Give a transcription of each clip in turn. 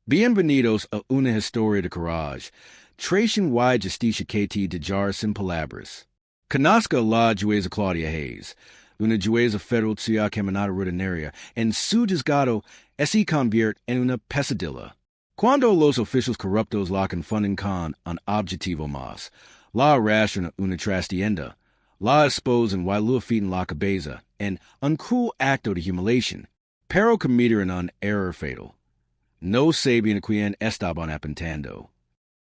Bienvenidos a una historia de courage. Tracing y justicia que te dejar sin palabras. Conozca la jueza Claudia Hayes, una jueza federal ciudad caminada rutinaria, en su juzgado se convierte en una pesadilla. Cuando los oficios corruptos la confunden con un objetivo más, la arrastran una trastienda, la esposan y lo afetan la cabeza en un cruel acto de humiliación, pero cometen un error fatal. No saben quién estaban apuntando.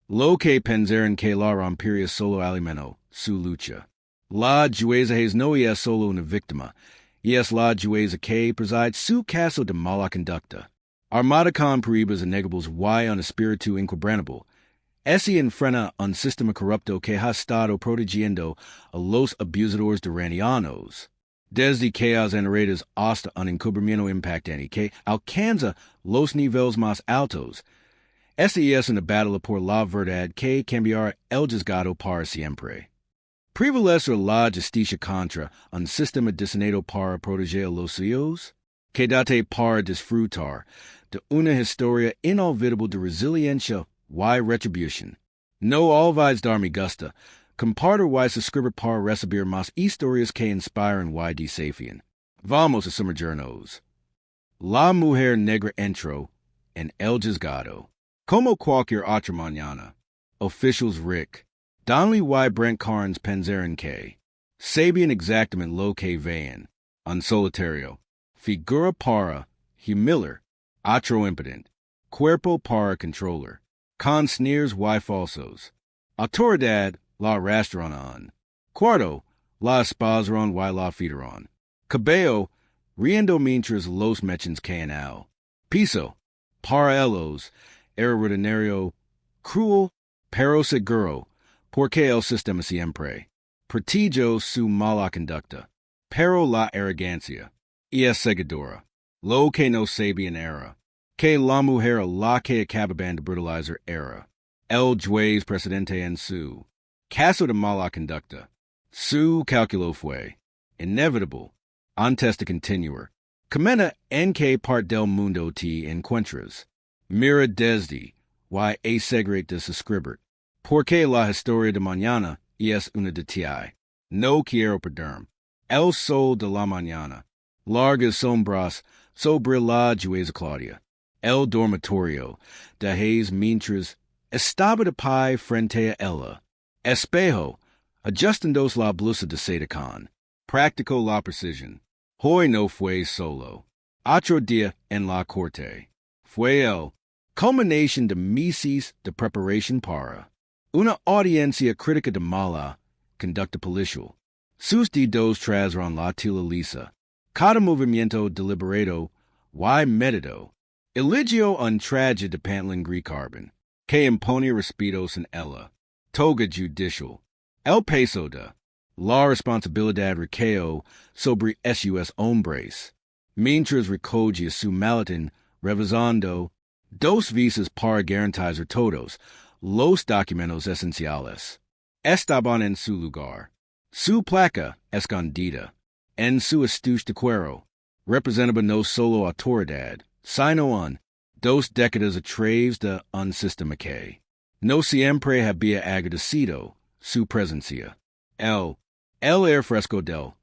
Lo que pensaron que la rompería solo alimentó su lucha. La jueza Hayes no es solo una víctima, es la jueza que preside su caso de mala conducta. Armada con pruebas innegables y un espíritu inquebrantable, se enfrenta un sistema corrupto que ha estado protegiendo a los abusadores duranianos. Desde que has enredas hasta un encubrimiento impactante que alcanza los niveles más altos. Esta es una batalla por la verdad que cambiará el juzgado para siempre. Prevalecer la justicia contra un sistema diseñado para proteger a los suyos. Quédate para disfrutar de una historia inolvidable de resiliencia y retribución. No olvides dar me gusta. Compartir y suscribir para recibir más historias que inspiran y desafian. Vamos a sumergirnos. La mujer negra entró en el juzgado. Como cualquier otra mañana. Officials Rick, Donnelly y Brent Carnes pensaron que sabían exactamente lo que veían. Un solitario. Figura para humiliar. Otro impotente. Cuerpo para controlar. Con sneers y falsos. Autoridad la arrastraron. Cuarto, la esposaron y la fedaron. Cabello, riendo mientras los mechans caen al piso. Para ellos, era rutinario, cruel, pero seguro, porque el sistema siempre protegió su mala conducta. Pero la arrogancia es seguidora. Lo que no sabían era que la mujer la que acababan de brutalizar era el juez presidente en su caso de mala conducta. Su cálculo fue inevitable antes de continuar. Comenta en qué parte del mundo te encuentras. Mira desde y asegúrate de suscribir. Porque la historia de mañana es una de ti. No quiero perderme. El sol de la mañana. Largas sombras sobre la jueza Claudia. El dormitorio de Hayes mientras estaba de pie frente a ella. Espejo, ajustando la blusa de seda con. Practicó la precisión. Hoy no fue solo. Otro día en la corte. Fue el culminación de meses de preparación para una audiencia crítica de mala conducta policial. Sus dedos trazaron la tela lisa. Cada movimiento deliberado y meditado. Eligió un traje de pantalón gris carbon que impone respetos en ella. Toga judicial. El peso de la responsabilidad recae sobre sus hombres. Mientras recogía su maletín revisando dos veces para garantizar todos los documentos esenciales. Estaban en su lugar. Su placa escondida en su estuche de cuero representaba no solo autoridad, sino dos décadas atrás de un sistema que no siempre había agradecido su presencia. El air fresco del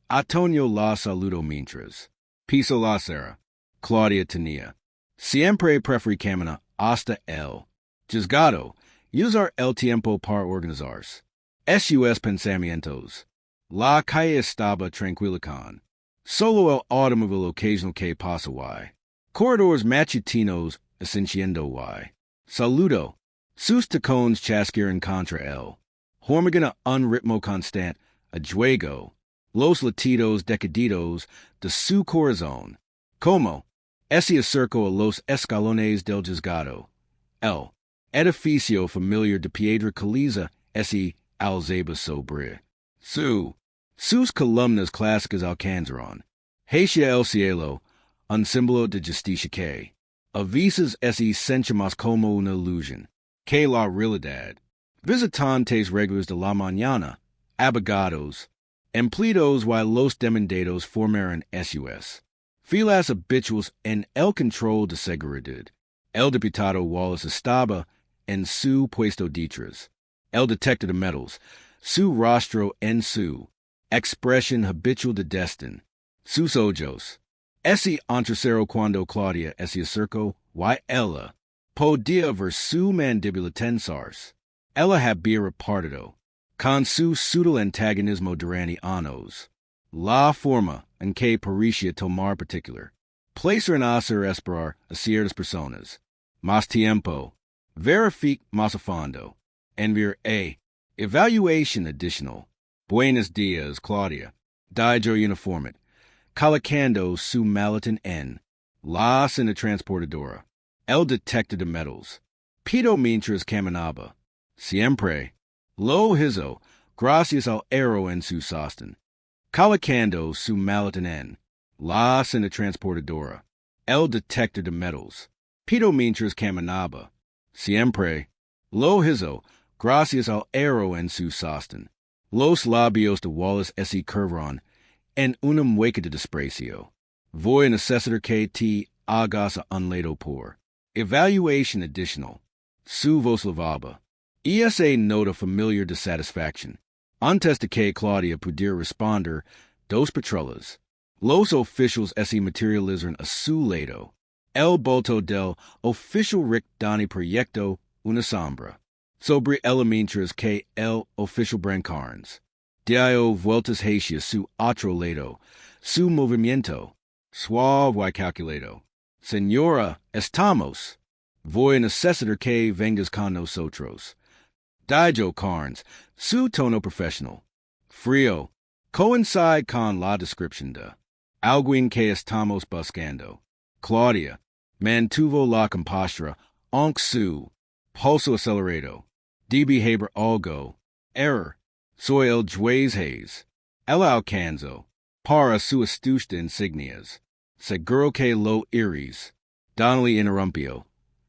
otoño la saludó mientras piso la cera. Claudia tenía siempre preferí caminar hasta el juzgado, usar el tiempo para organizarse. Sus pensamientos. La calle estaba tranquila con solo el automóvil occasional que pasaba. Corredores matutinos ascendiendo y saludo. Sus tacones chasquearon contra él. Hormigan a un ritmo constante, a juego. Los latidos decadidos de su corazón. Como se acercó a los escalones del juzgado. El edificio familiar de piedra caliza se alzaba sobre sus columnas clásicas alcanzaron. Hacia el cielo, un símbolo de justicia que a veces se siente más como una ilusión que la realidad. Visitantes regulares de la mañana, abogados, empleados y los demandados formaron sus filas habituales en el control de seguridad. El Diputado Wallace Estaba en su puesto detrás. El Detector de Metals, su rostro en su expresión habitual de destin. Sus ojos. Ese entrecerró cuando Claudia se acercó, y ella podía ver su mandíbula tensarse. Ella había repartido, con su sutil antagonismo durante años, la forma en que parecía tomar particular placer en hacer esperar a ciertas personas. Más tiempo. Verifique más a fondo. Enviar a evaluation additional. Buenos días, Claudia. Dijo uniforme. Colocando su maleta en la cena transportadora. El detector de metals. Pido mientras caminaba. Siempre. Lo hizo, gracias al arrow en su sostén. Colocando su maleta en la cena transportadora. El detector de metals. Pido mientras caminaba. Siempre. Lo hizo, gracias al arrow en su sostén. Los labios de Wallace se curvaron en una mueca de desprecio. Voy a necesitar que te hagas un lado por evaluation additional. Su voz lavaba. Esa nota familiar de satisfaction. Antes de que Claudia pudiera responder, dos patrolas. Los oficials se materializaron a su lado. El volto del oficial Rick Donny proyecto una sombra sobre el mientras que el oficial Brancarnes dio vueltas hacia su otro lado, su movimiento suave y calculado. Señora, estamos. Voy a necesitar que vengas con nosotros. Dijo Carnes, su tono profesional. Frío. Coincide con la descripción de alguien que estamos buscando. Claudia mantuvo la compostura, aunque su pulso acelerado. De behavior algo. Error. Soy el juez Hayes. El alcanzo. Para su astucia insignias. Seguro que lo iris. Donnelly interrumpió.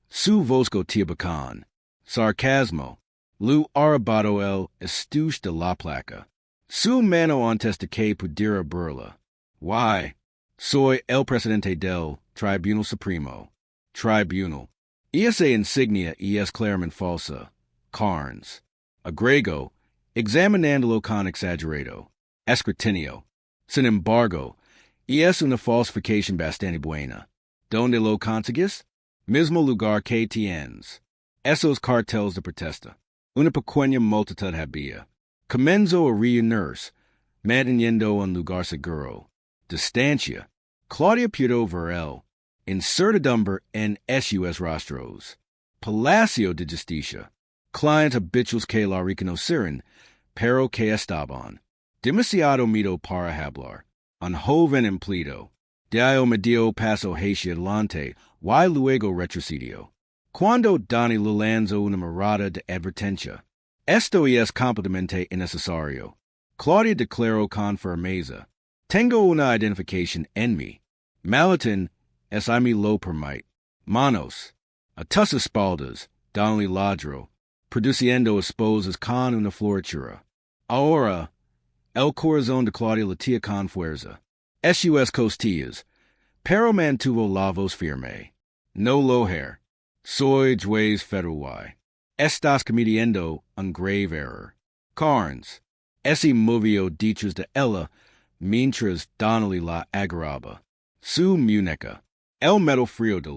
Su voz gotía bacán. Sarcasmo. Lu arrabado el estuche de la placa. Su mano antes de que pudiera burla. Why? Soy el presidente del Tribunal Supremo. Tribunal. Esa insignia es claramente falsa. Carnes. Agrego, examinándolo con exagerado. Escrutinio. Sin embargo, es una falsificación bastante buena. ¿Dónde lo consigues? Mismo lugar que tienes. Esos carteles de protesta. Una pequeña multitud había. Comenzó a reunirse, manteniendo un lugar seguro. Distancia. Claudia pudo ver el incertidumbre en sus rostros. Palacio de Justicia. Clientes habituales que la reconocieron, pero que estaban demasiado miedo para hablar. Un joven empleado. Dio medio paso hacia adelante y luego retrocedió. Cuando Donny le lanzó una mirada de advertencia. Esto es completamente innecesario. Claudia declaró con firmeza. Tengo una identificación en mí. Maletín es a mi lo permite. Manos. A tus espaldas. Donnelly ladró. Produciendo esposas con una floritura. Ahora, el corazón de Claudia latía con fuerza. Sus costillas. Pero mantuvo la voz firme. No lo hair. Soy juez federal. Estás cometiendo un grave error. Carnes. Ese movió detrás de ella mientras Donnelly la agarraba. Su muñeca. El metal frío de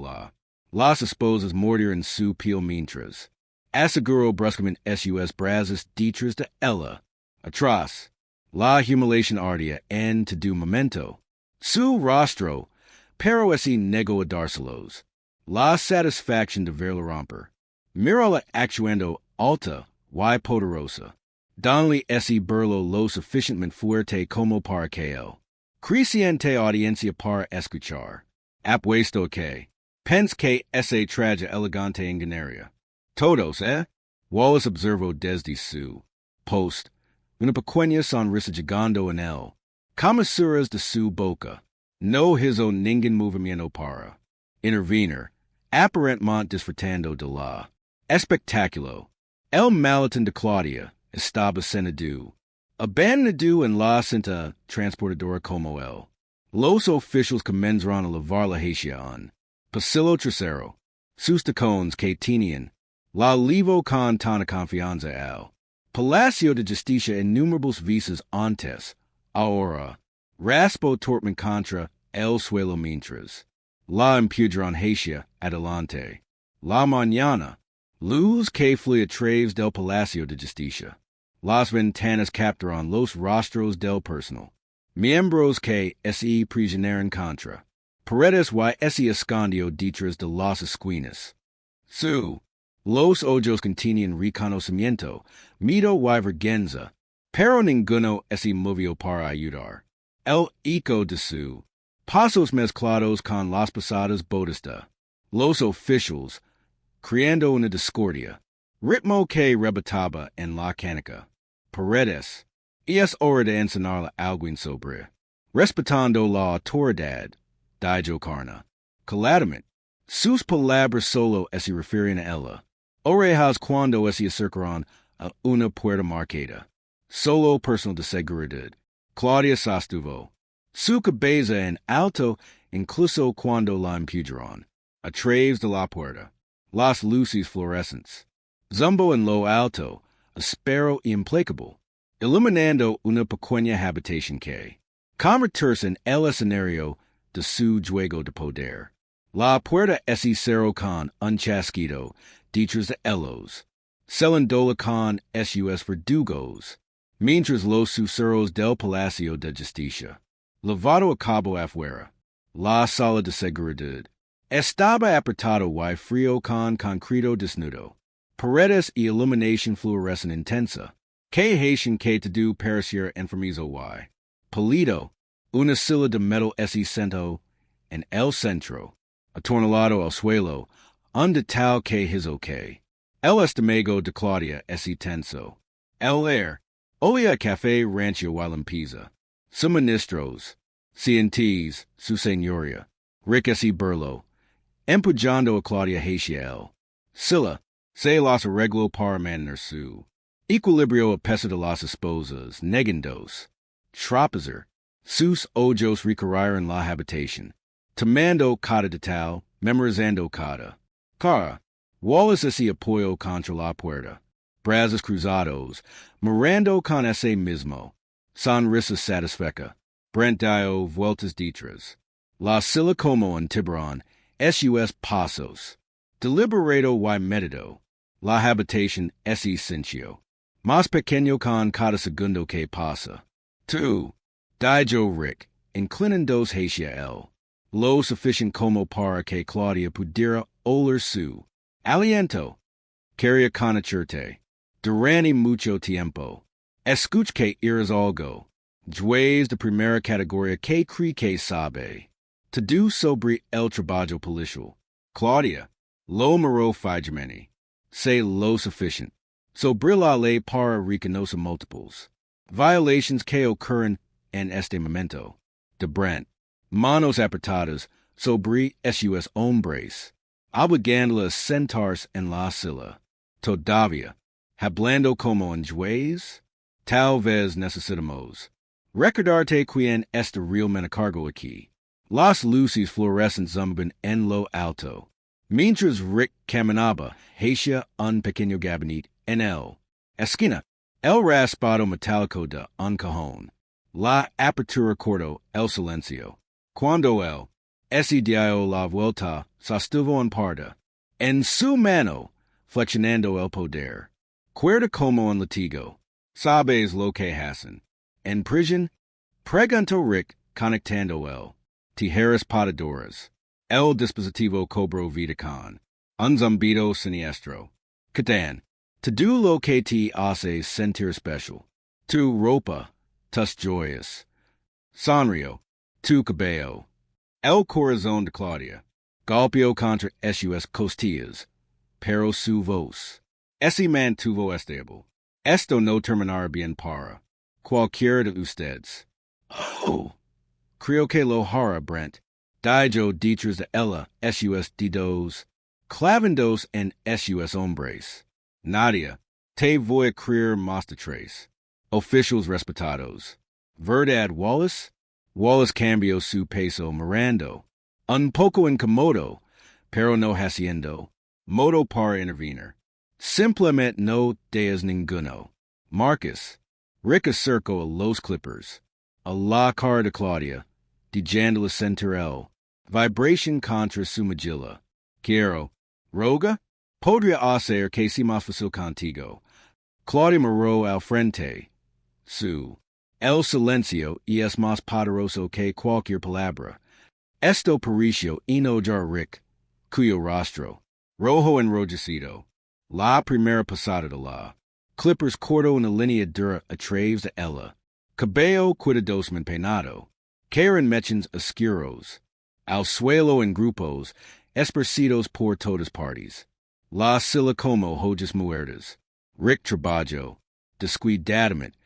las esposas mordieron su piel mientras. Aseguró bruscamente sus brazos detrás de ella. Atrás. La humiliación ardía en todo momento. Su rostro, pero ese negó a dárselos. La satisfacción de verla romper. Mírala actuando alta y poderosa. Donnelly ese burlo lo suficientemente fuerte como para que él. Creciente audiencia para escuchar. Apuesto que. Pens que ese traje elegante engañaría. Todos, Wallace observó desde su post. Una pequeña sonrisa llegando en él. Comisuras de su boca. No hizo ningún movimiento para intervenir. Aparentemente disfrutando de la espectáculo. El maletín de Claudia estaba cenado. Abandonado en la cinta transportadora como él. Los oficiales comenzaron a lavar la hacia un pasillo trasero. sus tacones que tenian, la levo con tanta confianza al Palacio de Justicia innumerables visas antes, ahora, raspo tortman contra el suelo mientras, la impudran hacia adelante, la mañana, luz que fluye a través del Palacio de Justicia, las ventanas capturan los rostros del personal, miembros que se prisioneran contra, paredes y se escondió detrás de las esquinas. Los ojos contienen reconocimiento, miedo y vergüenza, pero ninguno se movió para ayudar. El eco de su pasos mezclados con las pasadas bodas de los oficiales, creando una discordia, ritmo que rebotaba en la canica. Paredes, y es hora de enseñarle algo sobre, respetando la autoridad, dijo Carna. Claramente, sus palabras solo se refieren a ella. Orejas cuando se acercaron a una puerta marcada. Solo personal de seguridad. Claudia sostuvo su cabeza en alto incluso cuando la empujaron. A través de la puerta. Las luces fluorescentes. Zumbo en lo alto, aspero y implacable. Iluminando una pequeña habitación que convertirse en el escenario de su juego de poder. La puerta se cerró con un chasquido detrás de ellos, selándola con sus verdugos, mientras los susurros del Palacio de Justicia, levado a cabo afuera, la sala de seguridad, estaba apretado y frío con concreto desnudo, paredes y iluminación fluorescente intensa, que hacían que todo pareciera enfermizo y pálido, una silla de metal se sentó en el centro, atornillado al suelo, un de tal que hizo que el estómago de Claudia se tensó. El air olía a café rancio y limpieza. Suministros, cientis, su señoría, Rick y Burlo, empujando a Claudia Hayes. Silla se las arregló para mantener su equilibrio a pesar de las esposas, negandos. Tropezar, sus ojos recorrieron la habitación, tomando cada detalle, memorizando cada. Cara, Wallace se apoyó contra la puerta, brazos cruzados, mirando con ese mismo, sonrisa satisfecha, Brent dio vueltas detrás. La silla como en tiburón, sus pasos, deliberado y medido, la habitación se sintió, más pequeño con cada segundo que pasa. Tú, dijo Rick, inclinándose hacia él, lo suficiente como para que Claudia pudiera oler su aliento. Quería conocerte durante mucho tiempo. Escuch que eres algo. Juez de primera categoría que cree que sabe. Todo sobre el trabajo policial. Claudia, lo miró fijamente. Sé lo suficiente. Sobre la ley para reconocer múltiples violations que ocurren en este momento. De Brent, manos apretadas sobre sus hombres, obligándola a sentarse en la silla. Todavía, hablando como en juez, tal vez necesitamos recordarte quién está realmente a cargo aquí. Las luces fluorescentes zumban en lo alto, mientras Rick caminaba hacia un pequeño gabinete en el esquina. El raspado metálico de un cajón. La apertura cortó el silencio. Cuando él se dio la vuelta, sostuvo en parte, en su mano, flexionando el poder. Cuerda como un latigo. ¿Sabes lo que hacen? En prisión, preguntó Rick, conectando el tijeras patadoras. El dispositivo cobró vida con un zumbido siniestro. Catan. Todo lo que te hace sentir especial. Tu ropa, tus joyas. Sonrió. Tu cabello. El corazón de Claudia. Golpeó contra sus costillas. Pero su voz. Se mantuvo estable. Esto no terminará bien para cualquiera de ustedes. Oh. Creo que lo hará Brent. Dijo detrás de ella sus dedos. Clavandos en sus hombres. Nadia, te voy a creer más de tres. Oficials respetados. ¿Verdad, Wallace? Wallace cambió su peso mirando. Un poco incómodo, pero no haciendo, modo para intervenir, simplemente no deas ninguno. Marcus, Rick acerco a los clippers, a la cara de Claudia, dijéndole sentir el, vibration contra su mejilla. Quiero, roga, podría hacer que sea más fácil contigo. Claudia miró al frente. El silencio es más poderoso que cualquier palabra. Esto pareció enojar Rick, cuyo rostro, rojo enrojecido, la primera pasada de la clippers corto una línea dura a través de ella, cabello cuidadosamente peinado, Karen mechens oscuros, al suelo en grupos, esparcidos por todas partes. La silicomo hojas muertas, Rick trabajo, descuidadamente,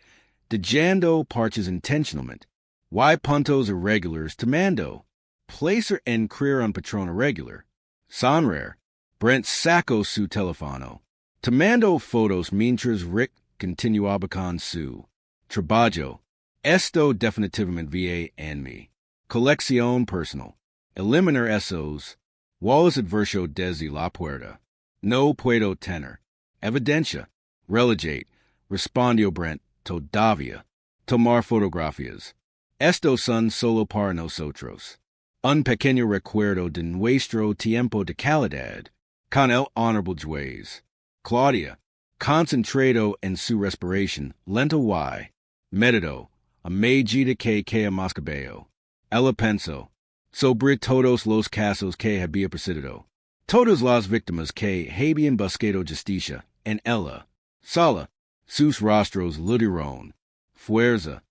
dejando parches intentionalmente, y puntos irregulares tomando, placer en creer un patrón irregular. Sonrer, Brent sacó su teléfono, tomando fotos mientras Rick continuaba con su trabajo. Esto definitivamente va en mi colección personal. Eliminar esos walls adverso desde la puerta. No puedo tener evidencia. Relegate, respondió Brent, todavía. Tomar fotografías. Estos son solo para nosotros. Un pequeño recuerdo de nuestro tiempo de calidad. Con el honorable Juez. Claudia, concentrado en su respiración, lento y meditó, a medida que caía más cabello. Ella pensó sobre todos los casos que había presidido. Todas las víctimas que habían buscado justicia en ella. Sola, sus rostros ludieron. Fuerza.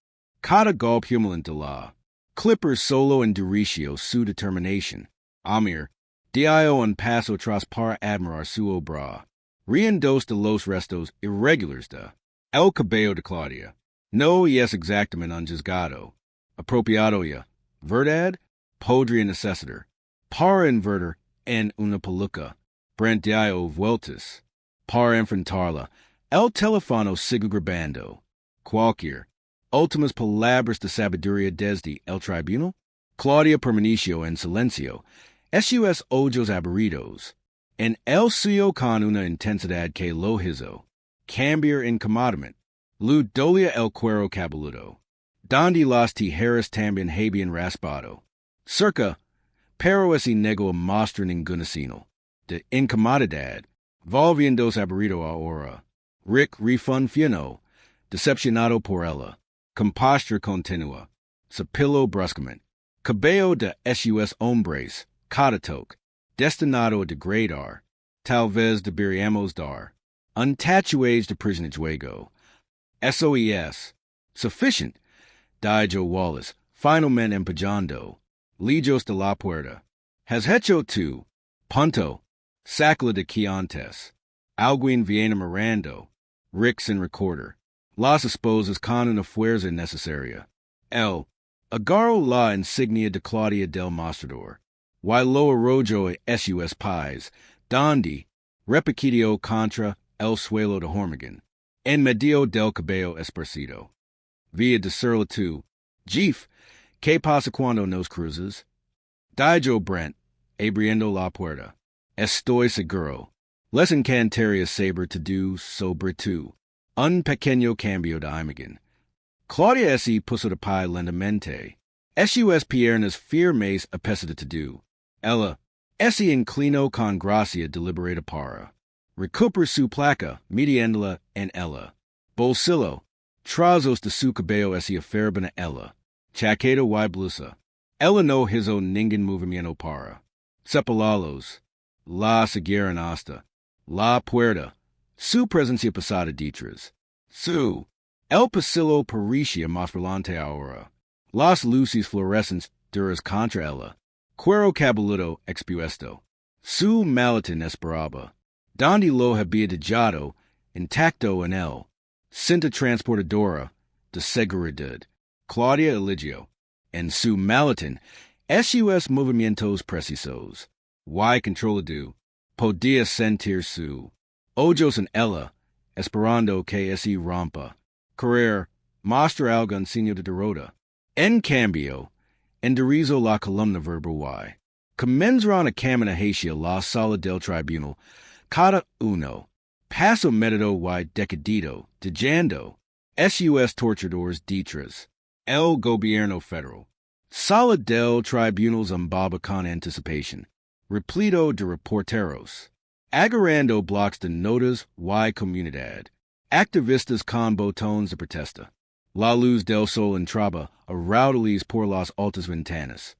Cada golpe humillante la clippers solo endurció su determinación. Amir dio un paso atrás para admirar su obra. Riendos de los restos irregulares de el cabello de Claudia. No es exactamente un juzgado. Apropiado ya, verdad? Podría necesitar. Para invertir en una peluca. Brent dio vueltas. Para enfrentarla. El teléfono sigue grabando. Cualquier últimas palabras de sabiduría desde el tribunal. Claudia permaneció en silencio. Sus ojos aburridos. En el suyo con una intensidad que lo hizo cambiar incomodamente. Lu dolía el cuero cabelludo, donde las tijeras también habían raspado. Cerca, pero ese negó a mostrar ninguna señal de incomodidad, volviéndose aburrido ahora. Rick refuncionó, decepcionado por ella, con postura continua, cepillo bruscamente, cabello de sus hombres, cada toque, destinado a degradar, tal vez deberíamos dar, un tatuaje de prisioneruego. SOES, sufficient, dijo Wallace, finalmente empujando, lejos de la puerta. Has hecho tú, punto, sacla de quiantes, alguien viene mirando, Rick sin recorder, las esposas con una fuerza necesaria. Agarró la insignia de Claudia del Mostrador, y lo arrojo a sus pies, donde repitió contra el suelo de hormigón. En medio del cabello esparcido. Vía decirle tú, Jeff, ¿qué pasa cuando nos cruzas? Dijo Brent, abriendo la puerta. Estoy seguro. Les encantaría saber todo sobre tú. Un pequeño cambio de imagen. Claudia S. puso de pie lentamente. Sus piernas firmes a pesar de todo. Ella se inclinó con gracia deliberada para recuperar su placa, midiéndola en ella. Bolsillo, trazos de su cabello se aferban a ella. Chaqueta y blusa. Ella no hizo ningún movimiento para separarlos. La siguieron hasta la puerta. Su presencia pasada detrás. El pasillo parecía más brillante ahora. Las luces fluorescentes duras contra ella. Cuero cabelludo expuesto. Su maletín esperaba. Donde lo había dejado, intacto en él. Cinta transportadora de seguridad. Claudia eligió, en su maletín, sus movimientos precisos. Y controlado, podía sentir su ojos en ella, esperando que se rompa. Querer mostrar algún signo de derrota. En cambio, enderezó la columna verbal y Commensura camina hatia la sala del tribunal, cada uno, paso metido y decadido, dejando, sus torturadores detrás, el gobierno federal. Sala del tribunal zumbaba con anticipación, repleto de reporteros, agarrando blocks de notas y comunidad, activistas con botones de protesta. La luz del sol entraba a raudales por las altas ventanas,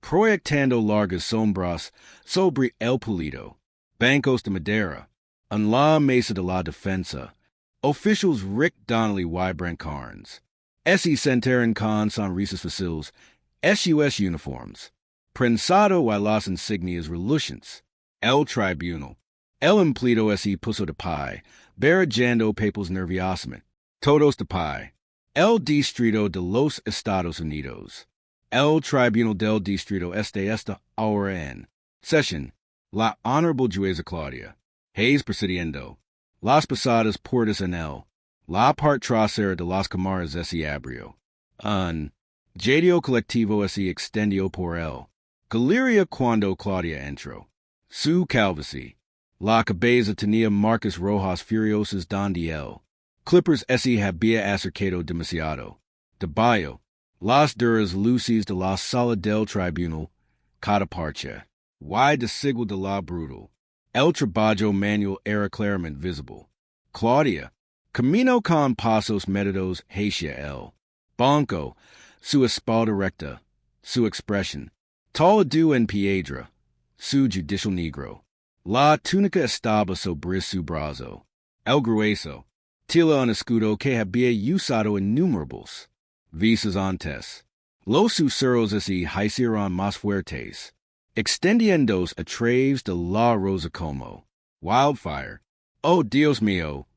proyectando largas sombras sobre el pulido, bancos de madera. En la mesa de la defensa, officials Rick Donnelly y Brent Carnes, se sentaron con sonrisas faciles, sus uniforms, prensado y las insignias relucientes. El tribunal, el empleado se puso de pie, barajando papeles nerviosamente, todos de pie. El distrito de los Estados Unidos. El tribunal del distrito esta ahora en sesión. La Honorable Jueza Claudia Hayes presidiendo. Las pasadas puertas en la parte trasera de las cámaras se abrió. Un jadio colectivo se extendió por el galería cuando Claudia entró. Su calvicie. La cabeza tenía marcas rojas furiosas donde el Clippers se había acercado demasiado. Debajo, las duras luces de la sala del tribunal, cada parche, y de siglo de la brutal. El trabajo manual era claramente visible. Claudia, camino con pasos medidos hacia el banco, su espalda recta, su expresión, toledo en piedra, su judicial negro. La túnica estaba sobre su brazo. El grueso, tila un escudo que había usado innumerables veces antes. Los susurros se hicieron más fuertes, extendiéndose a través de la rosa como wildfire. Oh, Dios mío,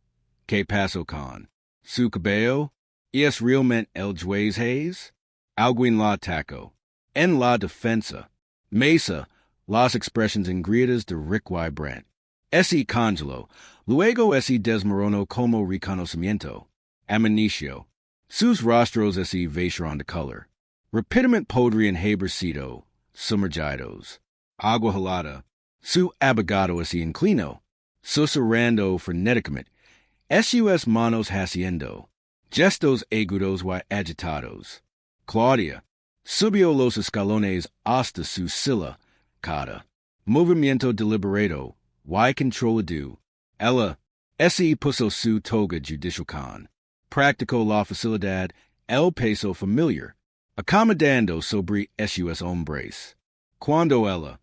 ¿qué pasó con su cabello? ¿Es realmente el Juez Hayes? Alguien la atacó. En la defensa, mesa, las expresiones ingridas de Rick y Brent. Ese congeló, luego ese desmoronó como reconocimiento. Amnesia. Sus rostros se vaciaron de color. Rápidamente podrían haber sido sumergidos. Agua helada. Su abogado se inclinó, susurrando frenéticamente. Sus manos haciendo gestos agudos y agitados. Claudia subió los escalones hasta su silla. Cada movimiento deliberado y controlado. Ella se puso su toga judicial con. Practicó la facilidad, el peso familiar, acomodando sobre sus hombres. Cuando ella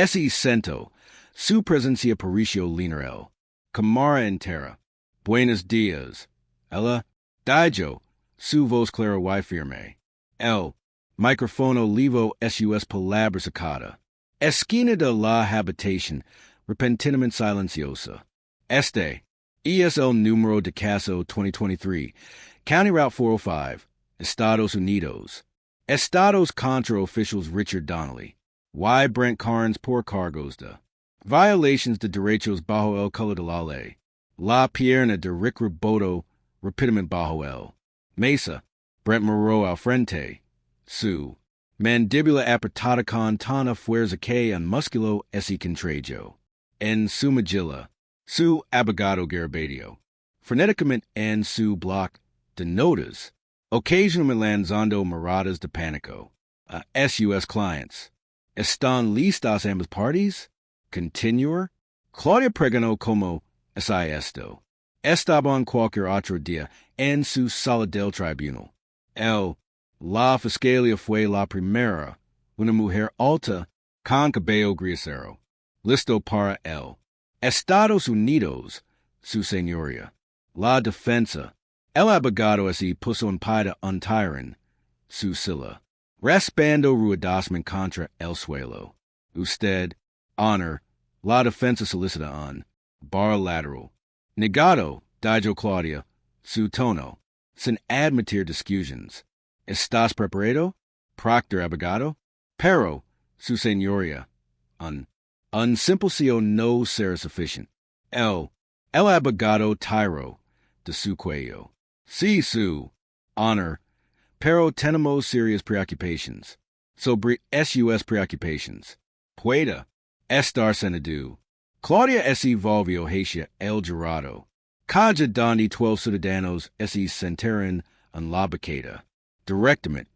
se sentó, su presencia pareció llenar el cámara entera. Buenos días. Ella dijo, su voz clara y firme. El micrófono levo sus palabras a cada esquina de la habitación, repentinamente silenciosa. Este es el número de caso 2023, County Route 405, Estados Unidos. Estados contra officials Richard Donnelly, y Brent Carnes por cargos de violations de derechos bajo el color de la ley. La pierna de Rick Roboto, rápidamente bajo el mesa. Brent Moreau al frente. Su mandíbula apretada con tanta fuerza que un músculo se contrajo. En su mejilla, su abogado Garabadio, frenéticamente en su bloc de notas, occasionalmente lanzando miradas de pánico a sus clients. ¿Están listas ambas partes? Continuar. Claudia pregonó como esto. Estaban cualquier otro día en su sala del tribunal. La fiscalia fue la primera, una mujer alta con cabello grisero, listo para el Estados Unidos, su señoría. La defensa, el abogado se puso en pie de untiring, su silla, raspando ruidosamente contra el suelo. Usted, honor, la defensa solicita un bar lateral. Negado, dijo Claudia, su tono, sin admitir discusiones. ¿Estás preparado? Proctor abogado. Pero, su señoría, un simplicio no será suficiente. El abogado tiró de su cuello. Sí, su honor, pero tenemos serias preocupations. Sobre sus preocupations. Pueda, Estar Senadu, Claudia S.E. Volvio Hatia El Jurado, Kaja Dondi 12 Ciudadanos S.E. Centerin Unlabacada, Directament,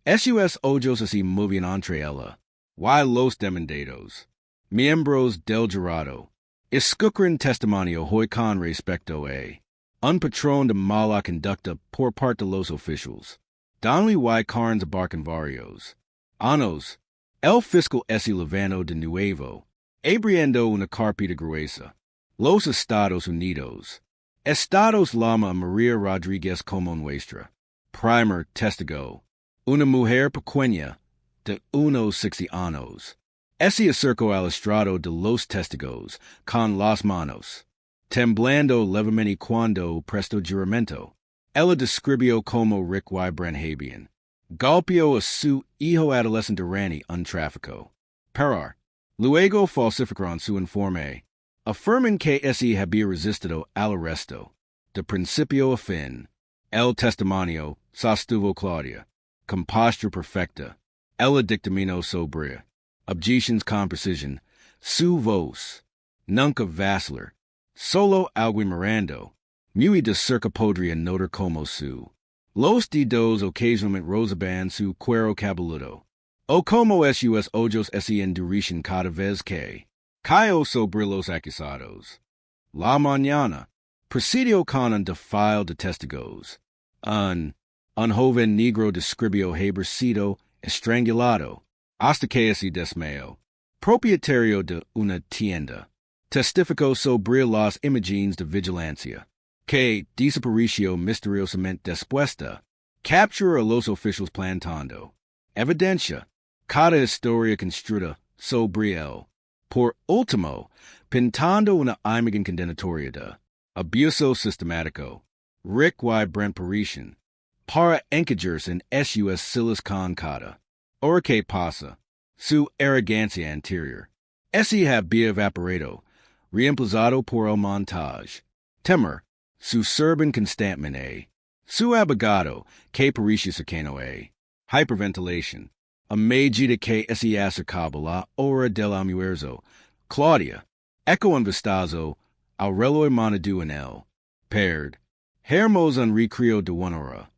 S.U.S. Ojos S.E. Movian Entre Ella, Y Los Demandados, Miembros del Jurado, Escucren Testimonio Hoy con Respecto a, Un Patrón de Mala Conducta por parte de los Oficials, Donley Y. Carnes Abarcan Varios, Anos, El Fiscal S.E. Levano de Nuevo, Abriendo una carpeta gruesa, Los Estados Unidos, Estados Lama Maria Rodriguez como nuestra, Primer Testigo, una mujer pequeña de unos 60 años, ese acercó al estrado de los testigos con las manos, temblando levemente cuando presto juramento. Ella describió como Rick Y. Branhabian, golpeó a su hijo adolescente Rani un tráfico. Parar. Luego falsificaron su informe, afirman que ese había resistido al arresto. De principio a fin, el testimonio sostuvo Claudia, con postura perfecta. Ella dictaminó sobria, objetions con precisión, su voz, nunca vacilar, solo algo mirando, muy de cerca podría notar como su. Los dedos ocasionalmente rozaban su cuero cabelludo, o como sus ojos se endurecen cada vez que cayó sobre los acusados. La mañana, presidió con un defile de testigos. Un joven negro describió haber sido estrangulado, hasta que se desmayó. Propietario de una tienda, testificó sobre las imágenes de vigilancia, que desapareció misteriosamente después de capture a los oficiales plantando evidencia, cada historia construida sobre él. Por último, pintando una imagen condenatoria de abuso sistemático, Rick Y. Brent Parisian, para encajarse en sus silas con cada. Ahora que pasa, su arrogancia anterior, ese había evaporado, reemplazado por el montaje. Temer, su servant constantemente, su abogado, que parecía cercano a hyperventilation, a medida que se acercaba la hora del almuerzo, Claudia, eco un vistazo al reloj monedero en él, perd, hermos un recreo de una hora,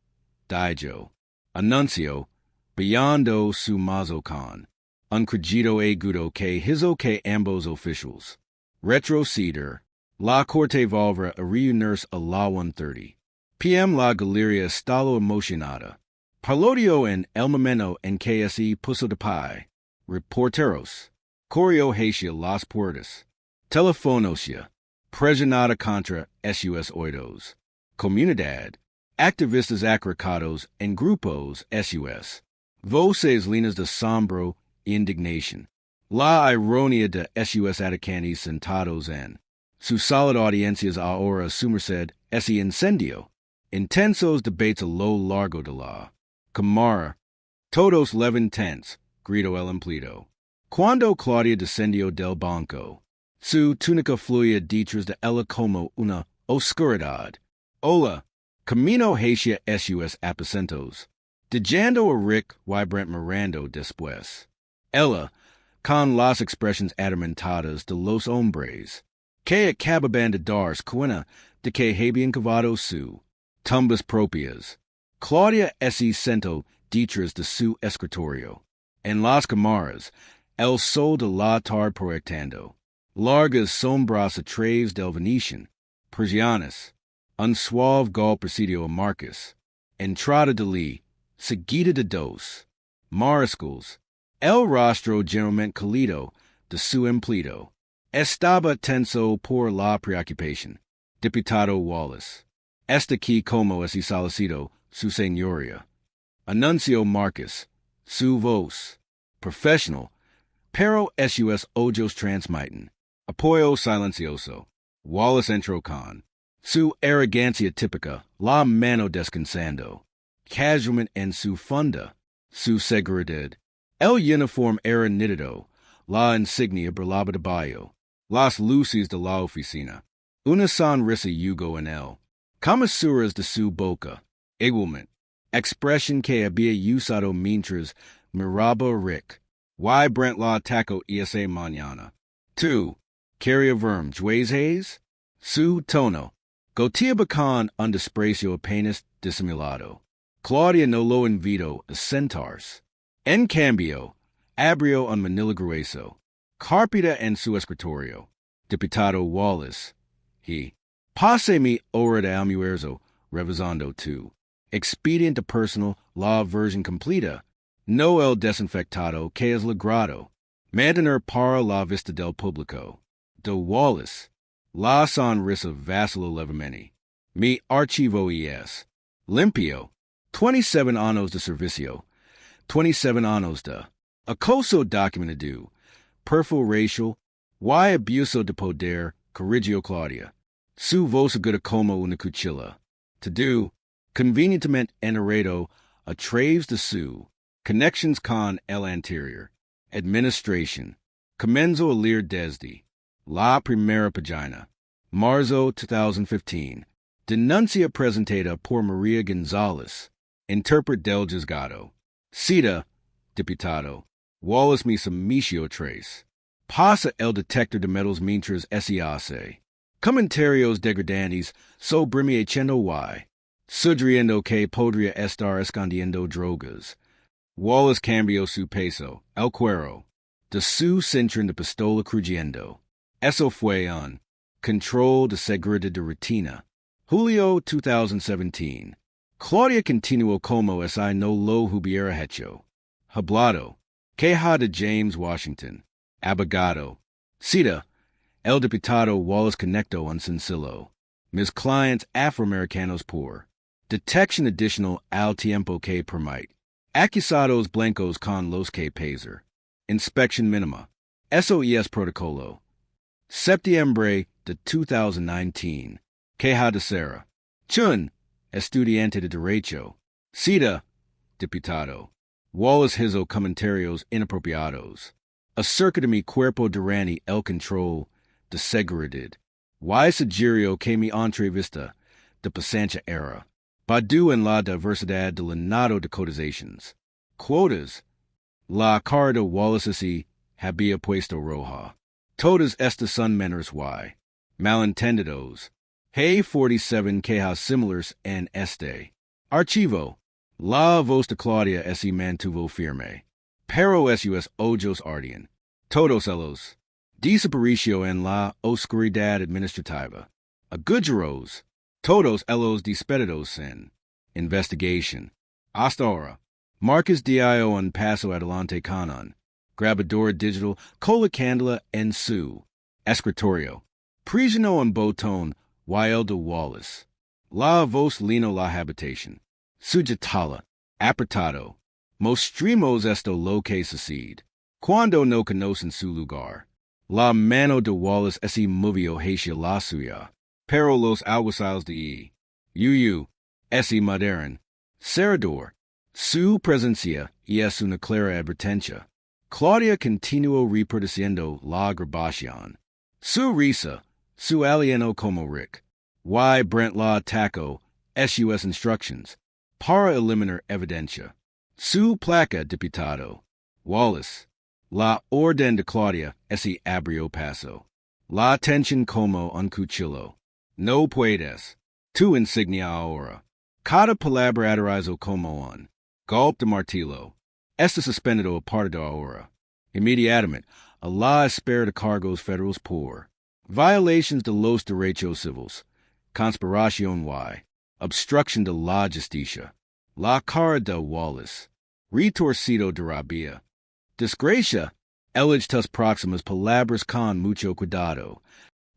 dijo, anuncio, beyond su mazocon, un credito agudo que hizo que ambos oficials retroceder, la corte volverá a reunirse a la 1:30 p.m. La galería estalo emocionada. Parlodio en el momento en que se puso de pie. Reporteros. Correo hacia las puertas. Telefonosia. Presionada contra sus oídos. Comunidad. Activistas acracados en grupos sus. Voces líneas de asombro e indignación. La ironía de sus atacantes sentados en su sólida audiencias ahora su merced ese incendio. Intensos debates a lo largo de la Cámara. Todos leven tense, gritó el empleado. Cuando Claudia descendió del banco, su túnica fluía detrás de ella como una oscuridad. Hola, camino hacia sus aposentos. Dejando a Rick Y. Brent mirando después. Ella, con las expresiones adormentadas de los hombres, que acababan de darse cuenta de que habían cavado su tumbas propias. Claudia se sentó detrás de su escritorio. En las cámaras, el sol de la tarde proyectando largas sombras a través del Venetian, persianas, un suave gol presidió a Marcus. Entrada de Lee, seguida de dos mariscals, el rostro generalmente cálido de su empleado estaba tenso por la preocupación. Diputado Wallace. Este aquí como es solicitado su señoría. Anunció Marcus, su voz, professional, pero sus ojos transmiten. Apoyo silencioso. Wallace entró con su arrogancia típica, la mano descansando, casualmente en su funda, su seguridad. El uniforme era nítido, la insignia brillaba de bayo, las luces de la oficina. Una sonrisa yugo en él. Comisuras de su boca, igualmente, expresión que había usado mientras miraba a Rick. Why Brent la taco esa mañana. 2. Carrier verm Juez Hayes. Su tono. Gotia bacan un desprecio apenas disimulado. Claudia no lo invito a centaurs. En cambio, abrio un Manila grueso. Carpida en su escritorio. Diputado Wallace. He. Pase mi hora de almuerzo, revisando 2. Expediente personal, la version completa. No el desinfectado que es logrado. Mantener para la vista del público. De Wallace. La sonrisa vacilo levemente. Mi archivo es. Limpio. 27 años de servicio. 27 años de. Acoso documentado. Perfil racial. Y abuso de poder. Corrigio Claudia. Su voz aguda como una cuchilla. To do. Convenientemente enarrado. A traves de su. Connections con el anterior. Administration. Comenzo a leer desde. La primera pagina. Marzo 2015. Denuncia presentada por Maria Gonzalez. Interpret del juzgado. Cita. Diputado. Wallace mi summicio trace. Pasa el detector de metals mientras se hace. Comentarios degradantes sobre echendo y. Sugiriendo que podría estar escondiendo drogas. Wallace cambió su peso, el cuero, de su centro de pistola creyendo. Eso fue un control de seguridad de rutina. Julio 2017. Claudia continuó como si no lo hubiera hecho. Hablado. Queja de James Washington. Abogado. Cita. El diputado Wallace conectó un sencillo. Mis clients afroamericanos por. Detection additional al tiempo que permite. Acusados blancos con los que peser. Inspection minima. SOES protocolo. Septiembre de 2019. Queja de Sara. Chun. Estudiante de Derecho. Cita. Diputado. Wallace hizo comentarios inapropiados. Acerca de mi cuerpo durante el control de seguridad. Y sugiero que mi entrevista de pasancia era. Badu en la diversidad de llenado de cotizations. Quotas. La cara de Wallace así había puesto roja. Todas estas son menores y. Malentendidos. Hey 47 quejas similares en este. Archivo. La voz de Claudia se mantuvo firme. Pero sus ojos ardían. Todos ellos. Desapareció en la oscuridad administrativa. Agujeros. Todos ellos despedidos sin. Investigation. Hasta ahora. Marcus dio un paso adelante con un. Grabadora digital con la candela en su. Escritorio. Prisionó un botón y el de Wallace. La voz lino la habitación. Sujetala. Apretado. Mostremos esto lo que sucede. Cuando no conocen su lugar. La mano de Wallace se movió hacia la suya. Pero los alguaciles de Yu se moderan. Serrador. Su presencia es una clara advertencia. Claudia continuó reproduciendo la grabación. Su risa. Su alieno como Rick. Y Brent la atacó. Sus instructions. Para eliminar evidencia. Su placa diputado. Wallace. La orden de Claudia se abrió paso. La atención como un cuchillo. No puedes. Tu insignia ahora. Cada palabra aterrizó como un. Golpe de martillo. Está suspendido a partir de ahora. Inmediatamente, a la espera de cargos federales por. Violations de los derechos civiles. Conspiración y. Obstruction de la justicia. La cara de Wallace. Retorcido de rabia. Desgracia. Elige tus próximas palabras con mucho cuidado.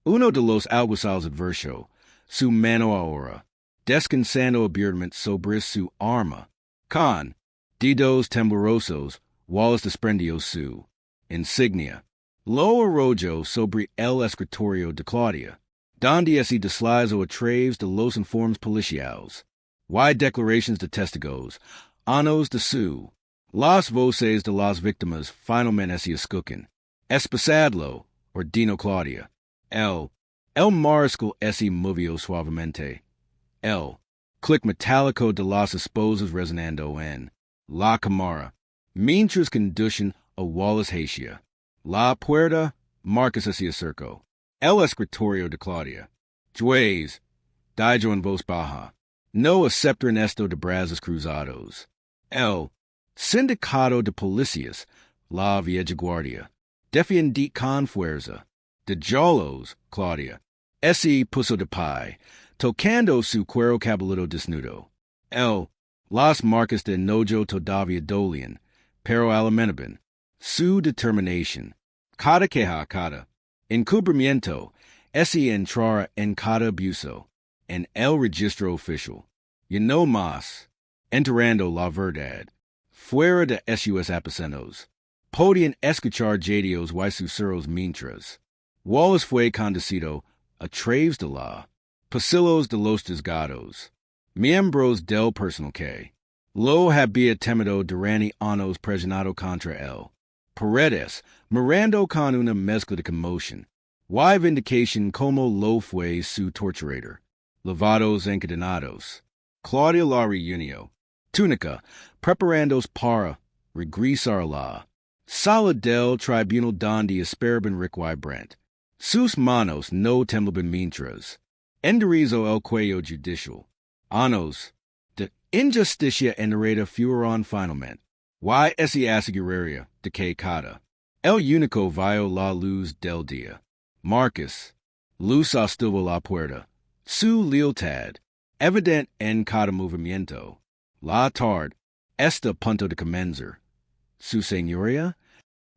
Uno de los alguaciles adverso. Su mano ahora. Descansando abiertamente sobre su arma. Con. Dedos temblorosos. Wallace desprendió su. Insignia. Lo arrojo sobre el escritorio de Claudia. Donde se deslizó a través de los informes policiales. Y declarations de testigos. Anos de su. Las voces de las víctimas finalmente se escuchan. Espasadlo, ordenó Claudia. El mariscal se movió suavemente. El clic metálico de las esposas resonando en la cámara. Mientras conducen o Wallace Hatia. La puerta, Marcus hacia circo. El escritorio de Claudia. Juez, dijo en voz baja. No aceptar en esto de brazos cruzados. El sindicato de policías, la vieja guardia. Defiendit con fuerza. De Jolos, Claudia. Ese puso de pie, tocando su cuero cabellito desnudo. Las marcas de enojo todavía dolían, pero alimentaban su determinación. Cada queja, cada encubrimiento, ese entrar en cada abuso, en el registro oficial. Y no más, enterando la verdad, fuera de esos aposentos. Podían escuchar jadios y susurros mientras Wallace fue conducido a través de la pasillos de los juzgados, miembros del personal que lo había temido durante años presionado contra él. Paredes, mirando con una mezcla de conmoción, y vindicación como lo fue su torturador. Lavados encadenados. Claudia la reunió. Túnica, preparándose para regresar la sala del tribunal donde esperaban Rick y Brent. Sus manos no temblaban mientras enderezó el cuello judicial. Anos de injusticia enredada fueron finalmente. Y ese aseguraría de que cada el único vio la luz del día. Marcus, luz sostuvo la puerta. Su lealtad, evidente en cada movimiento. La tarde, este punto de comenzar. Su señoría,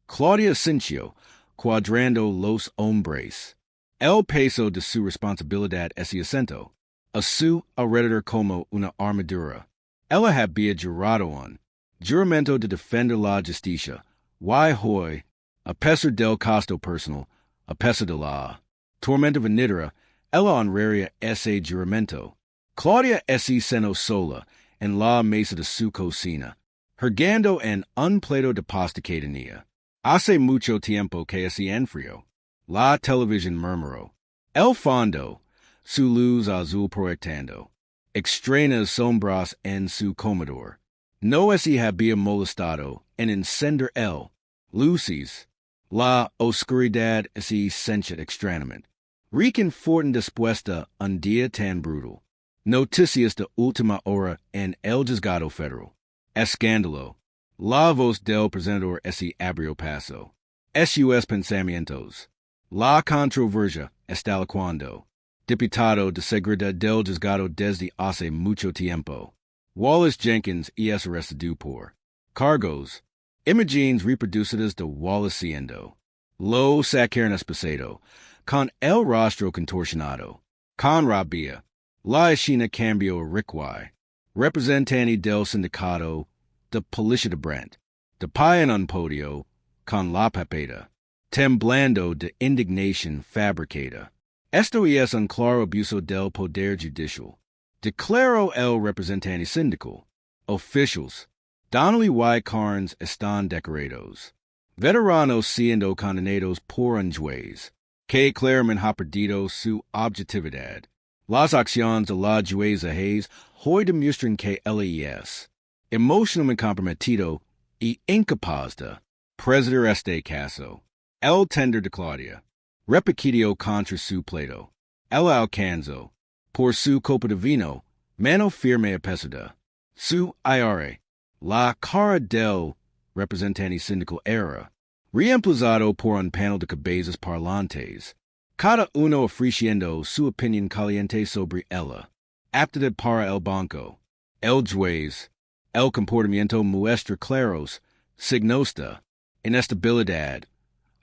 Claudia sintió, cuadrando los hombres. El peso de su responsabilidad ese acento. A su alrededor como una armadura. Ella había jurado un juramento de defender la justicia. Y hoy, a pesar del costo personal, a pesar de la tormenta venidera, ella honraría ese juramento. Claudia ese cenó sola en la mesa de su cocina, hurgando en un plato de pasta que tenía. Hace mucho tiempo que se enfrió. La televisión murmuró. El fondo, su luz azul proyectando. Extrañas sombras en su comedor. No se había molestado en encender el luces. La oscuridad se sentía extrañamente. Reconfortan después de un día tan brutal. Noticias de última hora en el juzgado federal. Escándalo. La voz del presentador se abrió paso. Sus pensamientos. La controversia está cuando. Diputado de seguridad del juzgado desde hace mucho tiempo. Wallace Jenkins es arrestado por cargos. Imágenes reproducidas de Wallace siendo. Lo sacaron espesado. Con el rostro contorsionado. Con rabia. La escena cambió a Rick Y. Representante del sindicato de policía de Brent. De pie en un podio. Con la papeta. Temblando de indignación fabricada. Esto es un claro abuso del poder judicial. Declaró el representante sindical. Officials. Donnelly y Carnes están decorados. Veteranos siendo condenados por un juez, que claramente ha perdido su objetividad. Las acciones de la jueza Hayes hoy demuestran que LES, emocionalmente comprometido y incapaz de presidir este caso. El tender de Claudia, repetido contra su pleito. El alcanzó, por su copa de vino, mano firme a pesar de su IRA. La cara del representante sindical era reemplazado por un panel de cabezas parlantes, cada uno ofreciendo su opinión caliente sobre ella. Aptitude para el banco. El juez. El comportamiento muestra claros signos de inestabilidad.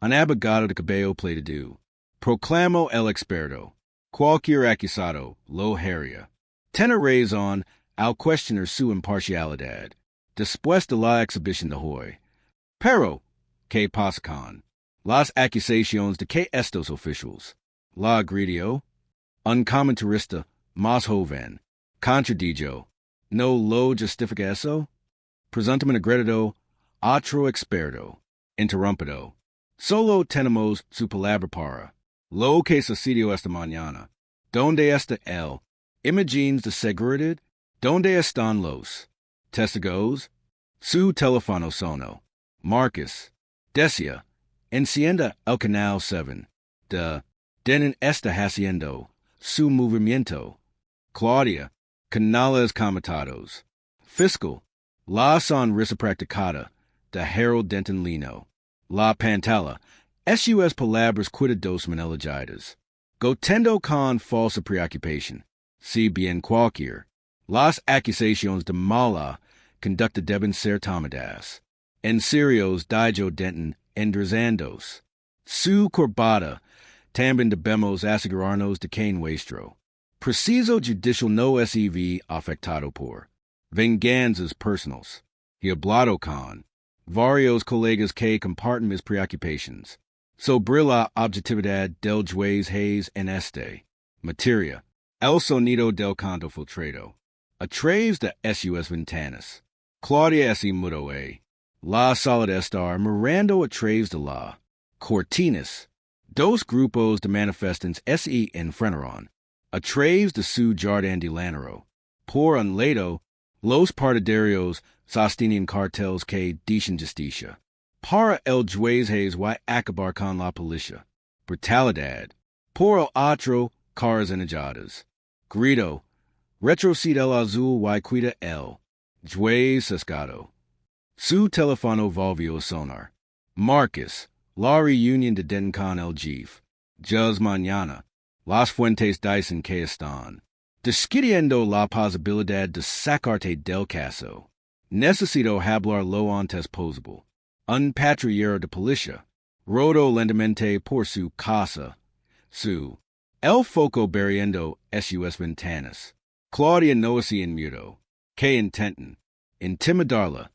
Un abogado de cabello plateado. Proclamó el experto. Cualquier acusado lo haría. Tiene razón al cuestionar su imparcialidad. Después de la exhibición de hoy. Pero, ¿qué pasa con las acusaciones de que estos oficiales? La agredió. Un comentarista más joven contradijo. ¿No lo justifica eso? Presuntamente agredido. Otro experto. Interrumpido. Solo tenemos su palabra para lo que sucedió esta mañana. ¿Dónde está él? Imágenes de seguridad. ¿Dónde están los testigos? Su teléfono sonó. Marcus, Decia, encienda el canal 7. Den está haciendo su movimiento. Claudia, canales comitados. Fiscal, la sonrisa practicada de Harold Denton Lino. La pantalla, sus palabras cuidadosamente elegidas. Gotendo con falsa preocupación. Si bien cualquier. Las acusaciones de mala conducta deben ser tomadas en serios dijo Denton endrezandos. Su corbata también debemos asegurarnos de que nuestro preciso judicial no sev afectado por venganzas personales. Y hablado con varios colegas que comparten mis preocupaciones sobre la objetividad del juez Hayes en este materia. El sonido del canto filtrado. A través de sus ventanas. Claudia se mudó a la sala de estar mirando a través de la cortinas. Dos grupos de manifestantes se enfrentaron a través de su jardín delantero. Por un lado, los partidarios sostienen carteles que dicen justicia. Para el juez Hayes y acabar con la policía. Brutalidad. Por el otro, caras enojadas. Grito. Retrocede el azul y cuida el juez sesgado. Su teléfono volvió a sonar. Marcus. La reunión de Denton con el jefe. Juz mañana. Las fuentes dicen que están discutiendo la posibilidad de sacarte del caso. Necesito hablar lo antes posible. Un patrullero de policía rodó lentamente por su casa. El foco barriendo sus ventanas. Claudia no se inmutó. Que intentan intimidarla.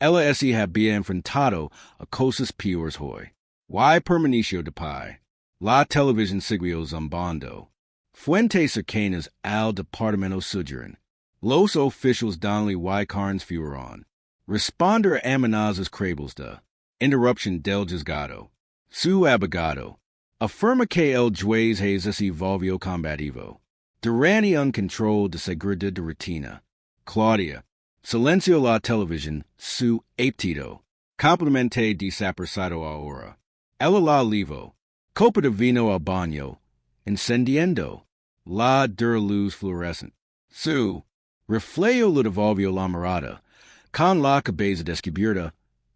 Ella se había enfrentado a cosas peores hoy. Y permaneció de pie. La televisión siguió zumbando. Fuentes cercanas al departamento sugeren. Los oficiales Donnelly y Carnes fueron responder a amenazas creíbles de interrupción del juzgado. Su abogado afirma que el juez Hayes se volvió combativo durante un control de seguridad de rutina. Claudia silenció la televisión, su apetito completamente desaparecido ahora. Ella la livo, copa de vino al baño, encendiendo la dura luz fluorescente. Su reflejo le devolvió la mirada, con la cabeza descubierta,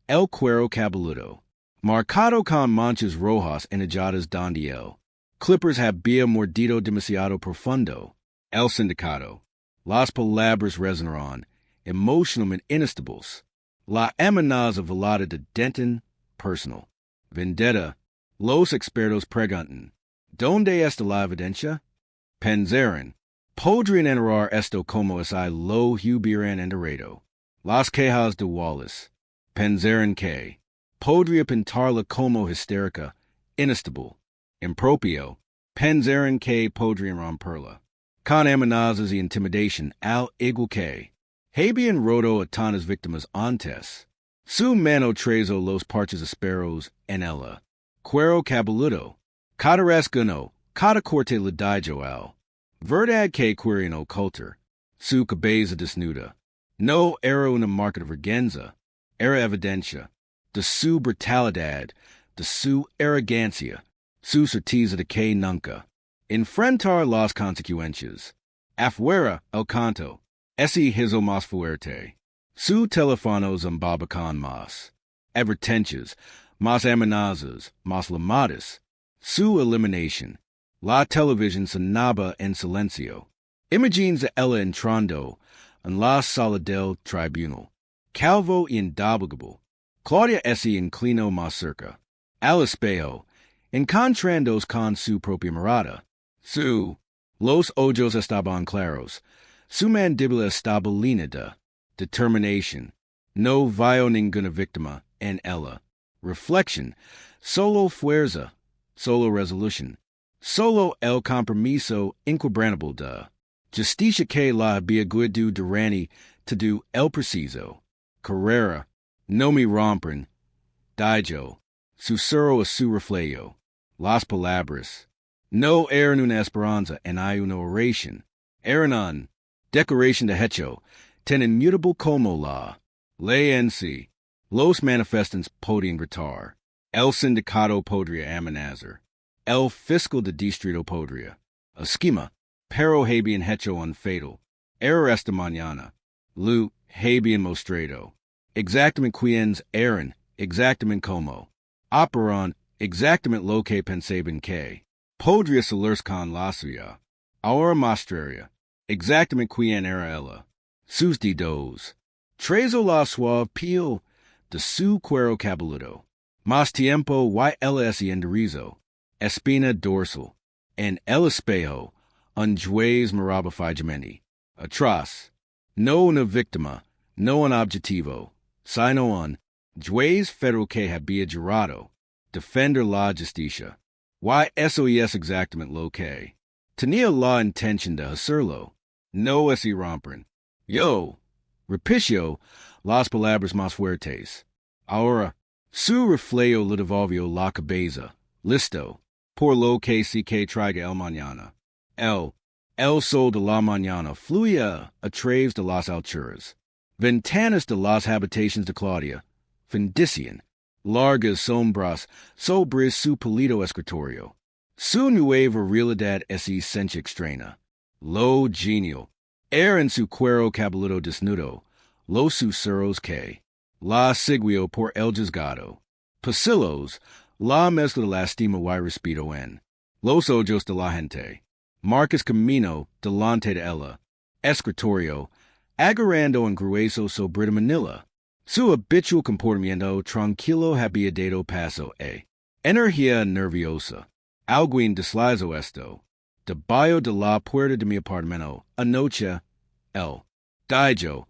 el cuero cabelludo, marcado con manchas rojas enojadas donde el clippers había mordido demasiado profundo. El sindicato. Las palabras resonaron, emocionalmente inestables. La amenaza velada de Denton, personal. Vendetta. Los expertos preguntan, ¿dónde está la evidencia? Pensaron, podrían enterrar esto como es lo hubieran enterrado. Las quejas de Wallace. Pensaron que podría pintarla como histérica, inestable, impropio. Pensaron que podrían romperla. Con amenazas y intimidación al igual que habían roto a tantas víctimas antes. Su mano trazó los parches asperos en ella. Cuero cabelludo. Cada rasguño, cada corte le dijo al verdad que querían ocultar. Su cabeza desnuda. No era una marca de vergüenza. Era evidencia de su brutalidad, de su arrogancia, su certeza de que nunca enfrentar las consecuencias. Afuera el canto. Ese hizo más fuerte. Su teléfono zumbaba con más advertencias, más amenazas, más llamadas. Su eliminación. La televisión sonaba en silencio. Imágenes de ella entrando en la sala del tribunal. Calvo y indomitable. Claudia se inclinó más cerca. Al espejo, encontrándose con su propia mirada. Los ojos estaban claros. Su mandíbula estaba llena de determinación. No vio ninguna víctima en ella. Reflexión. Solo fuerza. Solo resolución. Solo el compromiso inquebrantable de justicia que la había guiado durante todo el preciso. Carrera. No me rompen. Dijo. Susurro a su reflejo. Las palabras. No eran una esperanza en una oración. Eran una declaración de hecho, tan inmutable como la ley en sí. Los manifestantes podían gritar. El sindicato podria amenazar. El fiscal de distrito podria. Esquema. Pero habean hecho un fatal. Error esta mañana. Lu habean mostrado. Exactamente quiénes eran. Exactamente como. Operan. Exactamente lo que pensaban que. Podria salir con la suya. Ahora mostraria. Exactamente quién era ella. Sus dedos. Trezo la suave piel de su cuero cabelludo. Más tiempo y ella enderizo. Espina dorsal. En el espejo. Un juez maravilosamente. Atroz. No una víctima. No un objetivo. Sino un juez federal que había jurado. Defender la justicia. Y eso es exactamente lo que. Tenía la intención de hacerlo. No es rompen. Yo. Repicio las palabras más fuertes. Ahora, su reflejo le devolvió la cabeza. Listo. Por lo que sí que traiga el mañana. El sol de la mañana fluía a través de las alturas. Ventanas de las habitaciones de Claudia. Fendician. Largas sombras sobre su pálido escritorio. Su nueva realidad es esencia extraña. Lo genial. Era en su cuero cabelludo desnudo. Los susurros que la siguió por el juzgado. Pasillos. La mezcla de lastima y respeto en los ojos de la gente. Marcus camino delante de ella. Escritorio. Agarrando en grueso sobre Manila. Su habitual comportamiento tranquilo había dado paso a energía nerviosa. Alguien deslizo esto. Debajo de la puerta de mi apartamento, anoche, el dijo,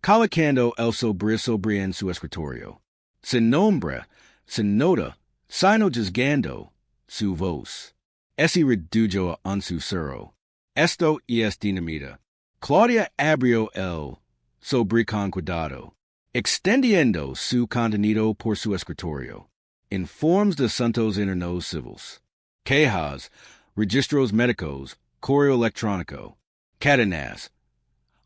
colocando el sobre en su escritorio. Sin nombre, sin nota, sino juzgando su voz. Ese redujo a un susurro. Esto es dinamita. Claudia abrió el sobre con cuidado, extendiendo su contenido por su escritorio. Informes de asuntos internos civiles. Quejas, registros médicos, correo electrónico, cadenas,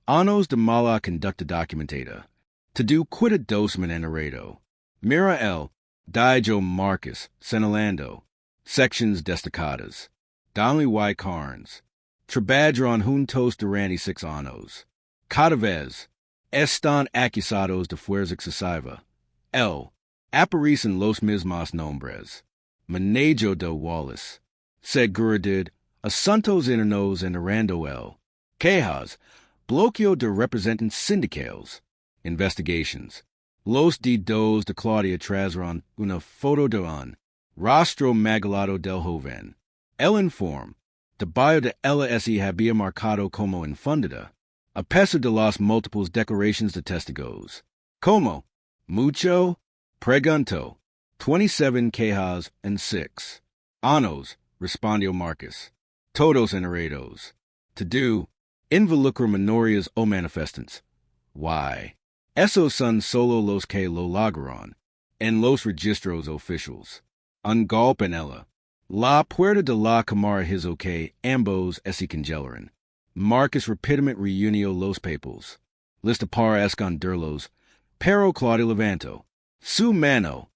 anos de mala conducta documentada, to do cuidadoso enarrado. Mira el dijo Marcus, señalando, sections destacadas, Donley y Carnes, trabajaron juntos durante 6 años. Cada vez están acusados de fuerza excesiva. Aparecen los mismos nombres. Manejo de Wallace. Seguridad. Asuntos internos enarrando el. Quejas. Bloqueo de representantes sindicales. Investigations. Los dedos de Claudia trajeron una foto de un rostro magalado del joven. El informe. Debajo de ella se había marcado como infundada. A pesar de las múltiples declaraciones de testigos. Como? Mucho? Pregunto. 27 quejas en 6 años, respondió Marcus. Todos enredados. To do. Involucra minorías o manifestantes. Why? Esos son solo los que lo lograron. En los registros oficiales. Un golpe en ella. La puerta de la cámara hizo que ambos se congelaran. Marcus rápidamente reunió los papeles. Lista para esconderlos. Pero Claudia levantó su mano.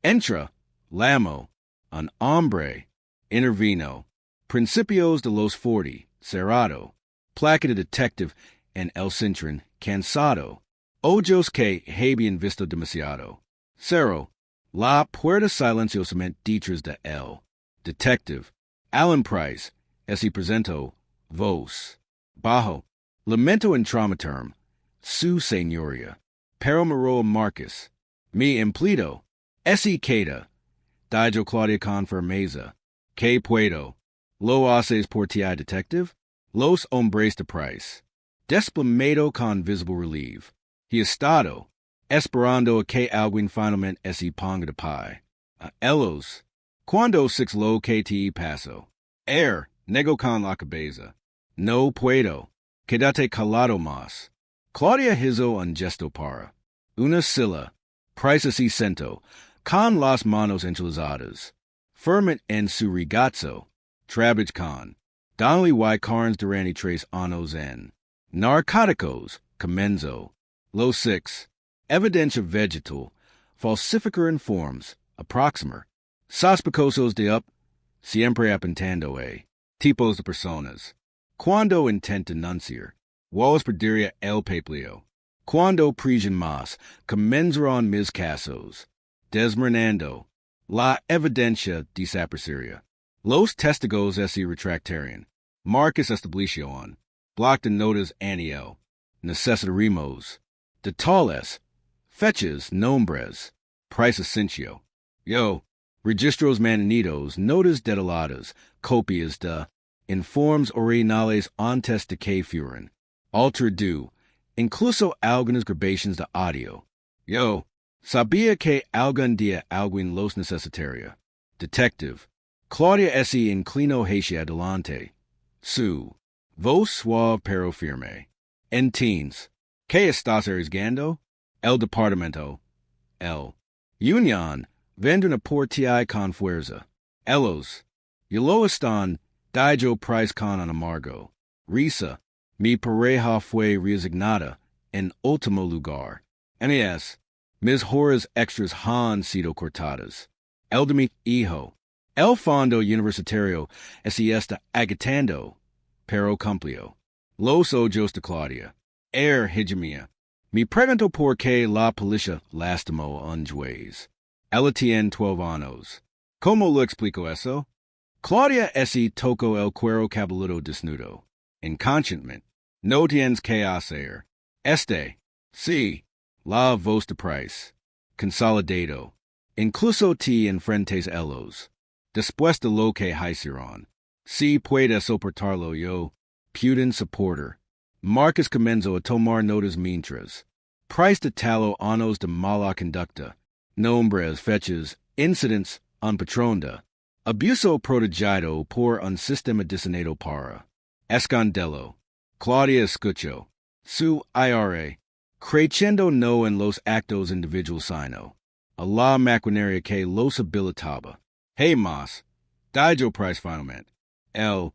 Entra. Lamo. Un hombre. Intervino. Principios de los 40. Cerrado. Placa de detective en el centro. Cansado. Ojos que habían visto demasiado. Cerró. La puerta silenciosamente detrás de él. Detective. Alan Price. Se presentó. Voz. Bajo. Lamento en traumaterm. Su señoría. Pero miró Marcus. Mi empleado. Ese queda. Dijo Claudia con firmeza. Que puedo. Lo haces por ti, detective? Los hombres de Price. Desplomado con visible relief. He estado. Esperando que alguien finalmente se ponga de pie. A ellos. Cuando 6 lo que te paso. Nego con la cabeza. No puedo. Quédate calado más. Claudia hizo un gesto para. Una silla. Price se sentó. Con las manos entrelazadas. Firme en su regazo. Trabaj con. Donnelly y Carnes durante 3 años en. Narcóticos. Comenzo. Lo 6. Evidencia vegetal. Falsificar informes. Approximer. Sospechosos de up, siempre apuntando a. Tipos de personas. Cuando intenta denunciar. Wallace perdería el papeleo. Cuando presian más, comenzaron mis casos. Desmornando. La evidencia desaparecería. Los testigos se retractarian. Marcus estableció blocked and notas aniel. Necesitaremos. De tales. Fetches nombres. Price essentio. Yo. Registros manidos, notas detaladas, copias de informes originales antes de que fueran. Alter do. Incluso algunas grabaciones de audio. Yo. Sabía que algún día alguien los necesitaría. Detective. Claudia S. inclinó hacia adelante. Su. Voz suave pero firme. En teens. ¿Qué estás arriesgando? El departamento. El. Union. Venden por ti con fuerza. Elos. Yo lo están. Dijo price con an amargo. Risa. Mi pareja fue resignada. En último lugar. Nes. Mis horas extras han sido cortadas. El de mi hijo. El fondo universitario está agitando. Pero cumplió. Los ojos de Claudia. Hegemia. Me pregunto por qué la policía lastimó un juez. Ella tiene 12 años. ¿Cómo lo explico eso? Claudia S. tocó el cuero cabelludo desnudo. Inconscientemente. No tienes que hacer. Sí. La voz de Price. Consolidado. Incluso te enfrentes ellos. Después de lo que hicieron. Si puede soportarlo yo. Putin supporter. Marcus comenzó a tomar notas mientras. Price de talo anos de mala conducta. Nombres, fechas, incidents, un patronda. Abuso protegido por un sistema diseñado para. Escondelo. Claudia escuchó. Su IRA. Creyendo no en los actos individual sino. A la maquinaria que los habilitaba. Hey mas. Dijo Price finalmente. El.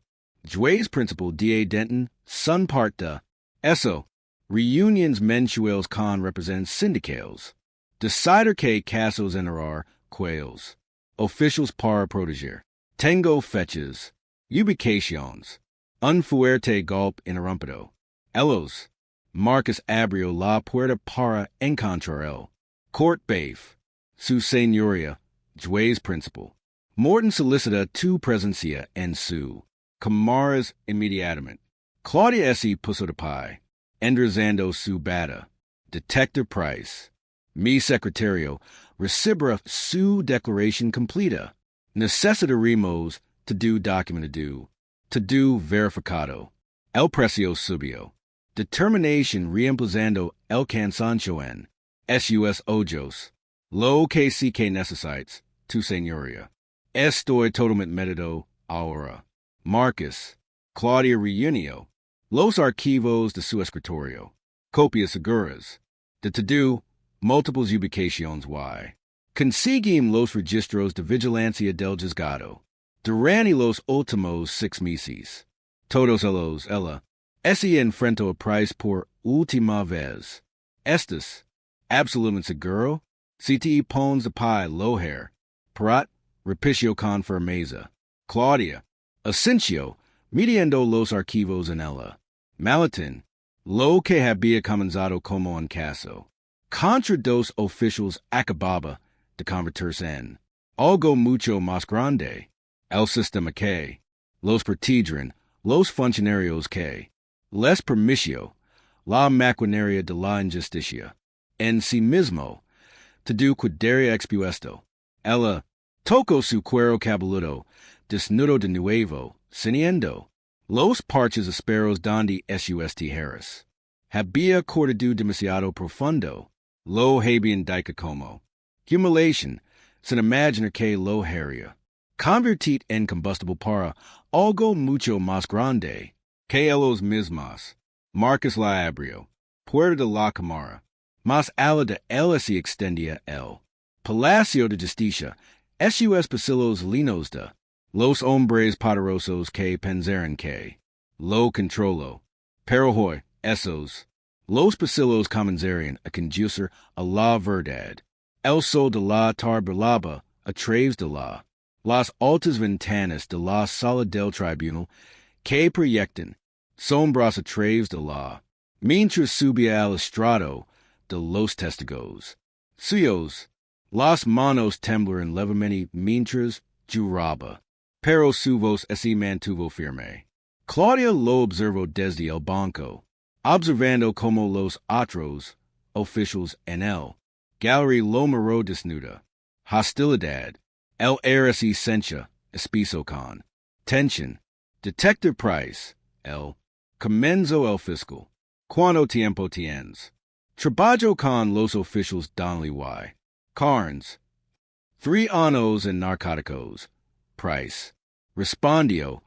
Juez principal D.A. Denton, son parte. Eso. Reunions mensuales con representantes sindicales. Decider que casos enterar, quales. Officials para proteger. Tengo fechas. Ubicaciones. Un fuerte golpe interrumpido. Elos. Marcus abrió la puerta para encontrar el. Court bafe. Su señoría. Juez principal. Morton solicita tu presencia en su. Camaras inmediatamente. Claudia S. puso de pie. Enderzando su bata. Detective Price. Mi secretario recibirá su declaración completa. Necesitaremos to do documentado. To do verificado. El precio subió. Determination reemplazando el cansancio en. Sus ojos. Lo que sí que necesites. Tu señoría. Estoy totalmente medido ahora. Marcus. Claudia reunió. Los archivos de su escritorio. Copias seguras. De to-do, múltiples ubicaciones y. Conseguim los registros de vigilancia del juzgado. Durante los últimos 6 meses. Todos ellos, ella. Se enfrentó a Price por última vez. Estes. Absolutamente seguro. Si te pones de pie lo hair. Parat. Repicio con firmeza. Claudia. Asensio. Midiendo los archivos en ella. Malatin. Lo que había comenzado como un caso. Contra dos oficials acababa de convertirse en. Algo mucho más grande. El sistema que. Los presiding. Los funcionarios que. Les permiso. La maquinaria de la injusticia. En sí mismo. To do quidere expuesto. Ella. Tocó su cuero cabelludo. Desnudo de nuevo. Ciniendo. Los parches asperos donde sust Harris. Había cortado demasiado profundo. Lo habían dicho como. Humiliation. Sin imaginar que lo haría. Convertit en combustible para algo mucho más grande. Que ellos mismos. Marcus la abrió. Puerta de la cámara. Más ala de él se extendía el. Palacio de Justicia. Sus pasillos linos de. Los hombres poderosos que pensaron que. Lo controlo. Pero hoy, esos. Los pasillos comenzaron a conducir a la verdad. El sol de la tarde brillaba a Traves de la, Las Altas Ventanas de la Sala del Tribunal, que proyectan sombras a Traves de la, mientras subía al estrado de los testigos. Suyos, las manos temblaron levemente mientras juraba, pero su voz se mantuvo firme. Claudia lo observó desde el banco, observando como los otros officials en el gallery lo miró desnuda. Hostilidad, el resistencia, espiso con tension. Detective Price, el comenzó el fiscal. Cuánto tiempo tienes? Trabajo con los officials Donnelly Y. Carnes. 3 años en narcóticos. Price. Respondió,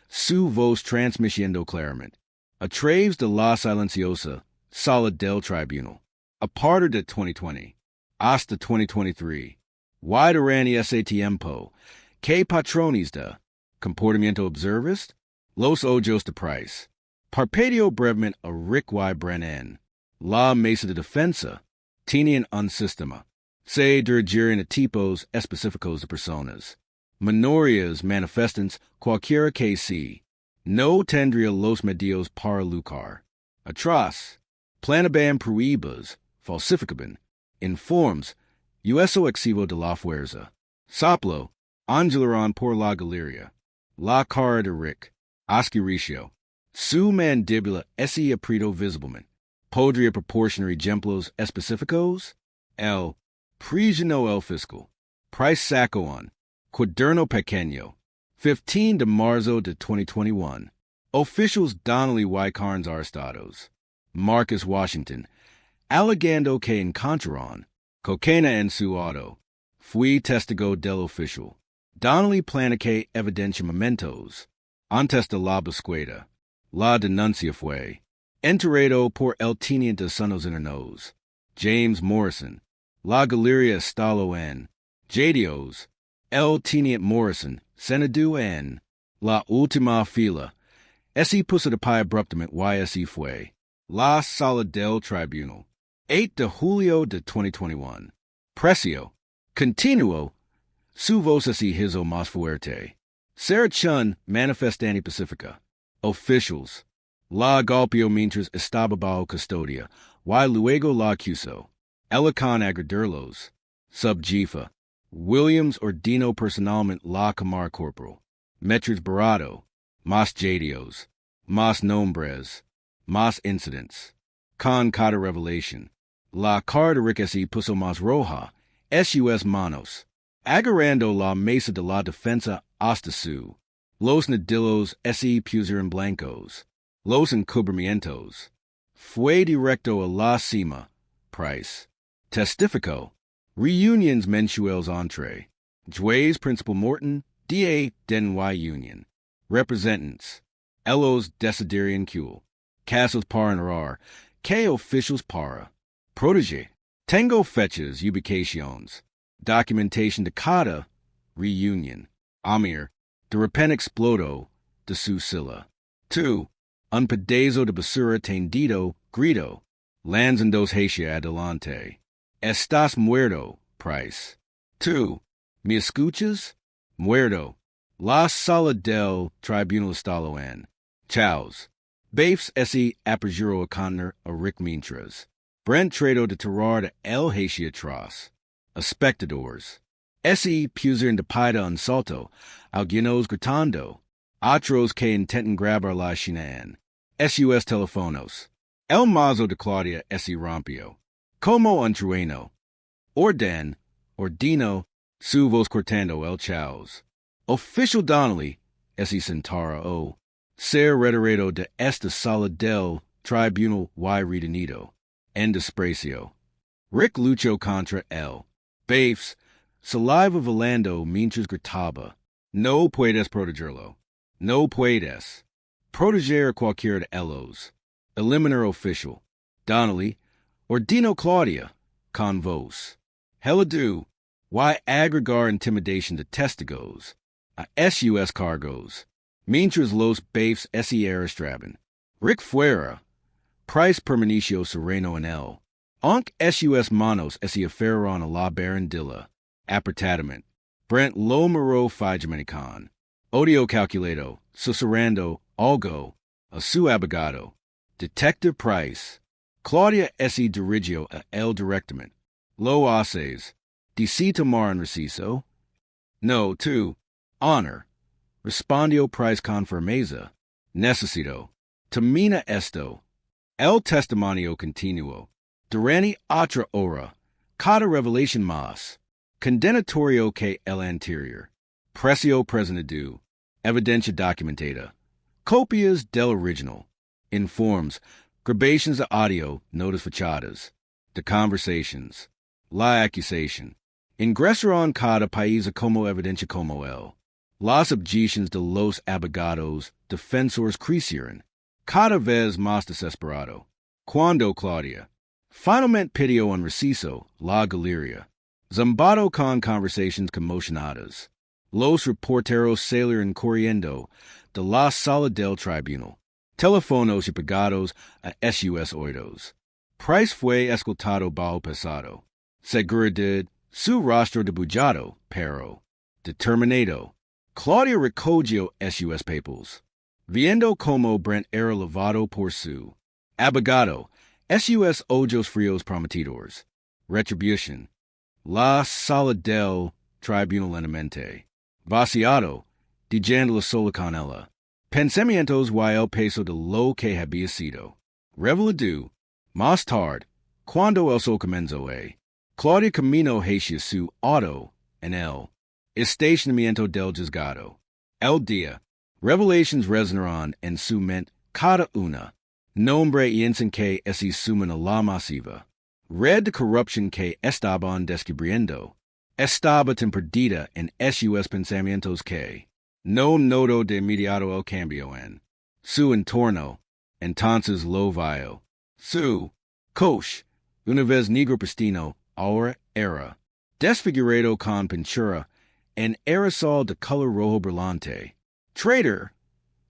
su voz transmitiendo claramente. A través de la silenciosa sala del tribunal. A partir de 2020 hasta 2023. Y durante ese tiempo, ¿qué patrones de comportamiento observist? Los ojos de Price. Parpadeó brevemente a Rick Y. Brennan. La mesa de defensa tenían un sistema. Se dirigían a tipos específicos de personas. Minorías manifestantes cualquiera que sea. No tendría los medios para luchar. Atrás, planaban pruebas, falsificaban informes, uso excesivo de la fuerza. Soplo, angelaron por la galería. La cara de Rick, oscuricio. Su mandíbula se apretó visiblemente. ¿Podría proporcionar ejemplos específicos? El presionó el fiscal. Price sacó un cuaderno pequeño. 15 de marzo de 2021. Officials Donnelly Y. Carnes arrestados. Marcus Washington, alegando que encontraron cocaína en su auto. Fui testigo del oficial. Donnelly planique evidencia momentos. Antes de la búsqueda. La denuncia fue enterrado por el teniente Sonos Internos. James Morrison. La galería estalo en Jadios. El teniente Morrison, senador en la última fila. Ese puso de pie abruptamente y ese fue la sala del tribunal. 8 de julio de 2021. Precio. Continuo. Su voz se hizo más fuerte. Sarah Chun manifestante pacifica. Officials. La golpeó mientras estaba bajo custodia, y luego la acusó. Ella con agredirlos. Subjefa. Williams ordinó personalmente la Cámara Corporal. Metres Barato. Más jadios. Más nombres. Más incidents. Con cada revelación. La cara de Rick se puso más roja. Sus manos. Agarrando la mesa de la defensa hasta su. Los nudillos se pusieron blancos. Los encubrimientos. Fue directo a la cima. Price. Testificó. Reunions mensuales entre. Juez Principal Morton, D.A. Den Y Union. Representants. Elos deciderian cul. Casos para narrar. Que officials para. Protege. Tengo fechas ubicaciones. Documentation de cada. Reunion. Amir. De repente explodó. De su silla. 2. Un pedazo de basura tendido. Grito. Lands en dos hacia adelante. Estás muerto, Price. 2. ¿Me escuchas? Muerto. La sala del tribunal estalo en. Chaos. Bafes ese apergiro a conner a Rick Mintras. Brent trato de terrar de el hacia atrás. Espectadores. Ese pusieron de paida un salto. Algunos gritando. Otros que intentan grabar la chinan. Sus teléfonos. El mazo de Claudia se rompió. Como un trueno. Ordino, su voz cortando el chaos. Official Donnelly, ese sentara o. Ser retirado de esta sala del tribunal y retenido. En desprecio. Rick luchó contra él. Bafes, saliva volando mientras gritaba. No puedes protegerlo. No puedes. Proteger cualquiera de ellos. Eliminar oficial. Donnelly, ordino Claudia, con voz. Heladu, y agregar intimidation de testigos. A sus cargos. Mientras los bafes se arrastraban. Rick fuera. Price permaneció sereno en él. Aunque sus manos se aferraron a la barandilla. Apretadamente. Brent lo moro fi Jamaican. Odio calculato, susurrando, algo, a su abogado. Detective Price. Claudia S.E. dirigio a el directament. Lo haces. Dicito mar en reciso. No, tu. Honor. Respondio Price confirmeza. Necesito. Termina esto. El testimonio continuo. Durante otra hora. Cada revelation más. Condenatorio que el anterior. Precio presentado. Evidencia documentada. Copias del original. Informs. Grabations de audio, notas fachadas. The conversations. La accusation. Ingresaron cada país como evidencia como el. Las objeciones de los abogados defensores crecieron. Cada vez más desesperado. Cuando Claudia. Finalmente pidió un receso, la galería. Zambado con conversations conmocionadas. Los reporteros salieron corriendo de la sala del tribunal. Teléfonos y pegados a sus oídos. Price fue escoltado bajo pesado. Seguridad, su rostro dibujado, pero determinado. Claudia recogió sus papers. Viendo como Brent era lavado por su abogado, sus ojos fríos prometedores. Retribution. La sala del tribunal enamente. Vaciado, dejando la sola con ella. Pensamientos y el peso de lo que había sido. Revelado. Más tarde, cuando el sol comenzó Claudia caminó hacia su auto en el estacionamiento del juzgado. El día. Revelations resonaron en su mente cada una. Nombre y en que se suman a la masiva. Red de corrupción que estaban descubriendo. Estaba tan perdida en sus pensamientos que no notó de inmediato el cambio en su entorno. Entonces lo vio. Su coche, una vez negro pristino, ahora era desfigurado con pintura en aerosol de color rojo brillante. Traitor,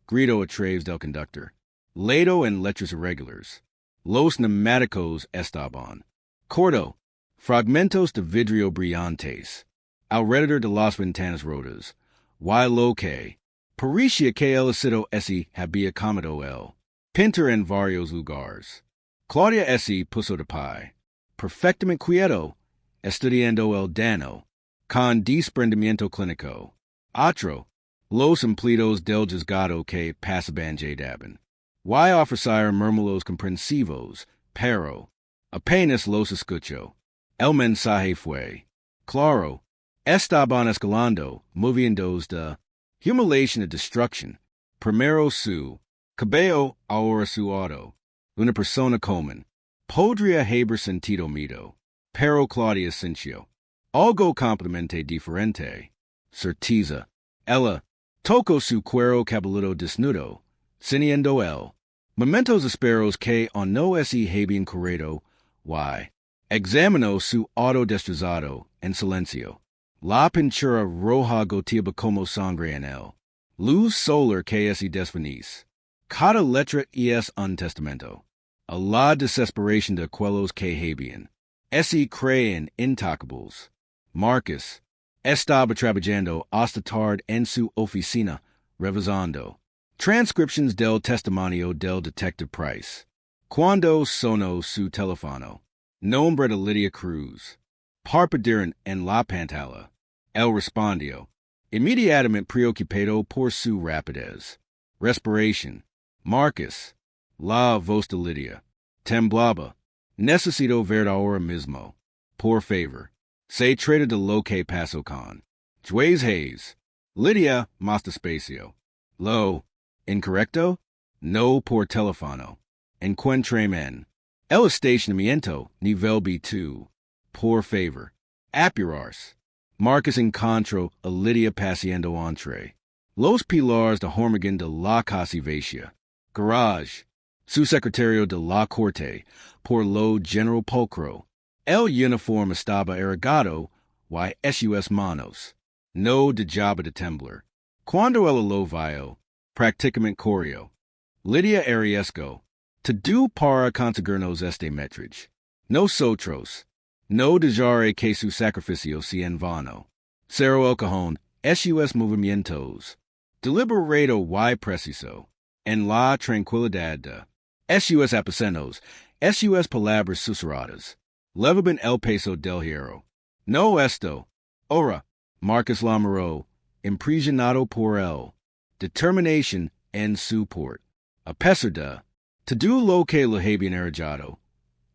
gritó a través del conductor. Ledo en letras irregulares. Los neumáticos estaban. Corto. Fragmentos de vidrio brillantes. Alrededor de las ventanas rotas. Y lo que. Parecía que el éxito ese había comido el. Pintor en varios lugares. Claudia S. puso de pie. Perfectamente quieto. Estudiando el dano. Con desprendimiento clínico. Otro. Los empleados del juzgado que pasaban daban. Y ofrecieron murmuros comprensivos, pero apenas los escuchó. El mensaje fue claro. Estaban escalando, moviéndose de humiliation a destruction. Primero su cabello, ahora su auto. Una persona común. Podría haber sentido miedo, pero Claudia sintió algo completamente diferente. Certeza. Ella tocó su cuero cabelludo desnudo, sintiendo el momentos esperos que no se habían corrido, y examinó su auto destrozado en silencio. La pintura roja goteaba como sangre en él. Luz solar que se desvanece. Cada letra es un testamento. A la desesperación de aquellos que habían. Se creen intocables. Marcus estaba trabajando hasta tarde en su oficina, revisando transcriptions del testimonio del detective Price. Cuando sonó su teléfono, nombre de Lydia Cruz. Parpadearon en la pantalla. Él respondió, inmediatamente preocupado por su rapidez. Respiration. Marcus. La voz de Lydia. Temblaba. Necesito ver ahora mismo. Por favor. Se trata de lo que pasó con Claudia Hayes. Lydia, más despacio. Lo incorrecto? No por teléfono. Encuéntrame el estacionamiento, nivel B2. Por favor. Apurarse. Marcus encontró a Lydia paseando entre los pilares de hormigón de la casa vacía. Garage. Su secretario de la corte, por lo general pulcro. El uniforme estaba erigado y sus manos. No dejaba de temblar. Cuando él lo vio, prácticamente corrió. Lydia arriesgó. Todo para conseguirnos este metrage. Nosotros. No dejaré que su sacrificio sea en vano. Cero el Cajon, sus movimientos. Deliberato y preciso. En la tranquilidad de. Sus aposentos, sus palabras susurradas. Levaban el peso del hierro. No esto. Ora, Marcus Lamoureux, impresionado por él. Determination en support. A pesar de. To do lo que le habían arrojado.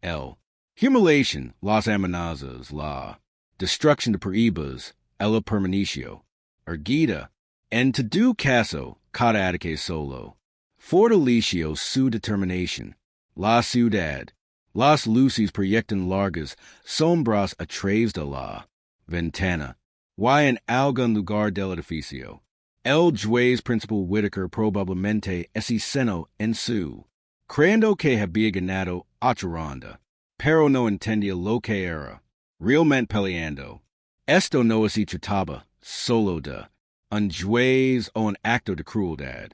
El. Humiliation, las amenazas, la. Destruction de peribas, el permanecio. Erguida. En to do caso, cada ataque solo. Fortaleció su determinación. La ciudad. Las luces proyectan largas sombras a través de la ventana. Y en algún lugar del edificio. El juez principal Whitaker probablemente ese seno en su. Creyendo que había ganado otra ronda. Pero no entendía lo que era. Realmente peleando. Esto no se trataba solo de un juez o un acto de crueldad.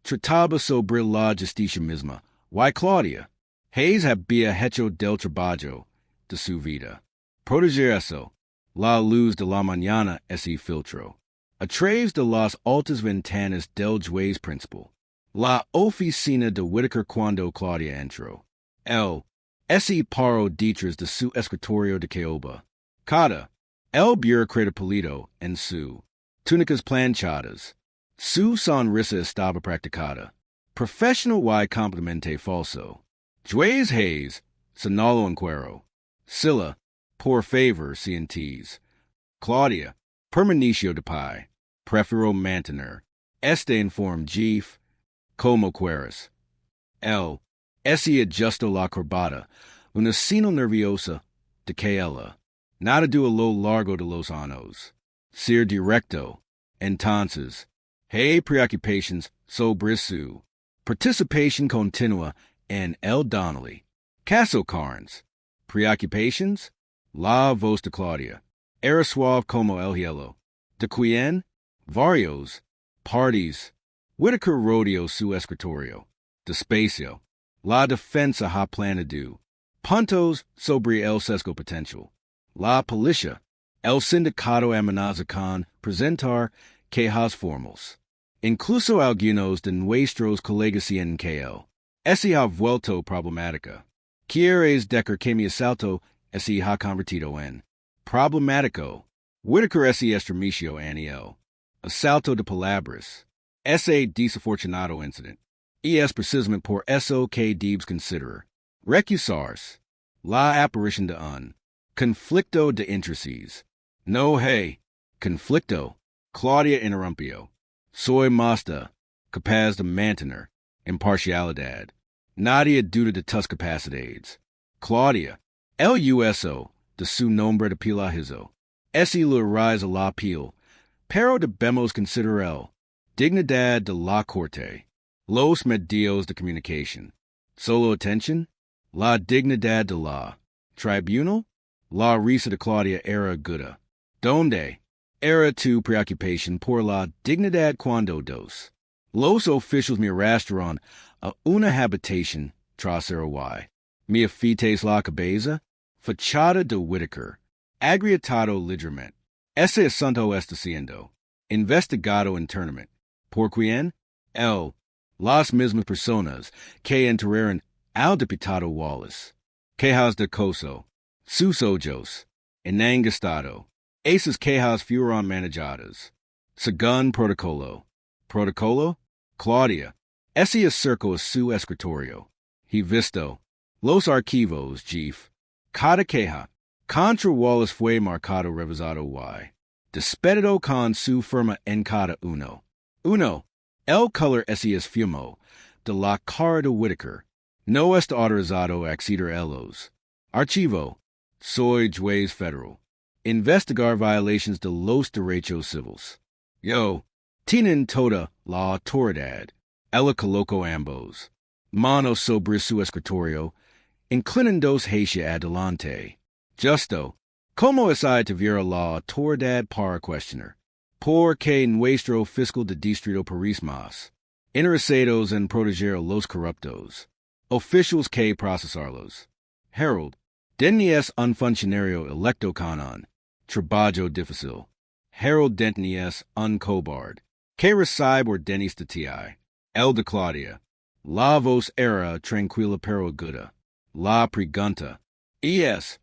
Trataba sobre la justicia misma. Y Claudia Hayes había hecho del trabajo de su vida. Proteger eso. La luz de la mañana ese filtro. A través de las altas ventanas del juez principal. La oficina de Whitaker cuando Claudia entró. Ese paro detrás de su escritorio de caoba. El burócrata pulido en su. Túnicas planchadas. Su sonrisa estaba practicada. Professional y completamente falso. Juez Hayes, sonalo en cuero. Silla, por favor, cientis. Claudia, permanecio de pie. Prefero mantener. Informe jeef. Como quieras. Ese adjustó la corbata. Una sino nerviosa de que ella. Nada a lo largo de los años. Ser directo. Entonces. Hay preocupations sobre su. Participation continua en el Donnelly. Caso Carnes. Preoccupations. La voz de Claudia. Era suave como el hielo. De quién. Varios. Parties. Whitaker rodeó su escritorio. Despacio. La defensa ha planado. Puntos sobre el sesgo potential. La policía. El sindicato amenaza con presentar quejas formales. Incluso algunos de nuestros colegas en KL. Ese ha vuelto problemática. ¿Quieres decir que mi asalto ese ha convertido en problemático? Whitaker ese estremeció aniel. Asalto de palabras. Ese desafortunado incident. Y es precisamente por eso que debes considerar. Recusarse. La aparición de un. Conflicto de intereses. No hay. Conflicto. Claudia interrumpió. Soy más de. Capaz de mantener. Imparcialidad. Nadie duda de tus capacidades. Claudia. El uso. De su nombre de pila hizo. Ese le rise a la pil. Pero debemos considerar. Dignidad de la corte. Los medios de comunicación. Solo atención. La dignidad de la. Tribunal. La risa de Claudia era aguda. Donde. Era tu preocupación por la dignidad cuando dos. Los oficios me arrastraron a una habitación trasera y. Me afites la cabeza. Fachada de Whitaker. Agrietado ligeramente. Ese asunto está siendo. Investigado internamente. ¿Por quién? Las mismas personas que enterraron al diputado Wallace. Quejas de acoso. Sus ojos. Enangastado. Esas quejas fueron manejadas. Según protocolo. Protocolo? Claudia. Ese acercó a su escritorio. He visto. Los archivos, jeef. Cada queja. Contra Wallace fue marcado revisado y. Despedido con su firma en cada uno. El color ese es fumo. De la cara de Whitaker. No está autorizado a acceder a ellos. Archivo. Soy juez federal. Investigar violations de los derechos civiles. Tienen toda la autoridad. Ella colocó ambos. Manos sobre su escritorio. Inclinandos hacia adelante. Justo. Como es hay to ver la autoridad para questionar? Porque nuestro fiscal de distrito Paris más. Interesados en proteger a los corruptos. Officials que procesarlos. Herald. Denny es un funcionario electo con un trabalho difícil. Harold Denton es uncobard. Que recibe ordenis de ti. El de Claudia. La voz era tranquila pero aguda. La pregunta. Es.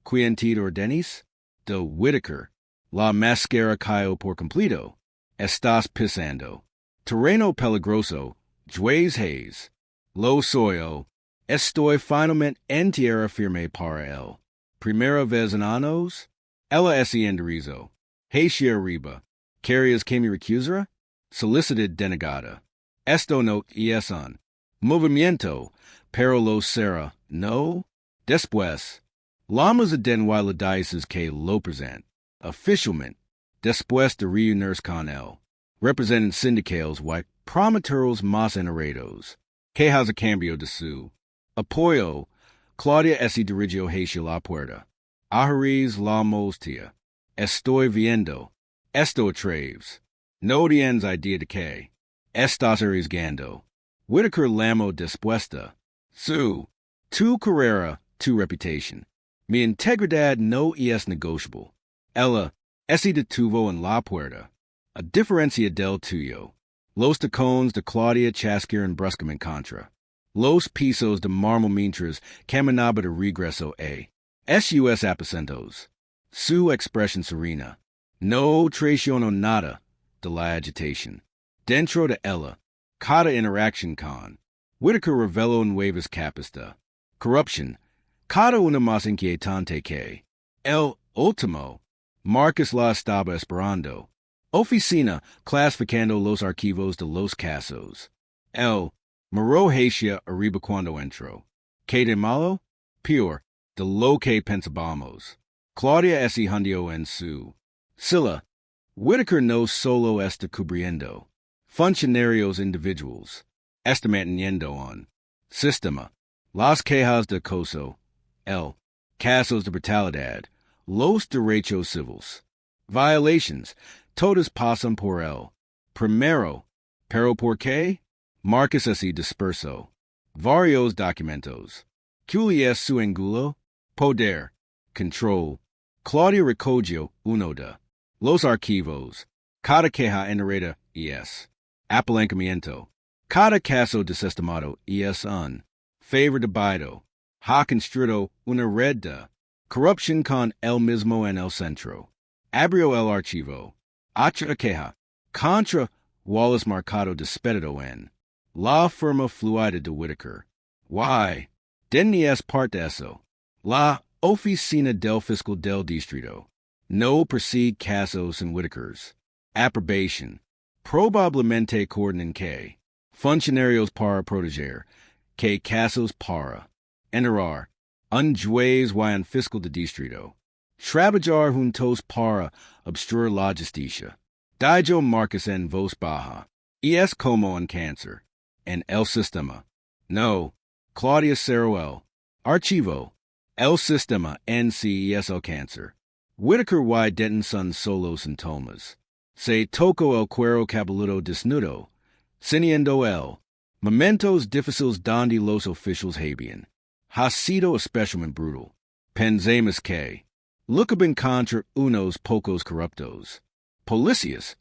Quien te ordenis? De Whitaker. La mascara cayó por completo. Estás pisando. Terreno peligroso. Juez Hayes. Lo soyo. Estoy finalmente en tierra firme para él. Primera vez en años. Ella ese enderizo. Hacia arriba. Carrias que me recusera? Solicited denegada. Esto no es un movimiento, pero lo será, no? Después. Lamas a denwila dices que lo present. Officialmente. Después de reunirse con él. Representing sindicales y promotoros más enredados. Que has a cambio de su. Apoyo. Claudia ese dirigió hacia la puerta. Ahariz la mostia. Estoy viendo. Esto atraves. No tienes idea de que. Estás arriesgando. Whitaker lamo dispuesta. Su. Tu carrera, tu reputation. Mi integridad no es negociable. Ella, ese detuvo en la puerta. A diferencia del tuyo. Los tacones de Claudia chasquearon bruscamente contra. Los pisos de mármol mientras caminaba de regreso a. Sus aposentos. Su expresión serena. No traiciono nada de la agitación. Dentro de ella, cada interacción con. Whitaker reveló nuevas capas de corruption. Cada una más inquietante que. El último. Marcus la estaba esperando. Oficina clasificando los archivos de los casos. El miró hacia arriba cuando entró. Que de malo? Peor, de lo que pensábamos. Claudia ese hundió en su. Silla. Whitaker no solo está cubriendo. Funcionarios individuals. Está manteniendo un. Sistema. Las quejas de acoso. El. Casos de brutalidad. Los derechos civiles. Violations. Todas pasan por él. Primero. Pero por qué? Marcus ese disperso. Varios documentos. ¿Cuál es su angulo? Poder. Control. Claudia recogió uno de los archivos. Cada queja enredada es. Apalancamiento. Cada caso desestimado es un. Favor debido. Ha construido una red de corrupción con él mismo en el centro. Abrió el archivo. Otra queja. Contra Wallace Marcado despedido en. La firma fluida de Whitaker. Why? Denny es parte eso. La oficina del fiscal del distrito. No persigue casos en Whitakers. Approbation. Probablemente coordinan que. Funcionarios para proteger. Que casos para. Enterar. Un juez y un fiscal de distrito. Trabajar juntos para obstruir la justicia. Dijo Marcus en voz baja. Es como un cáncer. En el sistema. No. Claudia Ceruel. Archivo. El sistema en sí es el cáncer. Whitaker y Denton son solo sintomas. Se tocó el cuero cabelludo desnudo. Siniendo el. Momentos difíciles donde los oficiales habían. Ha sido especialmente brutal. Pensemos que. Locaban contra unos pocos corruptos. Policías.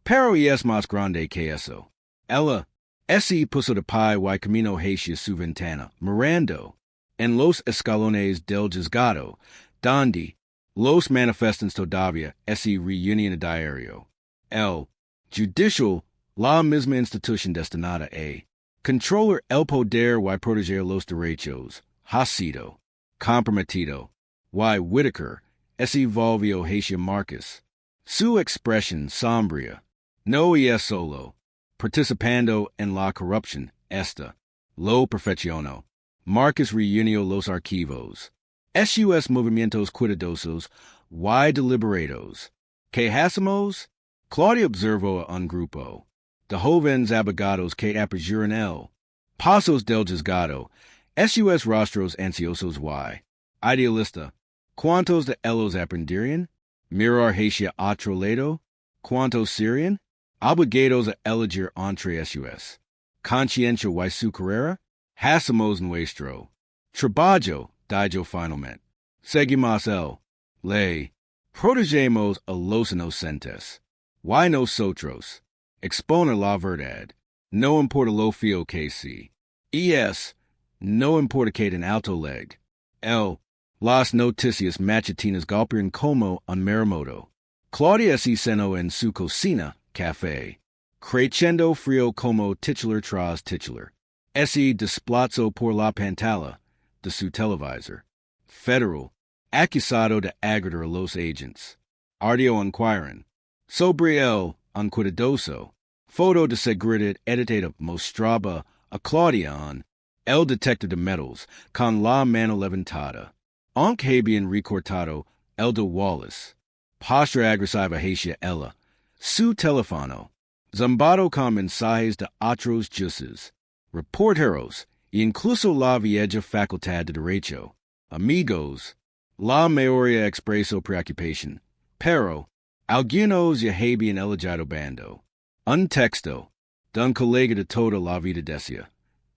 Pero es más grande que eso. Ella. Ese puso de pie y camino hacia su ventana, mirando. En los escalones del juzgado, donde los manifestantes todavía ese reunión diario. El judicial, la misma institución destinada a controlar el poder y proteger los derechos, ha sido comprometido. Y Whitaker, ese volvió hacia Marcus. Su expresión sombría. No es solo. Participando en la corrupción, esta. Lo perfeccionó. Marcus reunió los archivos. Sus movimientos cuidadosos y deliberados. ¿Qué hacemos? Claudia observó a un grupo. De jóvenes abogados que aperjuran él. Pasos del juzgado. Sus rostros ansiosos y. Idealista. ¿Cuántos de ellos aprenderían? Mirar hacia otro lado. ¿Cuántos serían? Obligados a elegir entre sus. Consciencia y su carrera. Hacemos nuestro trabajo, dijo finalmente. Seguimos el ley. Protegemos a los inocentes. Why no sotros? Exponer la verdad. No importa lo feo que si. Es. No importa que en alto leg. L. Las noticias matutinas golpean como un maremoto. Claudia si seno en su cocina, café. Creciendo frío como titular tras titular. Ese desplazo por la pantalla de su televisor. Federal. Acusado de agredir a los agents. Audio inquiren. Sobre el cuidadoso. Foto de seguridad editada mostraba a Claudia el detector de metals con la mano levantada. Aunque habían recortado el de Wallace. Postura agresiva hacia ella. Su teléfono. Zambado con mensajes de otros jueces. Reporteros. E incluso la vieja facultad de derecho. Amigos. La mayoría expreso preocupación. Pero. Algunos ya habían elogiado bando. Un texto. De un colega de toda la vida decia.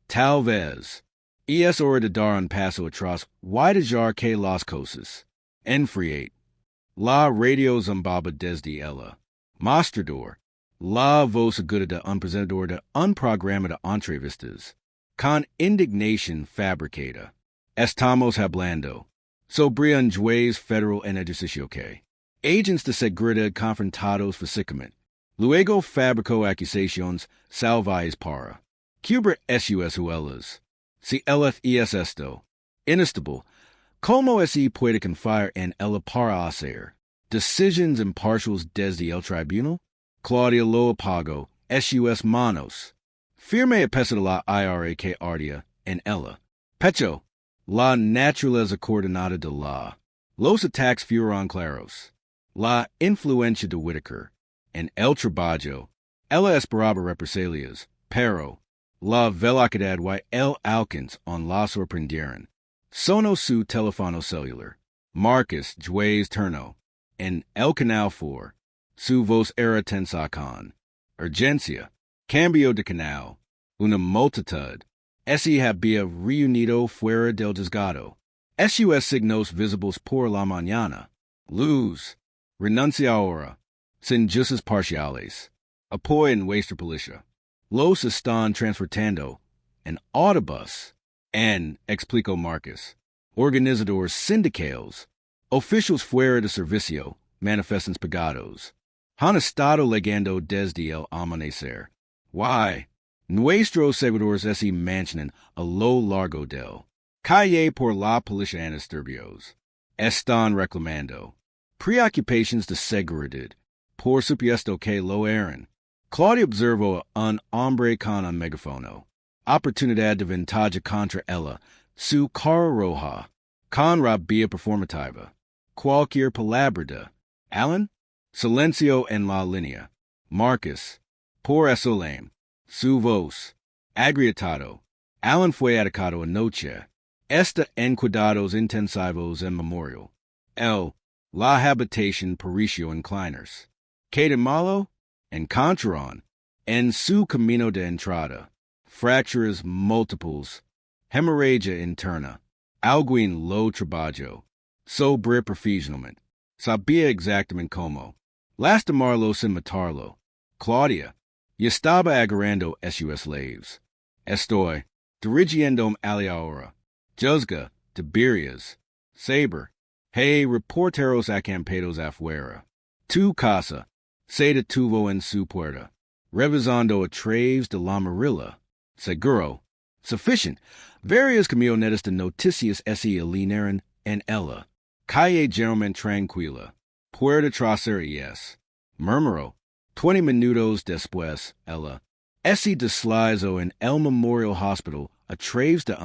Tal vez. Es hora de dar un paso atrás. Why dejar que las cosas enfriate. La radio zambaba desde ella. Mostrador. La voz aguda de un presentador de un programa de entrevistas. Con indignación fabricada. Estamos hablando. Sobre un juez federal en ejercicio que. Agents de seguridad confrontados físicamente. Luego fabricó acusaciones salvajes para. Cubrir sus huellas. Si ella es esto. Inestable. ¿Cómo se puede confiar en ella para hacer decisions impartials desde el tribunal? Claudia lo apagó. Sus manos. Firme a pesar de la ira que ardía en ella. Pecho. La naturaleza coordenada de la. Los ataques fueron claros. La influencia de Whitaker. En el trabajo. Ella esperaba represalias. Pero. La velocidad y el alcance on la sorprendieron. Sonó su teléfono celular. Marcus Juez Turno. En el canal 4. Su voz era tensa con. Urgencia. Cambio de canal. Una multitud. Se había reunido fuera del juzgado. Sus signos visibles por la mañana. Luz. Renuncia ahora. Sin juicios parciales. Apoyo en vuestra policía. Los están transportando en autobús. En, explicó Marcus. Organizadores sindicales. Oficials fuera de servicio. Manifestan pegados. Han estado legando desde el amanecer. Why? Nuestros seguidores se mantienen a lo largo del calle por la policía en disturbios. Están reclamando preocupaciones de seguridad. Por supuesto que lo eran. Claudia observó a un hombre con un megafono. Oportunidad de ventaja contra ella. Su cara roja. Con rabia performativa. Cualquier palabra de Alan. Silencio en la línea. Marcus. Por eso lame. Su voz. Agrietado. Alan fue atacado anoche. Está en cuidados intensivos en memorial. La habitación Parisio incliners. Que de malo? Encontraron. En su camino de entrada. Fractures múltiples. Hemorragia interna. Alguien lo trabajo. Sobre profesionalmente. Sabía exactamente cómo. Lastimarlo sin matarlo. Claudia. Y estaba agarrando sus slaves. Estoy. Dirigiéndome a ahora. Juzga. Tiberias. Saber. Hey, reporteros acampados afuera. Tu casa. Se detuvo en su puerta. Revisando a través de la marilla. Seguro. Sufficient. Varias camionetas de noticias se alinearon en ella. Calle generalmente tranquila. Puerta trasera yes. Murmuró. 20 minutos después, ella. Se deslizó en el Memorial Hospital a través de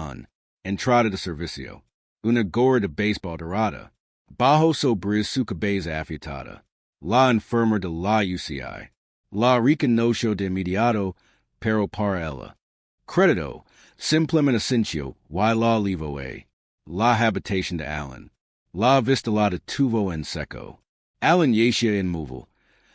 entrada de servicio. Una gorra de béisbol dorada. Bajo sobre su cabeza afeitada. La enferma de la UCI. La reconoció de inmediato, pero para ella. Crédito, simplemente sintió, y la livo la habitación de Alan. La vista la detuvo en seco. Alan yacía inmóvil.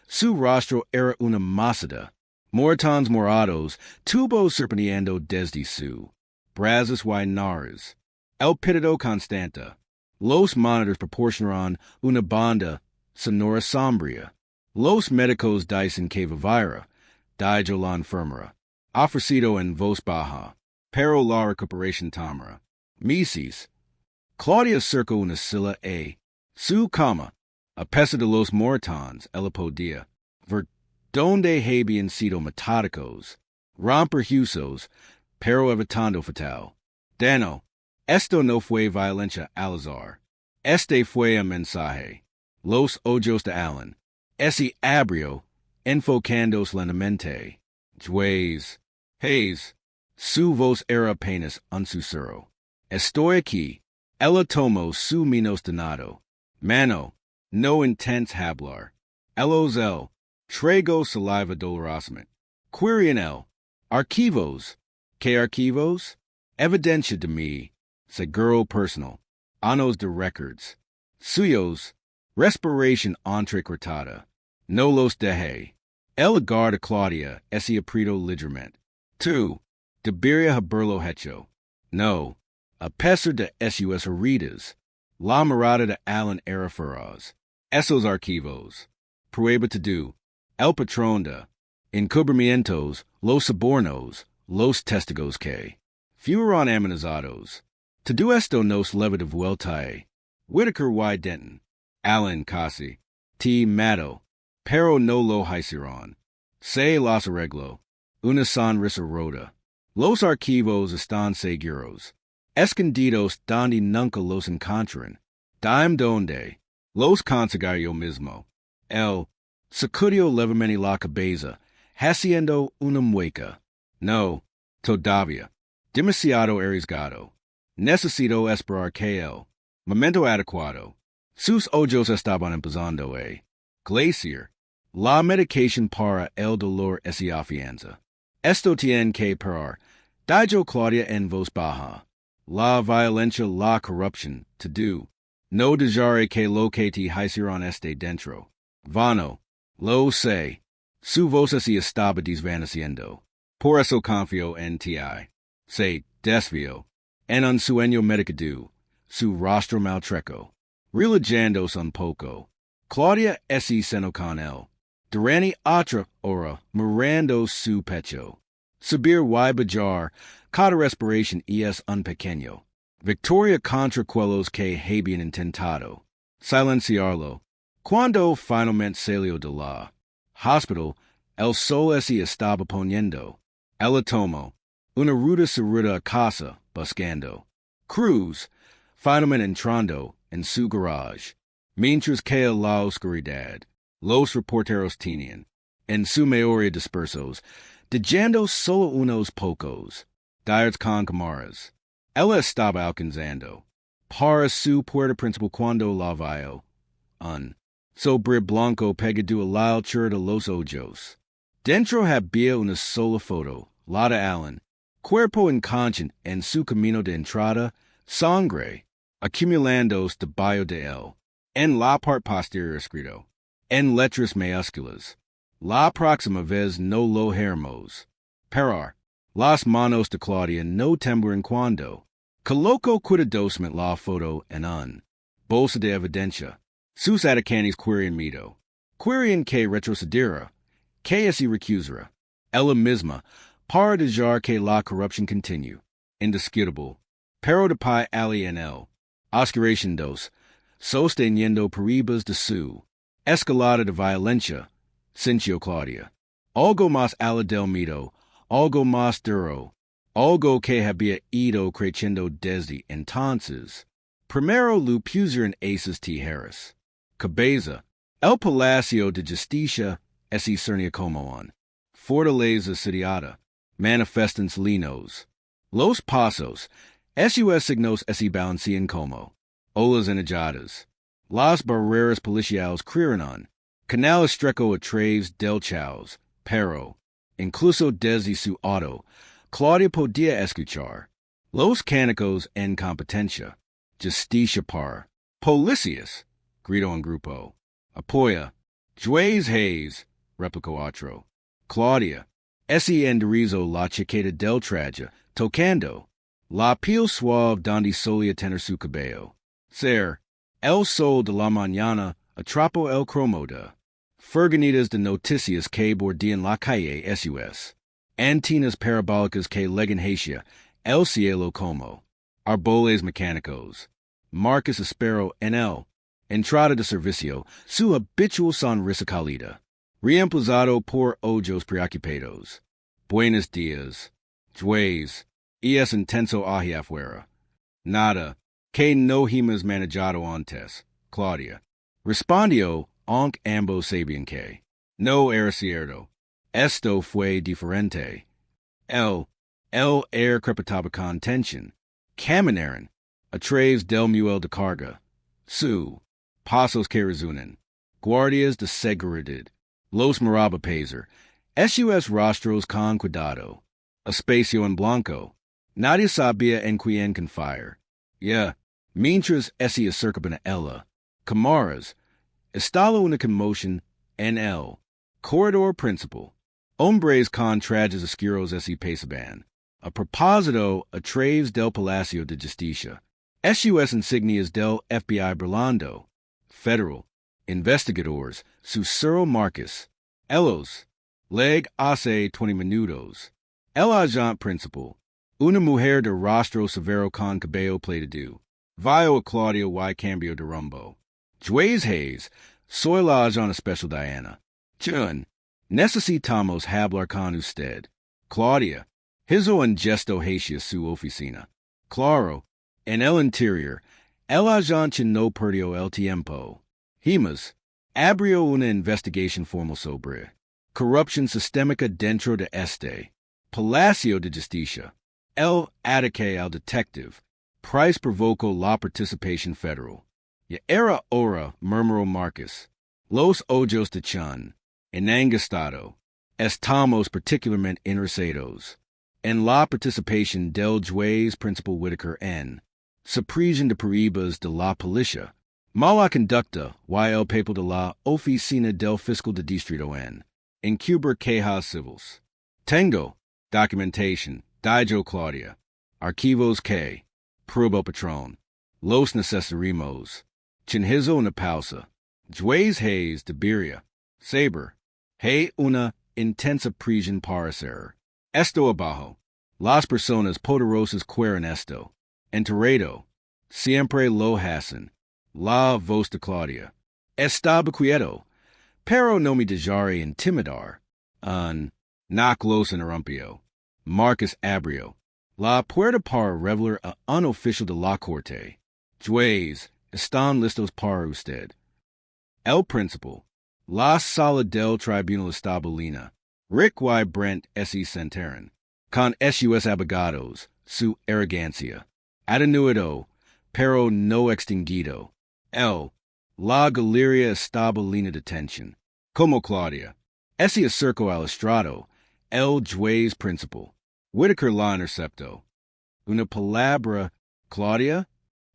Su rostro era una masada. Moretones morados, tubos serpenteando desde su. Brazos y nariz. El pitido constante. Los monitors proporcionaron una banda sonora sombria. Los médicos dicen que vivira, dijo la enfermera. Ofrecido en voz baja, pero la recuperación tamara. Mises. Claudia cerca una silla su cama, a pesar de los moretones, ella podía ver donde habían sido metódicos, romper huesos, pero evitando fatal. Dano, esto no fue violencia al azar. Este fue un mensaje. Los ojos de Allen. Ese abrió, enfocándose lentamente. Hayes. Su voz era apenas un susurro. Estoy aquí. Ella tomó su menos donado. Mano, no intents hablar. El trego saliva dolorosamente. Query en él. Archivos. ¿Qué archivos? Evidencia de mí. Seguro personal. Anos de records. Suyos. Respiration entrecortada. No los dejé. El guarda Claudia ese aprieto ligeramente. 2. Debería haberlo hecho. No. A pesar de sus heridas. La mirada de Allen era feroz. Esos archivos. Prueba to do. El patrón de encubrimientos, los sobornos, los testigos que fueron amenazados. To do esto nos leva de vuelta. Whitaker y Denton. Allen casi. T. Mato. Pero no lo hicieron. Se los arregló. Una sonrisa rota. Los archivos están seguros. Escondidos donde nunca los encontraron. Dime donde. Los conseguirá yo mismo. El sacudió levemente la cabeza, haciendo una mueca. No, todavía. Demasiado arriesgado. Necesito esperar que el momento adecuado. Sus ojos estaban empezando a glaciar. La medicación para el dolor es afianza. Esto tiene que parar. Dijo Claudia en voz baja. La violencia, la corrupción, to do. No dejaré que lo que te hicieron esté dentro. Vano. Lo sé. Su voz se estaba desvaneciendo. Por eso confío en ti. Se desvió. En un sueño medicado. Su rostro maltrecho. Relajándose un poco. Claudia ese seno con él. Durante otra hora, mirando su pecho. Subir y bajar, cada respiración es un pequeño. Victoria contra quellos que habían intentado silenciarlo. Cuando finalmente salió de la hospital, el sol se estaba poniendo. Ella tomó una ruta salida a casa, buscando Cruz, finalmente entrando en su garage. Mientras que la oscuridad, los reporteros tenían, en su mayoría dispersos, dejando solo unos pocos, diarios con cámaras. Ella estaba alcanzando para su puerta principal cuando la vio. Un sobre blanco pegado a la altura de los ojos. Dentro había una sola foto, la de Allen, cuerpo inconsciente en su camino de entrada, sangre, acumulándose debajo de él. En la parte posterior escrito, en letras mayúsculas, la próxima vez no lo haremos. Parar. Las manos de Claudia no temblan cuando colocó cuidadosamente la foto en un bolsa de evidencia. Sus atacantes querían miedo. Querían que retrocediera, que se recusara. Ella misma, para dejar que la corrupción continue. Indiscutible. Pero de pai ali en él. Oscilación 2. Sosteniendo peribas de su escalada de violencia. Sintió Claudia. Algo más allá del miedo. Algo más duro. Algo que había ido creciendo desde entonces. Primero lo pusieron esas tijeras. Cabeza. El Palacio de Justicia ese cernia como un fortaleza sitiada. Manifestans linos. Los pasos. Sus signos ese balancían como olas enejadas. Las barreras policiales crieron canal estrecho a través del chaos, pero, incluso desde su auto, Claudia podía escuchar los cánicos en competencia. Justicia para policías, gritó un grupo. Apoya. Hayes, replicó otro. Claudia. Ese enderizo la chiqueta del traje, tocando la piel suave donde solía tener su cabello. Ser, el sol de la mañana Atrapo el cromoda. Ferganitas de noticias que bordean la calle sus. Antenas parabólicas que legan hacia el cielo como. Arboles mecánicos. Marcus Espero en el. Entrada de servicio, su habitual sonrisa cálida. Reemplazado por ojos preocupados. Buenos días. Juez. Es intenso hacia afuera. Nada. Que no hemos manejado antes. Claudia. Respondió, aunque ambos sabían que. No era cierto. Esto fue diferente. El air crepitaba con tensión. Caminaron. A través del muelle de carga. Su. Pasos que resuenan. Guardias de seguridad. Los miraba peser. Sus rostros con cuidado. Espacio en blanco. Nadie sabía en quién confiar. Mientras se acercaban a ella. Camaras. Estaba una conmoción en el corredor principal. Hombres con trajes oscuros se pasaban. A propósito, a través del Palacio de Justicia. Sus insignias del FBI Burlando. Federal. Investigadores. Su Cero Marcus. Ellos. Leg hace 20 minutos. El agente principal. Una mujer de rostro severo con cabello plateado. Vio a Claudia y cambio de rumbo. Juez Hayes. Soy la agente especial Diana. Chun. Necesitamos hablar con usted. Claudia. Hizo un gesto hacia su oficina. Claro. En el interior. El agente no perdió el tiempo. Himas. Abrió una investigación formal sobre corrupción sistémica dentro de este Palacio de Justicia. El ataque al detective. Price provocó la participación federal. Ya era hora, murmuró Marcus. Los ojos de Chun. Enangastado. Estamos particularmente interesados en la participación del juez principal Whitaker en supresión de pruebas de la policía. Mala conducta y el papel de la oficina del fiscal de distrito en encubrir quejas civiles. Tengo documentación, dijo Claudia. Archivos que prueba patrón. Los necesitaremos. Chinhizo una pausa. Juez Hayes de Beria. Saber. Hay una intensa presión para hacer esto abajo. Las personas poderosas quieren esto. Enterrado. Siempre lo hacen. La voz de Claudia. Estaba quieto. Pero no me dejaré intimidar. Knock los interrumpió. Marcus abrió. La puerta para revelar a un oficial de la corte. Juez, están listos para usted. El principal. La sala del tribunal estaba llena. Rick y Brent se sentaron. Con sus abogados, su arrogancia. Atenuado, pero no extinguido. La galería estaba llena de tensión. Como Claudia. Se acercó al estrado. El juez principal. Whitaker la interceptó. Una palabra, Claudia.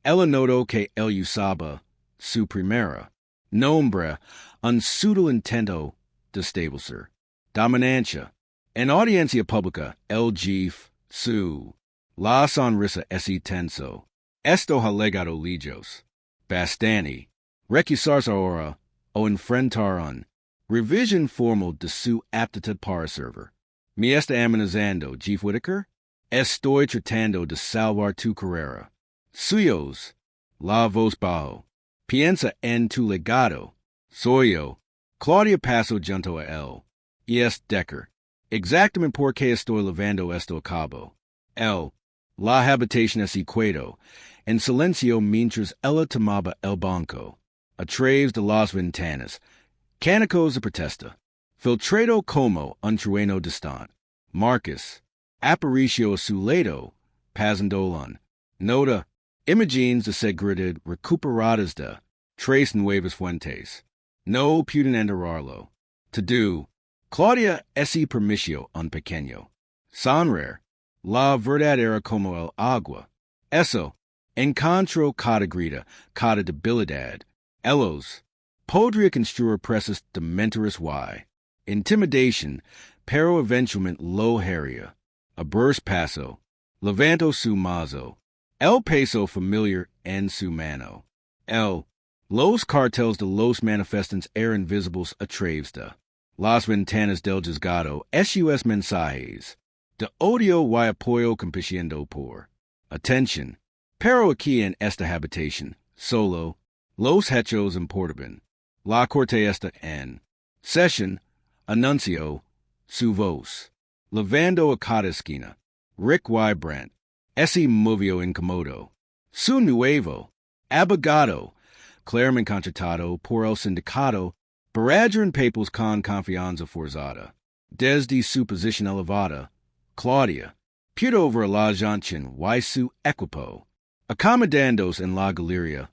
Ella notó que él usaba su primera nombre, un sutil intento de establecer dominancia. En audiencia pública, el jefe, su la sonrisa es tenso. Esto ha legado lejos. Bastante. Recusarse ahora o enfrentar un revisión formal de su aptitud para servir. ¿Me está amenazando, Chief Whitaker? Estoy tratando de salvar tu carrera. Suyos. La voz bajo. Piensa en tu legado. Soy yo. Claudia pasó junto a él. Es Decker. Exactamente por qué estoy llevando esto a cabo. La habitación es cuedo. En silencio mientras ella tomaba el banco. A través de las ventanas. Cánicos de protesta. Filtrado como un trueno distante. Marcus. Aparicio a su lado. Pasandolon. Nota. Imágenes de seguridad recuperadas de tres nuevas fuentes. No pueden enterrarlo. To do. Claudia se permitió un pequeño. Sonreír. La verdad era como el agua. Eso. Encontró cada grita, cada debilidad. Ellos. Podría construir presas de mentiras y intimidation, pero eventualmente lo haría. Abrirse paso. Levantó su mazo. El peso familiar en su mano. Los cartels de los manifestantes eran visibles a través de las ventanas del juzgado sus mensajes de odio y apoyo compitiendo por atención. Pero aquí en esta habitación, solo, los hechos importaban. La corte está en sesión, anunció su voz. Levando a cada esquina. Rick Y. Brent. Ese movió incómodo. Su nuevo abogado, claramente contratado por el sindicato, barrager en papers con confianza forzada. Desde su posición elevada, Claudia pudo ver la junción y su equipo, acomodándose en la galería.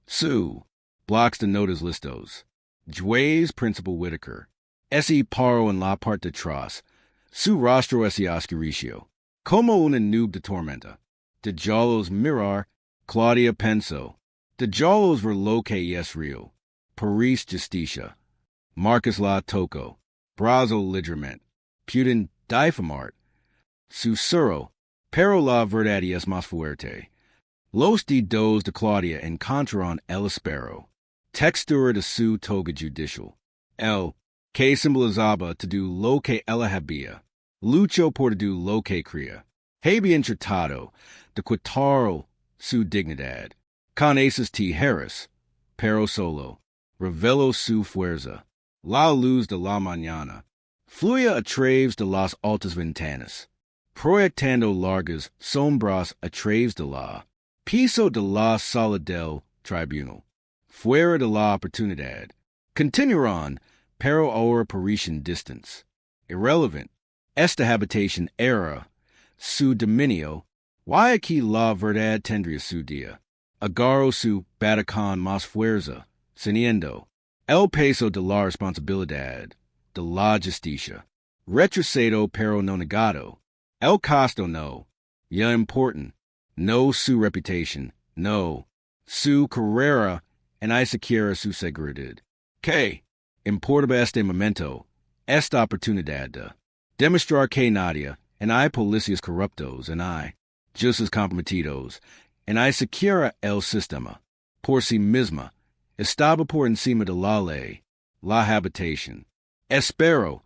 Su blocks de notas listos. Juez Principal Whitaker. Ese paro en la parte de atrás. Su rostro ese oscuricio. Como una nube de tormenta. De jalos mirar, Claudia pensó. De jalos ver lo que es real. Paris justicia. Marcus la toco. Brazo ligeramente. Putin difamart. Susurro. Pero la verdad es más fuerte. Los dedos de Claudia encontraron el espero. Textura de su toga judicial. El que simbolizaba to do lo que ella había. Lucho por do lo que crea. Habían tratado de quitar su dignidad. Con esas tijeras. Pero solo. Reveló su fuerza. La luz de la mañana. Fluía a través de las altas ventanas. Proyectando largas sombras a través de la piso de la sala del tribunal. Fuera de la oportunidad. Continuaron, pero ahora parecen distance. Irrelevant. Esta habitación era su dominio, y aquí la verdad tendría su día. Agarró su batacón más fuerza, ceniendo el peso de la responsabilidad, de la justicia. Retrocedo pero no negado. El costo no, ya important. No su reputación, no. Su carrera, en ni siquiera su seguridad. Que importaba este momento, esta oportunidad de demostrar que nadie, en hay policías corruptos, en hay jueces comprometidos, en hay siquiera el sistema, por sí misma, estaba por encima de la ley, la habitación. Espero,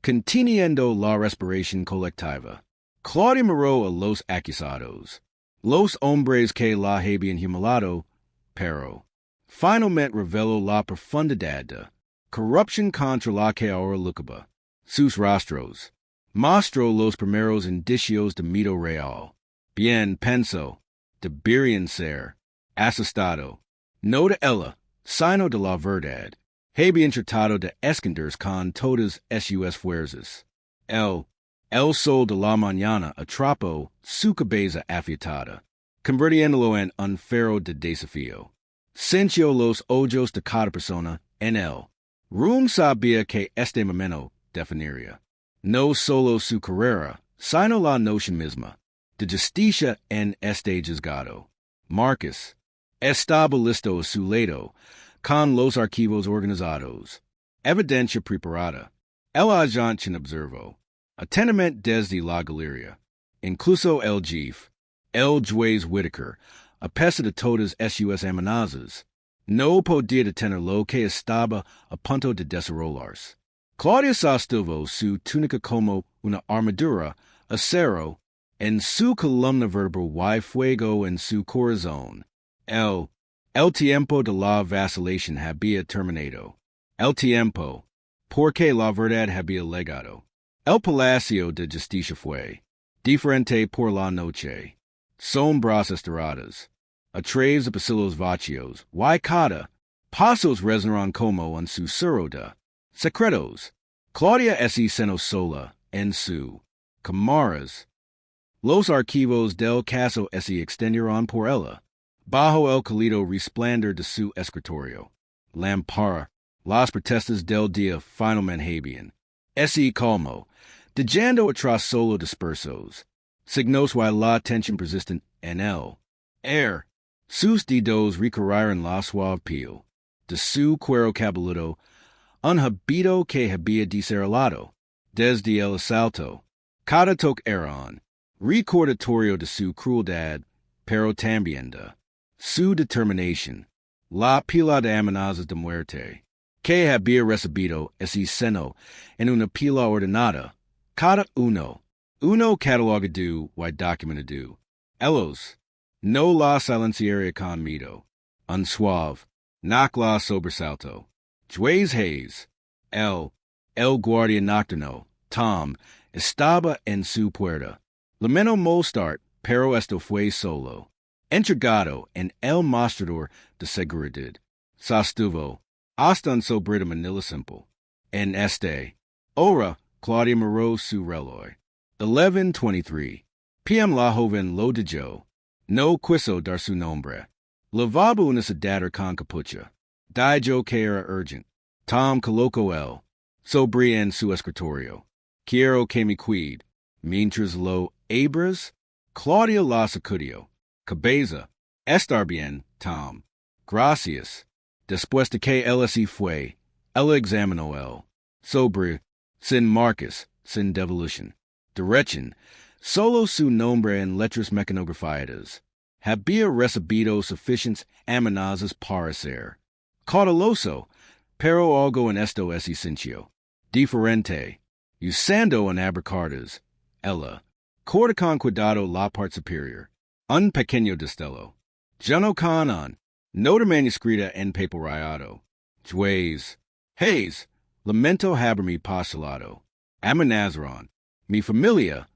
conteniendo la respiración colectiva. Claudia miró a los acusados, los hombres que la habían humillado, pero finalmente reveló la profundidad de corrupción contra la que ahora luchaba. Sus rostros mostró los primeros indicios de mito real. Bien pensó, deberían ser asustado. No de ella, sino de la verdad. Habían tratado de esconderse con todas sus fuerzas. El sol de la mañana atrapó su cabeza afiatada, convirtiéndolo en un faro de desafío. Sintió los ojos de cada persona en él. Room sabía que este momento definiría no solo su carrera, sino la noción misma de justicia en este juzgado. Marcus estaba listo a su lado, con los archivos organizados. Evidencia preparada. El agente observó atentamente desde la galería. Incluso el jefe, el juez Whitaker, a pesar de todas sus amenazas, no podía detener lo que estaba a punto de desarrollarse. Claudia sostuvo su túnica como una armadura, acero, en su columna vertebral y fuego en su corazón. El tiempo de la vacilación había terminado. El tiempo, porque la verdad había llegado. El palacio de justicia fue diferente por la noche. Sombras estiradas, a través de pasillos vacíos, y cada pasos resonaron como un susurro de secretos. Claudia se cenó sola en su camaras. Los archivos del caso se extendieron por ella, bajo el cálido resplandor de su escritorio. Lampara, las protestas del día finalmente habían ese calmo, dejando atrás solo dispersos, signos y la tensión persistent en el air. Sus dedos recorrieron la suave piel de su cuero cabelludo, un habito que había desarrollado desde el asalto. Cada toque era un recordatorio de su crueldad, pero también de su determinación. La pila de amenazas de muerte. Que había recibido ese seno en una pila ordenada. Cada uno. Uno catalogado y documentado. Ellos. No la silenciaria con miedo. Un suave. Knock la sobresalto. Juez Hayes. El guardia nocturno. Tom. Estaba en su puerta. Lamento molestar, pero esto fue solo. Entregado en el mostrador de seguridad. Sostuvo. Hasta un sobre de Manila simple. En hora, Claudia miró su reloj. 11:23. PM la joven lo dijo. No quiso dar su nombre. Lavabo una sedador con capucha. Dijo que era urgent. Tom colocó el sobre en su escritorio. Quiero que me cuide. Mientras lo abras, Claudia la sacudió. Cabeza. Estar bien, Tom. Gracias. Después de que él se fue, él examinó el sobre, sin marcas, sin devolución. Direction. Solo su nombre en letras mecanografiadas. Había recibido suficientes amenazas para ser cauteloso, pero algo en esto es esencial. Diferente. Usando en abracardas. Ella. Corta con cuidado la parte superior. Un pequeño destello. Lleno con un nota manuscrita en papel rayado. Juez. Hayes. Lamento haberme postulado. Amenazaron. Mi familia.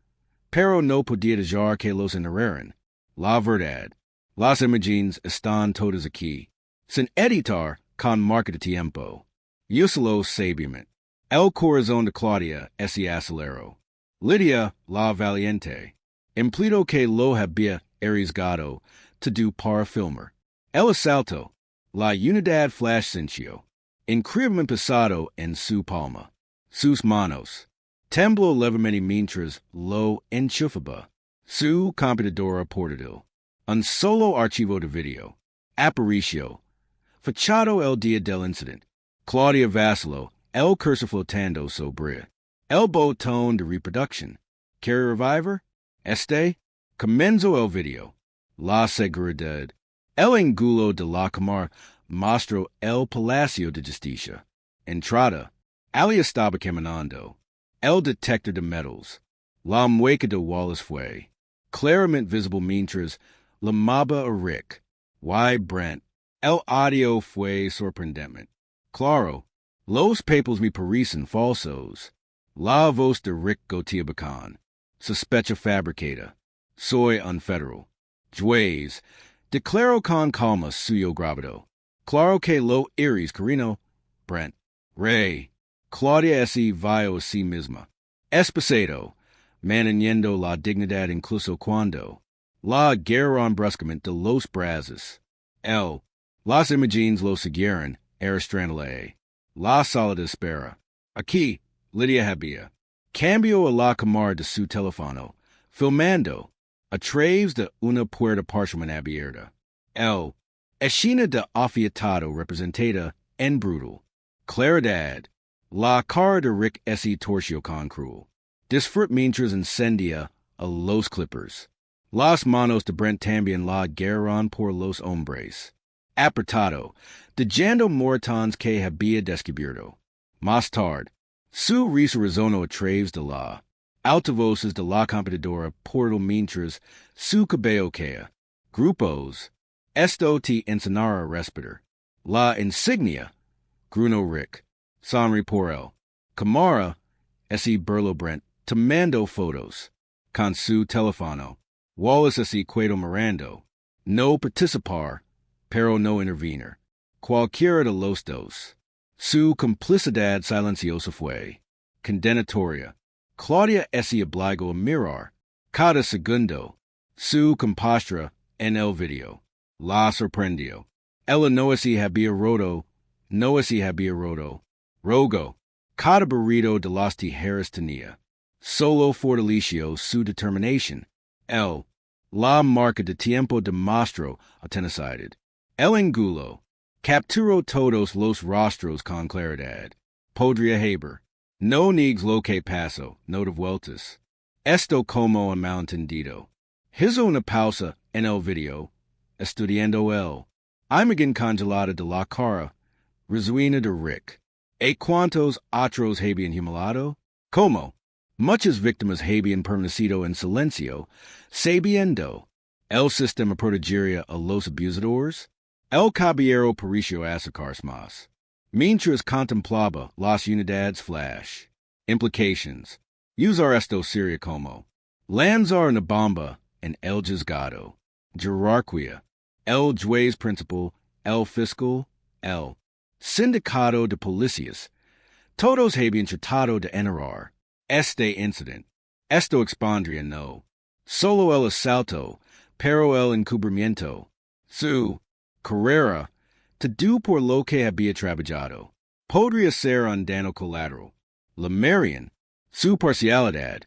Pero no podía dejar que los enterraran. La verdad. Las imágenes están todas aquí. Sin editar con marca de tiempo. Úsalo sabiamente. El corazón de Claudia ese acelero. Lydia la valiente. Implido que lo había arriesgado to do para filmer. El asalto. La unidad flash sintió. Increíblemente pesado en su palma. Sus manos. Tembló levemente mientras lo enchufaba. Su computadora portátil. Un solo archivo de video. Aparicio. Fachado el día del incidente. Claudia vaciló. El cursor flotando sobre el botón de reproducción. ¿Quiere reviver? Comenzó el video. La seguridad. El ángulo de la cámara mostró el Palacio de Justicia. Entrada. Ali estaba caminando. El detector de metals. La mueca de Wallace fue claramente visible mientras llamaba a Rick. Why Brent. El audio fue sorprendente. Claro. Los papeles me parecen falsos. La voz de Rick Gautier-Bacon. Sospecha fabricada. Soy un federal. Juez. Declaro con calma suyo grabado. Claro que lo iris carino. Brent. Rey. Claudia ese vio a sí misma. Espacito. Manteniendo la dignidad incluso cuando la agarraron bruscamente de los brazos. Las imágenes lo siguieron, arrastrándole. La sala de espera. Aquí, Lydia había. Cambio a la cámara de su teléfono, filmando a través de una puerta parcialmente abierta. Escena de afiatado representada en brutal. Claridad. La cara de Rick ese torció con cruel. Disfrut mientras incendia a los clippers. Las manos de Brent también la agarraron por los hombres. Apretado, dejando mortons que había descubierto. Más tarde, su risa resonó a través de la altavoces de la computadora portal mientras su cabello caía. Grupos. Esto te enseñará a respirar. La insignia. Gruno Rick. Sonri por él. Camara. Ese burlo Brent. Tomando fotos. Con su teléfono. Wallace ese quedo mirando. No participar. Pero no intervenir. Cualquiera de los dos. Su complicidad silenciosa fue condenatoria. Claudia ese obligó a mirar cada segundo su compostura en el video. La sorprendió. Ella no se había roto. Rogo. Cada burrito de las tijeras tenía. Solo fortaleció su determinación. La marca de tiempo demostró autenticidad. El ángulo. Capturó todos los rostros con claridad. Podría haber. No niegues lo que pasó, no de vueltas. Esto como un malentendido. Hizo una pausa en el video, estudiando Imagen congelada de la cara, Rizuina de Rick. E quantos otros habean humilado? Como? Muchas víctimas habean permanecido en silencio, sabiendo el sistema protegería a los abusadores. El caballero pereció acercarse más. Mientras contemplaba las unidades flash. Implications. Usar esto seria como lanzar una bomba en el juzgado. Jerarquía. El juez principal, el fiscal, el sindicato de policías. Todos habían tratado de enterrar este incident. Esto expondría no solo el asalto, pero el encubrimiento. Su carrera, todo por lo que había trabajado, podría ser un daño colateral. La Marian, su parcialidad,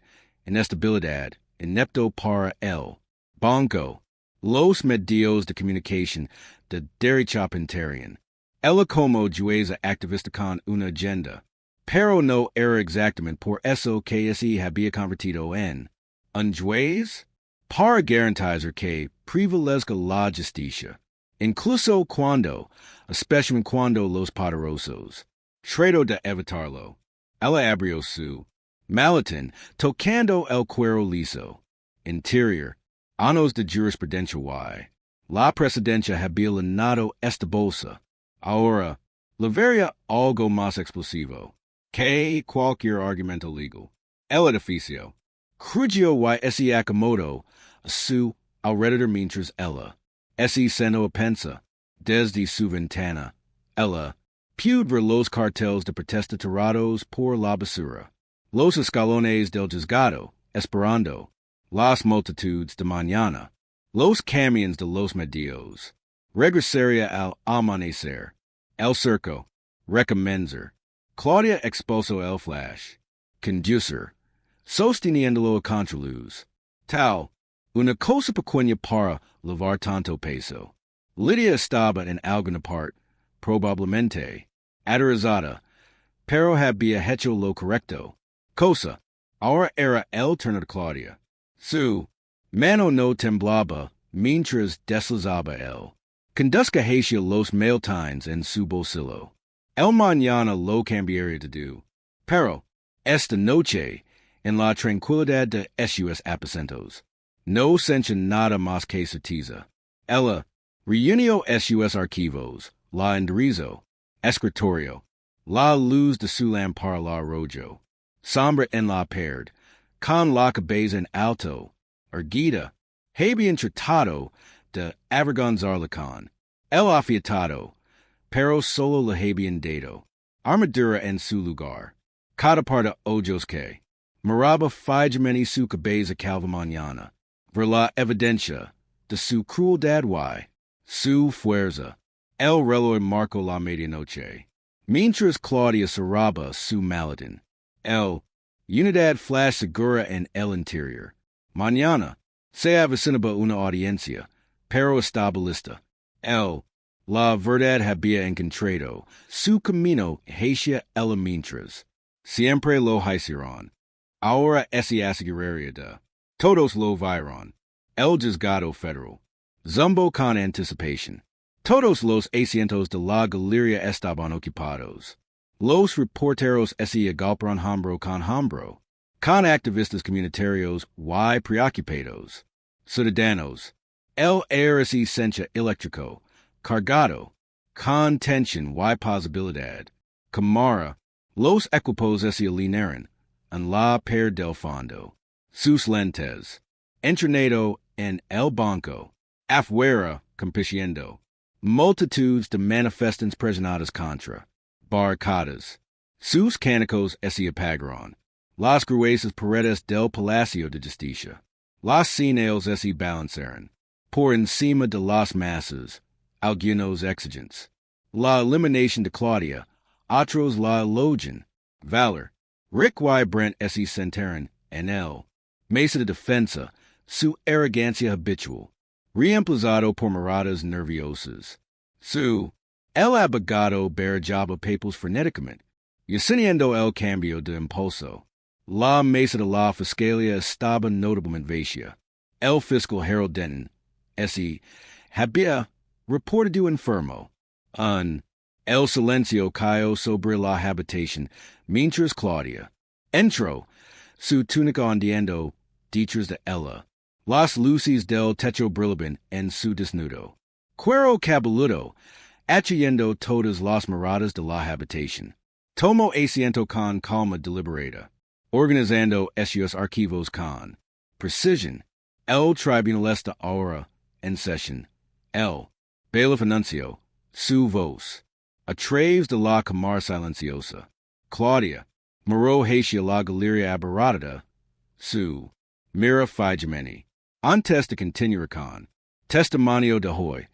inestabilidad, inepto para el banco, los medios de comunicación de derecha pintarian. Ella como jueza activista con una agenda, pero no era exactamente por eso que se había convertido en un juez para garantizar que prevalezca la justicia, incluso cuando, especialmente cuando los poderosos, trató de evitarlo. Ella abrió su maletín tocando el cuero liso. Interior, anos de jurisprudencia y la presidencia había llenado esta bolsa. Ahora, la vería algo más explosivo que cualquier argumento legal. El edificio crujio y ese Akamoto a su alrededor mientras ella, ese seno pensa, desde su ventana, ella, pude ver los carteles de protesta tirados por la basura, los escalones del juzgado, esperando, las multitudes de mañana, los camiones de los medios, regresaría al amanecer, el circo, recomenzer, Claudia expuso el flash, conducir, sosteniéndolo a contraluz, tal, una cosa pequeña para lavar tanto peso. Lydia estaba en alguna parte, probablemente, aterrizada, pero había hecho lo correcto. Cosa, ahora era el turno de Claudia. Su mano no temblaba mientras deslizaba el conduzca hacia los maletines en su bolsillo. El mañana lo cambiaría de do. Pero, esta noche, en la tranquilidad de sus aposentos, no sentía nada más que certeza. Ella reunió sus archivos, la enderezó, escritorio, la luz de su lámpara la arrojo, sombra en la pared, con la cabeza en alto, erguida, habían tratado de avergonzarla con el afiatado, pero solo la habían dado armadura en su lugar. Cada par de ojos que miraba fijamente su cabeza calva mañana, ver la evidencia de su crueldad y su fuerza. El reloj marcó la medianoche. Mientras Claudia cerraba su maletín, el unidad flash segura en el interior. Mañana se avecinaba una audiencia, pero estaba lista. La verdad había encontrado su camino hacia el mientras. Siempre lo hicieron. Ahora ese aseguraría de todos lo vieron. El juzgado federal. Zumbo con anticipación. Todos los asientos de la galería estaban ocupados. Los reporteros se agolparon hombro, con activistas comunitarios y preocupados. Ciudadanos. El aire se sentía eléctrico, cargado, con tensión y posibilidad. Camara, los equipos se alinearon en la pared del fondo. Sus lentes, entrenado en el banco, afuera, compitiendo. Multitudes de manifestantes presionados contra. Barricadas. Sus cánicos se apagaron. Las gruesas paredes del Palacio de Justicia. Las señales se balancearon. Por encima de las masas, algunos exigentes. La eliminación de Claudia, otros la elogian. Valor. Rick y Brent se sentaron en el mesa de defensa, su arrogancia habitual. Reemplazado por miradas nerviosas. El abogado barajaba papeles frenéticamente, haciendo el cambio de impulso. La mesa de la fiscalía estaba notablemente vacía. El fiscal Harold Denton, había reported to enfermo. El silencio cayo sobre la habitación, mientras Claudia. Entro, su túnica ondeando, dichas de ella. Las luces del techo brillan en su desnudo. Cuero cabeludo, atrayendo todas las miradas de la habitación. Tomo asiento con calma deliberada. Organizando esos archivos con precision. El tribunal está ahora en sesión. El bailiff anuncio su voz. A través de la cámara silenciosa. Claudia miró hacia la galería abarrotada. Su mira fijamente. Antes de continuar con testimonio de hoy,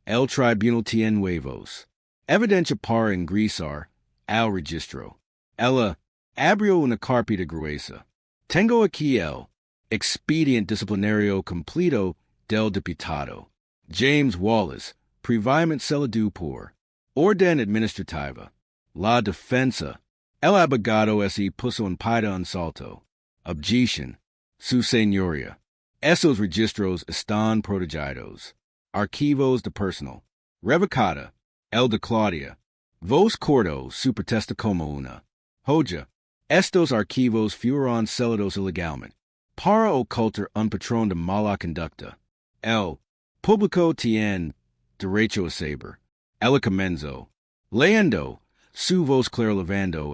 el tribunal tiene huevos. Evidencia para ingresar al registro. Ella abrió una carpeta gruesa. Tengo aquí el expediente disciplinario completo del diputado James Wallace, previamente celebrado por orden administrativa. La defensa. El abogado se puso en pie en salto. Objeción. Su señoría. Esos registros están protegidos. Archivos de personal. Revocada. El de Claudia. Vos corto su protesta como una joya. Estos archivos fueron cedidos ilegalmente para ocultar un patrón de mala conducta. El público tiene derecho a saber. El comenzó leyendo su voz clara lavando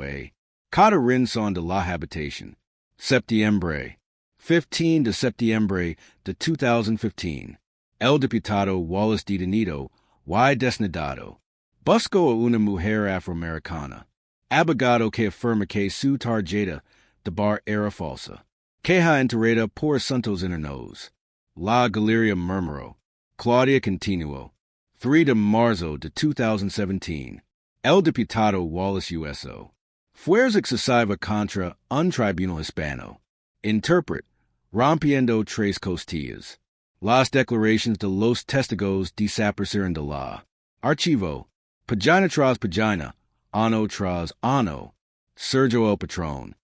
cada rincón de la habitación. Septiembre 15 de septiembre de 2015. El diputado Wallace detenido y desnudado. Buscó a una mujer afroamericana. Abogado que afirma que su tarjeta de bar era falsa. Queja enterrada por asuntos internos. La galería murmuró. Claudia continuó. 3 de marzo de 2017. El diputado Wallace USO. Fuerza excesiva contra un tribunal hispano. Interpret. Rompiendo tres costillas. Las declaraciones de los testigos desaparecieron de la archivo. Pagina tras pagina. Ano tras ano. Sergio el patrón.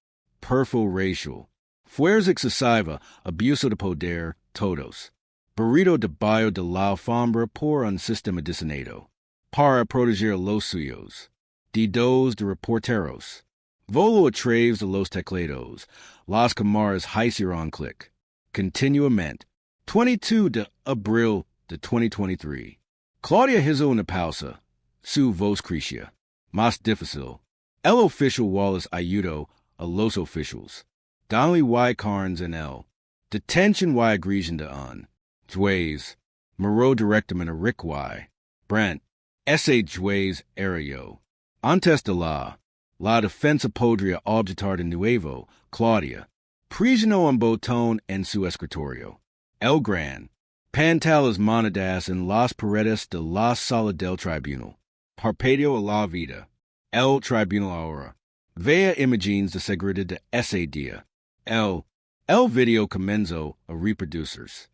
Perfil racial. Fuerza excesiva. Abuso de poder. Todos. Burrito de bayo de la alfombra por un sistema diseñado para proteger los suyos. Didos de reporteros. Volo a través de los teclados. Las cámaras hicieron clic. Continuamente. 22 de abril de 2023. Claudia hizo una pausa. Su voz crecía. Más difícil. El oficial Wallace ayudó a los oficials. Donnelly y Carnes en el. Detention y agresión de un. Juez. Miró directamente a Rick Y. Brent. Ese juez era yo. Antes de la defensa podría objetar de nuevo, Claudia. Prisionó un botón en su escritorio. El gran. Pantalas monadas en las paredes de la sala del tribunal. Parpadeo a la vida. El tribunal ahora. Vea imágenes de seguridad de ese día. El video comenzó a reproducirse.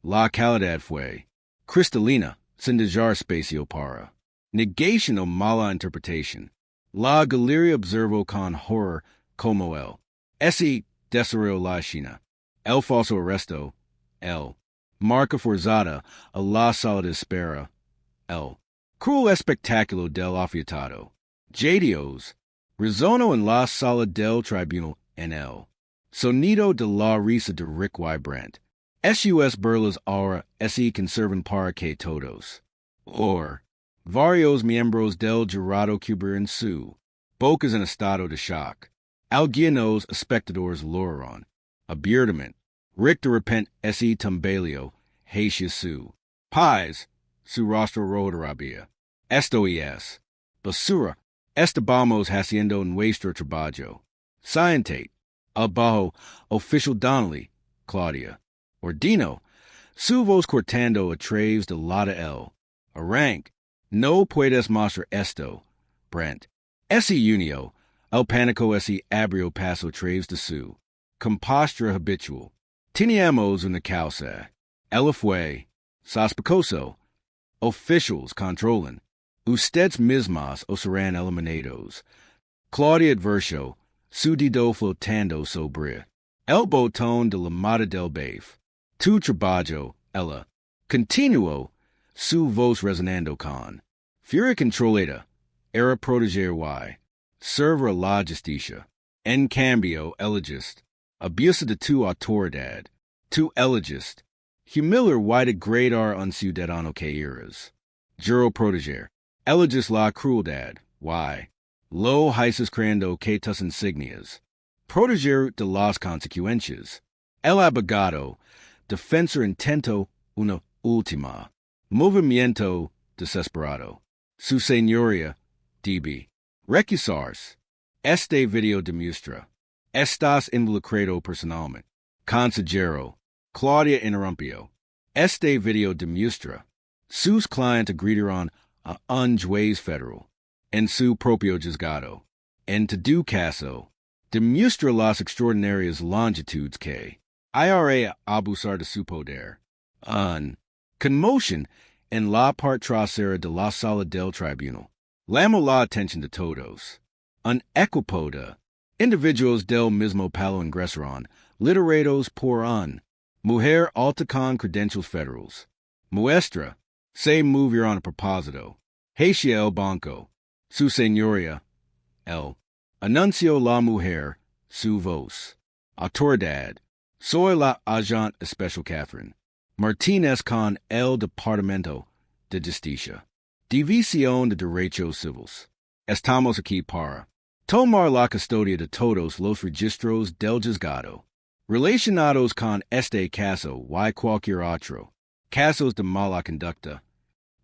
La calidad fue cristalina, sin dejar espacio para negation o mala interpretación. La galería observó con horror como ese desarrolló la China. El falso arresto. El marca forzada a la sala de espera. El cruel espectáculo del afiatado. Jadios. Rizono en la sala del tribunal en el sonido de la risa de Rick Y. Brent. SUS burlas ahora se conservan para que todos. Or, varios miembros del jurado cubren su bocas en estado de shock. Algunos espectadores lograron abiertamente. Rick de repente se tambaleó hacia su pais, su rostro rojo de rabia. Esto es basura. Estábamos haciendo nuestro trabajo. Scientate. Abajo, oficial Donnelly, Claudia. Ordino, su voz cortando a través de la de él. Arranque. No puedes mostrar esto, Brent. Ese unio, el pánico se abrió paso a través de su compostura habitual. Teníamos una causa. Ella fue sospechoso. Officials controlan. Ustedes mismos os serán eliminados. Claudia advirtió, su dedo flotando sobre el botón de la mata del bafe. Tu trabajo, ella. Continuó, su vos resonando con. Furia controlata, era proteger y. Server la justicia. En cambio, elegist. Abusa de tu autoridad. Tu elegist. Humiller y degradar un ciudadano que eras. Juro proteger. Elegist la crueldad. Y. Lo hices creando que tus insignias. Proteger de las consecuencias. El abogado. Defensor intento una última. Movimiento desesperado. Su señoría. DB. Recusars. Este video demuestra. Estás involucrado personalmente. Consejero. Claudia interrumpió. Este video demuestra. Sus clientes agredirán a un juez federal. En su propio juzgado. En todo caso. Demuestra las extraordinarias longitudes que. IRA abusar de su poder. Conmotion en la parte trasera de la sala del tribunal. Llamo la atención de todos. Un equipo de individuos del mismo palo ingresaron, liderados por un mujer alta con credentials federales. Muestra, se movieron a propósito. Hacia el banco. Su señoría. El. Anunció la mujer. Su voz. Autoridad. Soy la agent especial Catherine Martínez con el Departamento de Justicia. División de Derechos Civiles. Estamos aquí para tomar la custodia de todos los registros del juzgado relacionados con este caso y cualquier otro. Casos de mala conducta.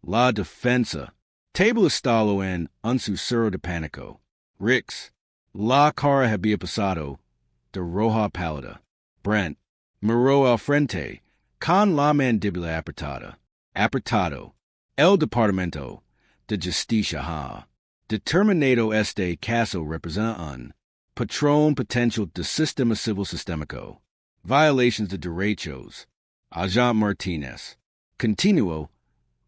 La defensa. Table estado en un susurro de pánico. Rix. La cara había pasado de roja pálida. Brent. Miró al frente. Con la mandíbula apretada. Apretado. El Departamento de Justicia ha determinado este caso representa un patrón potential de sistema civil sistémico. Violations de derechos. Agent Martínez. Continuo.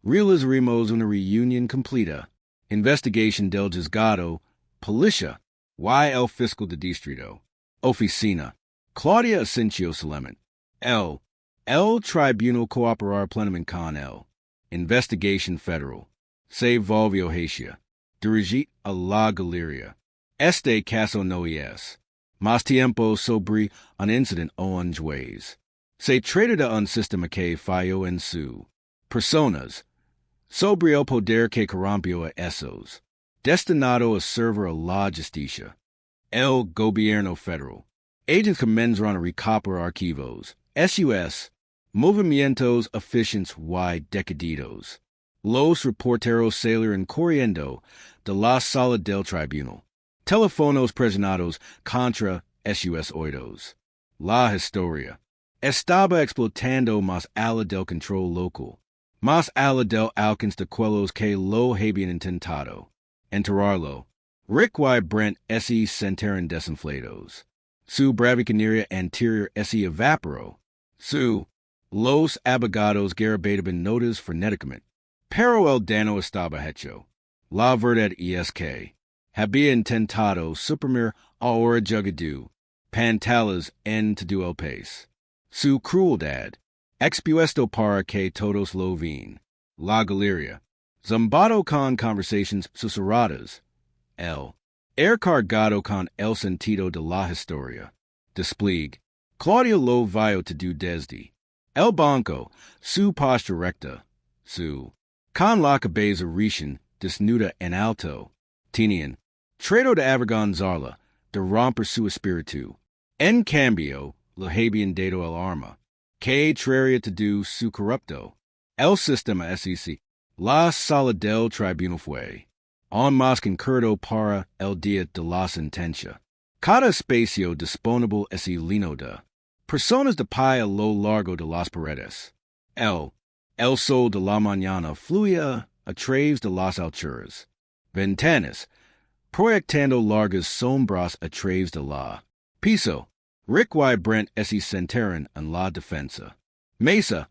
Realizaremos una reunión completa. Investigation del juzgado. Policía. Y el fiscal de distrito. Oficina. Claudia Asensio Soleman. El tribunal cooperar plenamente con el. Investigation federal. Se volvió hacia. Dirigit a la galería. Este caso no es. Más tiempo sobre un incident o un juez. Se trata de un sistema que falló en su personas. Sobre el poder que corrompió a esos. Destinado a servir a la justicia. El gobierno federal. Agents comenzaron a recuperar archivos. SUS. Movimientos eficientes y decididos. Los reporteros salieron corriendo de la sala del tribunal. Teléfonos presionados contra SUS oídos. La historia. Estaba explotando más allá del control local. Más allá del alcance de quellos que lo habían intentado. Enterrarlo. Rick y Brent se sentaron desinflados. Su bravicanería anterior se evaporó. Los abogados garababan notas frenéticamente. Pero el daño estaba hecho. La verdad es que había intentado suprimir ahora jugado. Pantalas en todo el país. Su crueldad. Expuesto para que todos lo ven. La galería. Zumbado con conversaciones susurradas. El cargado con el sentido de la historia. Despliegue. Claudia lo vio todo desde. El banco. Su postura recta. Con la cabeza recién desnuda en alto. Tenían. Trato de avergonzarla. De romper su espíritu. En cambio, lo habían dado el arma. Que traería todo su corrupto. El sistema SEC. La sala del tribunal fue. On más concurrido para el día de la sentencia. Cada espacio disponible es lleno de personas de pie a lo largo de las paredes. El sol de la mañana fluía a través de las alturas. Ventanas, proyectando largas sombras a través de la piso. Rick y Brent se sentaron en la defensa. Mesa,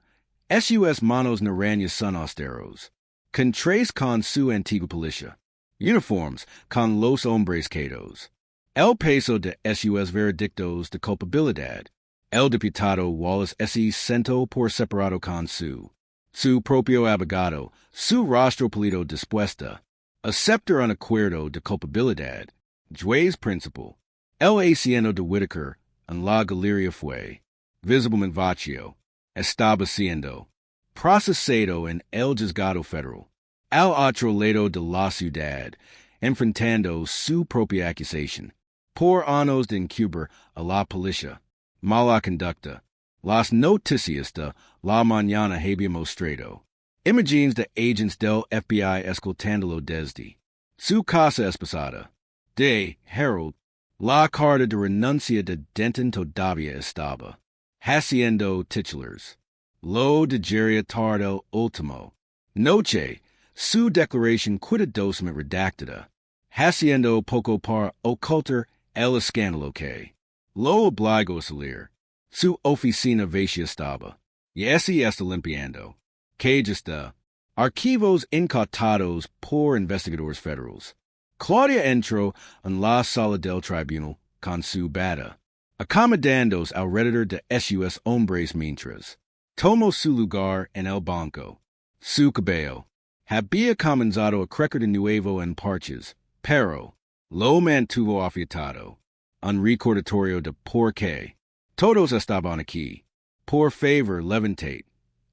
sus manos naranjas son austeros. Contras con su antigua policía. Uniforms con los hombres quedos. El peso de sus veredictos de culpabilidad. El diputado Wallace se sentó por separado con su su propio abogado, su rostro polito dispuesta, aceptar un acuerdo de culpabilidad, juez principal, el haciendo de Whitaker, en la galería fue, visible en vacío, estaba siendo, procesado en el juzgado federal, al otro lado de la ciudad, enfrentando su propia acusación, por años de encubrir a la policía, mala conducta, las noticias de la mañana había mostrado, imágenes de agents del FBI escoltándolo desde su casa esposada, de Harold, la carta de renuncia de Denton todavía estaba, haciendo titulares, lo digería tarde último, noche, su declaración cuidadosamente redactada, haciendo poco para ocultar el escándalo que lo obligó a salir. Su oficina vacía estaba, y así está limpiando, que está, archivos incautados por investigadores federales. Claudia entró en la sala del tribunal con su bata, acomodándose alrededor de esos hombres mientras tomó su lugar en el banco. Su cabello había comenzado a crecer de nuevo en parches, pero lo mantuvo afeitado, un recordatorio de por qué. Todos estaban aquí. Por favor, levantate.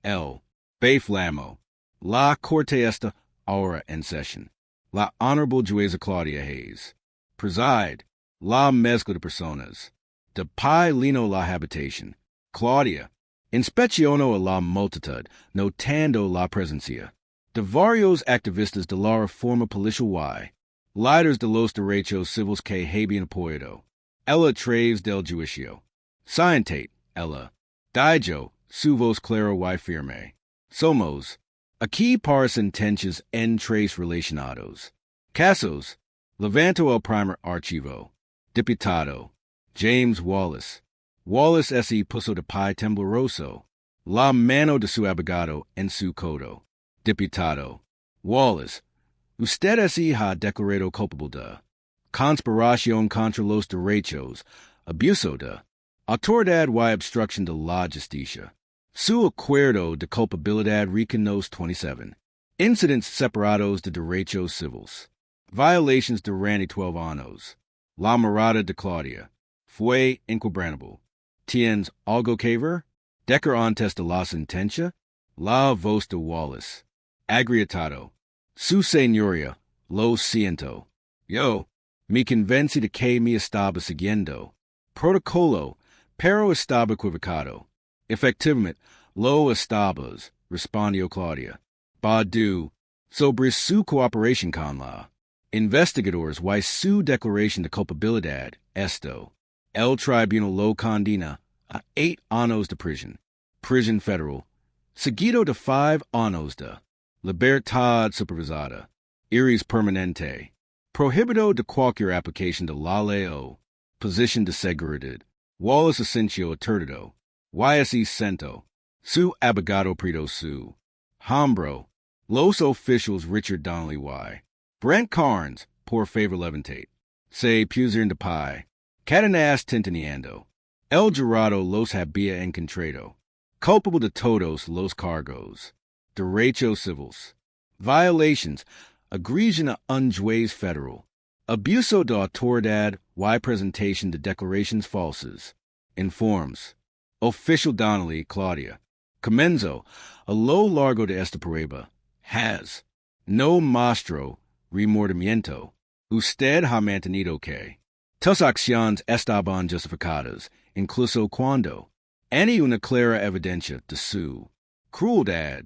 El Bayflamo. La corte está ahora en sesión. La Honorable Jueza Claudia Hayes. Preside. La mezcla de personas. De pai lino la habitación. Claudia. Inspecciono a la multitud, notando la presencia. De varios activistas de la reforma policial y líderes de los derechos civiles que habían apoyado. Ella traves del juicio. Scientate, ella. Dijo, su voz claro y firme. Somos, aquí para sentencias en tres relacionados. Casos, levanto el primer archivo. Diputado, James Wallace. Wallace ese puso de pie tembloroso. La mano de su abogado en su codo. Diputado, Wallace. Usted ese ha declarado culpable de conspiración contra los derechos, abuso de autoridad y obstrucción de la justicia. Su acuerdo de culpabilidad reconoce 27 incidents separados de derechos civiles. Violations durante 12 años. La morada de Claudia fue inquebrantable. ¿Tienes algo que ver? Decker antes de la sentencia. La voz de Wallace. Agrietado. Su señoría, lo siento. Yo, me convencí de que me estaba siguiendo. Protocolo, pero estaba equivocado. Efectivamente, lo estabas, respondió Claudia. Badu, sobre su cooperación con la investigadores y su declaración de culpabilidad, esto, el tribunal lo condena a 8 años de prisión federal, seguido de 5 años de libertad supervisada, iris permanente, prohibido de cualquier aplicación de la ley o posición de seguridad. Wallace asencio aturdido, y sento, su abogado predo su hombro, los oficials Richard Donnelly y Brent Carnes, por favor levantate, se pusieron de pie, cadenas tintineando, el jurado los había encontrado, culpable de todos los cargos, derechos civiles, violations, agresión a un juez federal, abuso de autoridad y presentación de declaraciones falsas, informes, oficial Donnelly, Claudia, comenzo a lo largo de esta prueba, has, no mostró remordimiento, usted ha mantenido que tus acciones estaban justificadas, incluso cuando hay una clara evidencia de su crueldad.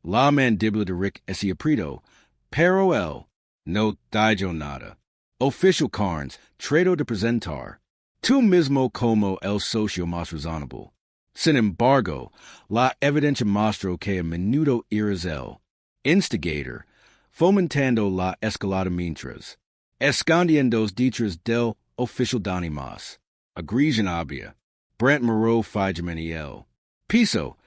La mandíbula de Rick es aprieto, pero él no dijo nada. Oficial Carnes, trato de presentar, tú mismo como el socio más razonable. Sin embargo, la evidencia mostró que a menudo eres el instigator, fomentando la escalada mientras, escondiendo dichos del oficial Donny Moss, agresión obvia, Brent Moreau Fijamaniel, piso,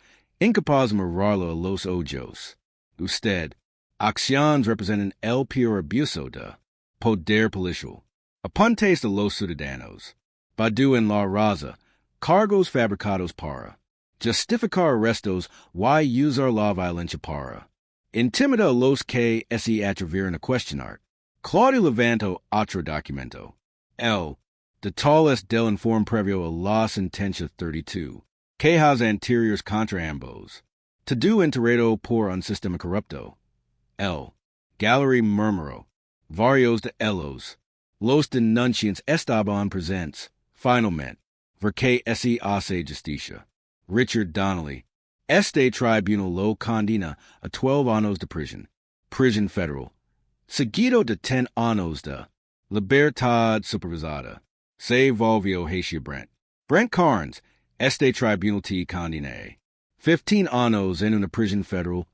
incapaz de mirarlo a los ojos. Usted, acciones representan el peor abuso de poder policial. Apuntes de los ciudadanos. Badu en la raza, cargos fabricados para Justificar arrestos y usar la violencia para intimida a los que se atreveran a cuestionar. Claudia levantó otro documento. De tal es del informe previo a la sentencia 32. Quejas anteriores contra ambos. To do enterrado por un sistema corrupto. Gallery murmuró. Varios de ellos. Los denunciantes estaban presentes. Finalmente. Verque se hace justicia. Richard Donnelly. Este tribunal lo condena a 12 años de prisión. Prisión federal. Seguido de 10 años de libertad supervisada. Se volvió hacia Brent. Brent Carnes. Este tribunal te condena. 15 años en una prisión federal.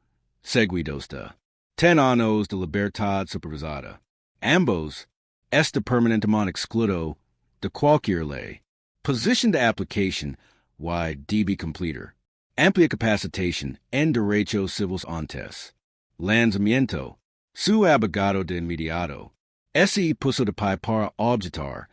Seguidos de 10 años de libertad supervisada. Ambos. Este permanentemente excluido de cualquier ley. Position de aplicación y DB completer. Amplia capacitación en derechos civiles antes. Lanzamiento. Su abogado de inmediato. Se puso de pie para objetar,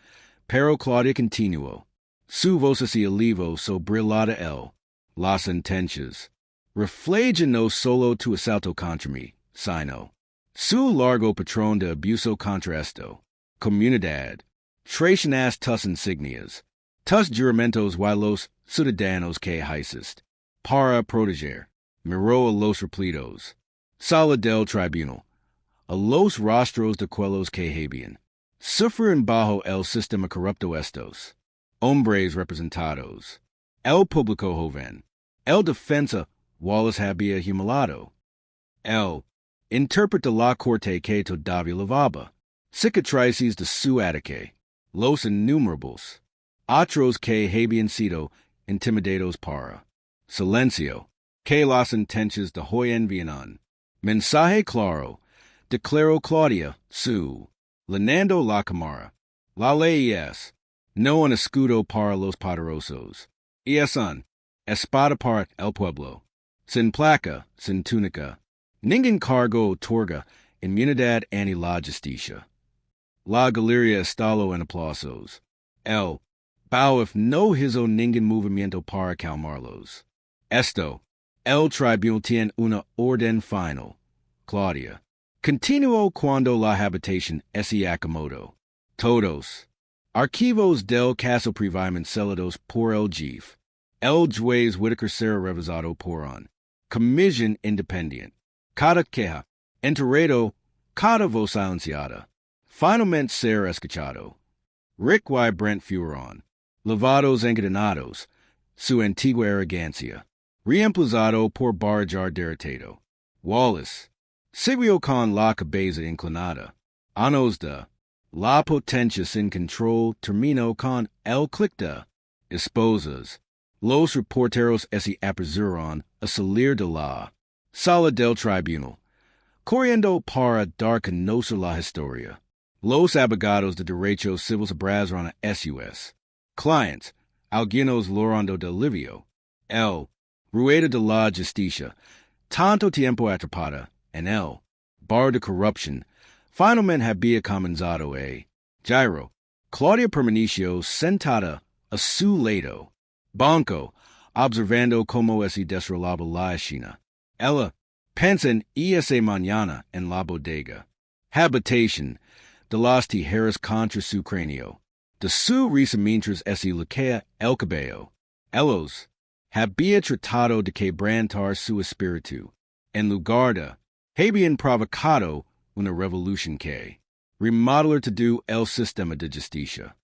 pero Claudia continuó. Su voz se elevó sobre la de él. Las sentencias. Refleja no solo tu asalto contra mí, sino su largo patrón de abuso contra esto. Comunidad. Traicionas tus insignias. Tus juramentos y los ciudadanos que hiciste. Para proteger. Miró a los repletos. Sala del tribunal. A los rostros de quellos que habían. Sufren bajo el sistema corrupto estos. Hombres representados. El público joven. El defensa Wallace había humiliado. El interpreta la corte que todavía lavaba. Cicatrices de su ataque. Los innumerables. Otros que habían sido intimidados para. Silencio. Que las sentencias de hoy envían. Mensaje claro. Declaró Claudia, su. Lenando la cámara. La ley es. No un escudo para los poderosos. Es un. Espada para el pueblo. Sin placa, sin túnica. Ningún cargo otorga inmunidad ante la justicia. La galería estalo en aplausos. El. Bao no hizo ningún movimiento para calmarlos. Esto. El tribunal tiene una orden final. Claudia. Continuó cuando la habitación se acomodó. Todos. Archivos del caso previamente celados por el jefe. El juez Whitaker será revisado por un. Comisión independiente. Cada queja. Enterrado. Cada voz silenciada. Finalmente será escuchado. Rick y Brent fueron. Lavados encadenados. Su antigua arrogancia. Reemplazado por Barjar derrotado. Wallace. Siguió con la cabeza inclinada. Años de. La potencia sin control terminó con el clic de. Esposas. Los reporteros se apresuraron a salir de la sala del tribunal, corriendo para dar a conocer la historia. Los abogados de derechos civiles abrazaron a sus clientes, algunos llorando de alivio. El ruido de la justicia, tanto tiempo atrapada en el bar de corrupción, finalmente había comenzado a giro. Claudia permaneció sentada a su lado. Banco, observando cómo se desarrollaba la escena. Ella piensa en ese mañana en la bodega. Habitación de las tijeras contra su cráneo. De su risa mientras se laquea el cabello. Ellos había tratado de quebrantar su espíritu. En lugar de, habían provocado una revolución que remodelar todo el sistema de justicia.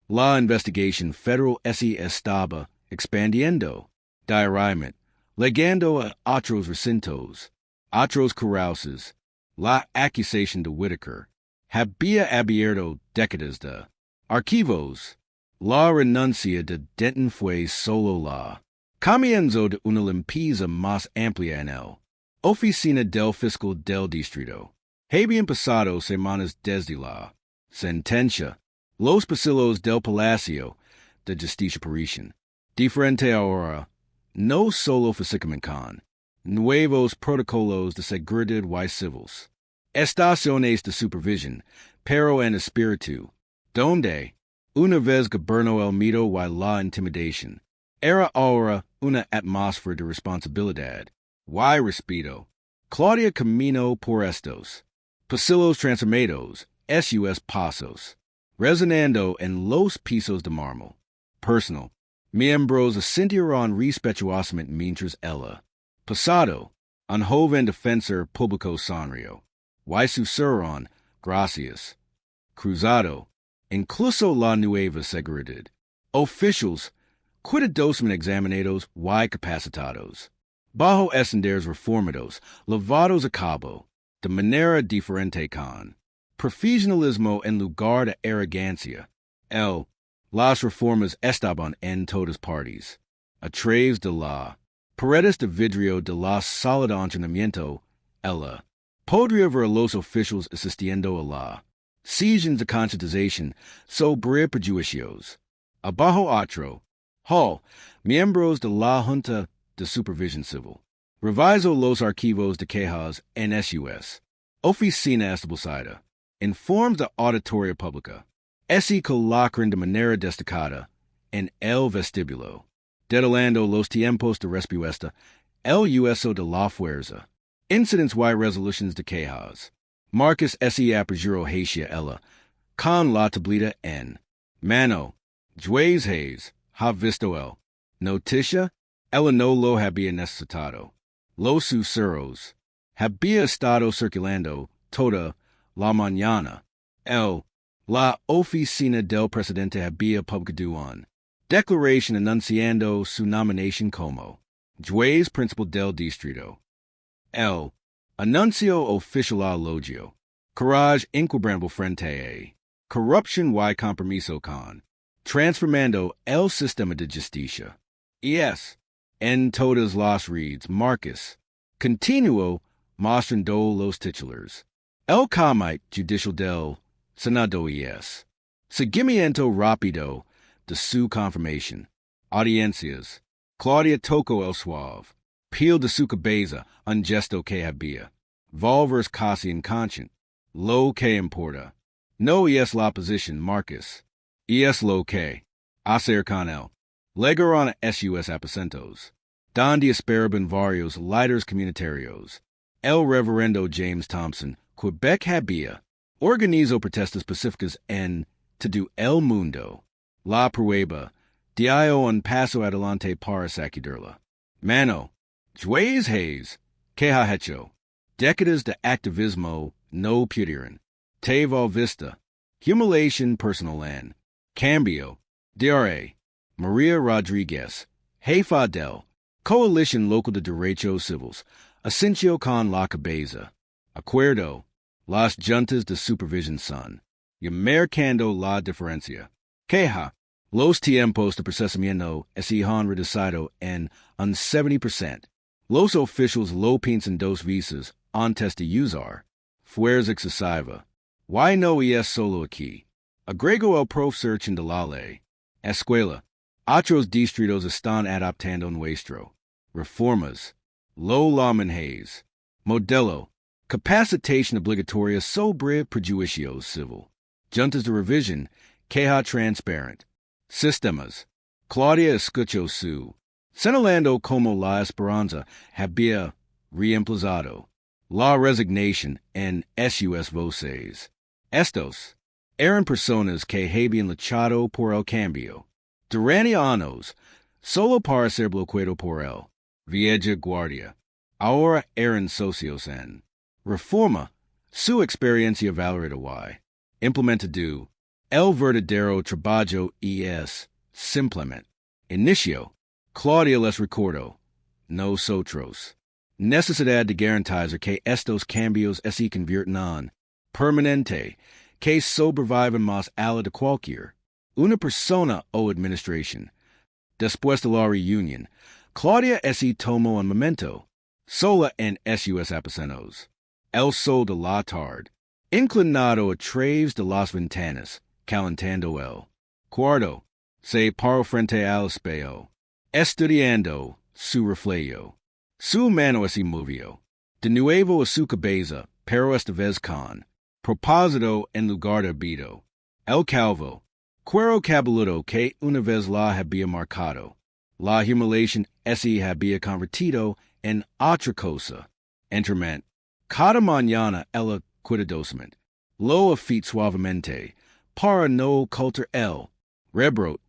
La investigación federal se estaba expandiendo, diariamente, llegando a otros recintos, otros courthouses. La acusación de Whitaker había abierto décadas de archivos. La renuncia de Denton fue solo la comienzo de una limpieza más amplia en el oficina del fiscal del distrito. Habían pasado semanas desde la sentencia. Los pasillos del Palacio de Justicia parecen diferente ahora, no solo físicamente con nuevos protocolos de seguridad y civiles, estaciones de supervisión, pero en espíritu, donde, una vez gobernó el miedo y la intimidación, era ahora una atmósfera de responsabilidad. Y respeto. Claudia camino por estos pasillos transformados, sus pasos, resonando en los pisos de mármol. Personal. Miembros asintieron respetuosamente mientras ella. Pasado. Un joven defensor público sonrió. Y susurraron, gracias. Cruzado. Incluso la nueva seguridad. Officials. Cuidadosamente examinados y capacitados. Bajo estenderes reformados, lavados a cabo, de manera diferente con profesionalismo en lugar de arrogancia. Las reformas estaban en todas partes. A través de la paredes de vidrio de la sala de entrenamiento, ella podría ver a los oficiales asistiendo a la sessions de concientización sobre prejuicios. Abajo otro. Hall, miembros de la Junta de Supervisión Civil. Reviso los archivos de quejas en SUS. Oficina establecida. Informes de auditoria pública. Se colocan de manera destacada en el vestíbulo. Detalando los tiempos de respuesta. El uso de la fuerza. Incidents y resolutions de quejas. Marcus se apergiro hacia ella. Con la tablita en mano. Juez Hayes. Ha visto el noticia. Ella no lo había necesitado. Los susurros había estado circulando toda la mañana. La oficina del presidente había publicado una declaración anunciando su nominación como juez principal del distrito. El anuncio oficial elogio. Courage inquebrantable frente a corrupción y compromiso con transformando el sistema de justicia. En todas las reads, Marcus continuó mostrando los titulares. El comité judicial del Senado seguimiento rápido de su confirmación. Audiencias. Claudia tocó el suave. Peel de su cabeza un gesto que había. Volvers casi inconscient. Lo que importa. No es la posición, Marcus. Es lo que hacer con él. Llegaron a sus aposentos, donde esperaban varios líderes comunitarios. El reverendo James Thompson, Quebec había organizado protestas pacíficas en todo el mundo. La prueba dio un paso adelante para sacudirla. Mano, Juez Hayes, que ha hecho décadas de activismo no pudieron. Tavo vista, humiliation personal en cambio, DRA, Maria Rodriguez, jefa del Coalición Local de Derechos Civiles, asintió con la cabeza. Acuerdo, las juntas de supervisión son, y marcando la diferencia. Queja, los tiempos de procesamiento se han reducido en un 70%. Los oficiales lo piensan dos veces antes de usar fuerza excesiva. Y no es solo aquí. Agrego el profesor de la ley. Escuela. Otros distritos están adaptando nuestro. Reformas. Lo llaman Hayes. Modelo. Capacitación obligatoria sobre prejuicios civil. Juntas de revisión. Queja transparent. Sistemas. Claudia escuchó su. Señalando como la esperanza había reemplazado la resignación en sus voces. Estos eran personas que habían luchado por el cambio. Durante años, solo para ser bloqueado por el vieja guardia. Ahora eran socios en reforma. Su experiencia valorada y implementado. El verdadero trabajo es simplemente inicio. Claudia les recordó. Nosotros. Necesidad de garantizar que estos cambios se conviertan en permanente, que sobrevivan más allá de cualquier una persona o administración. Después de la reunión, Claudia se tomó un momento, sola en sus aposentos. El sol de la tarde, inclinado a través de las ventanas, calentando el cuarto, se paró frente al espejo, estudiando su reflejo. Su mano se movió, de nuevo a su cabeza, pero esta vez con propósito en lugar de beto. El calvo, cuero cabeludo que una vez la había marcado. La humiliación esse había convertido en otra cosa. Entrement. Cada mañana ella cuidadosamente. Lo afit suavemente. Para no culter el. Rebrot.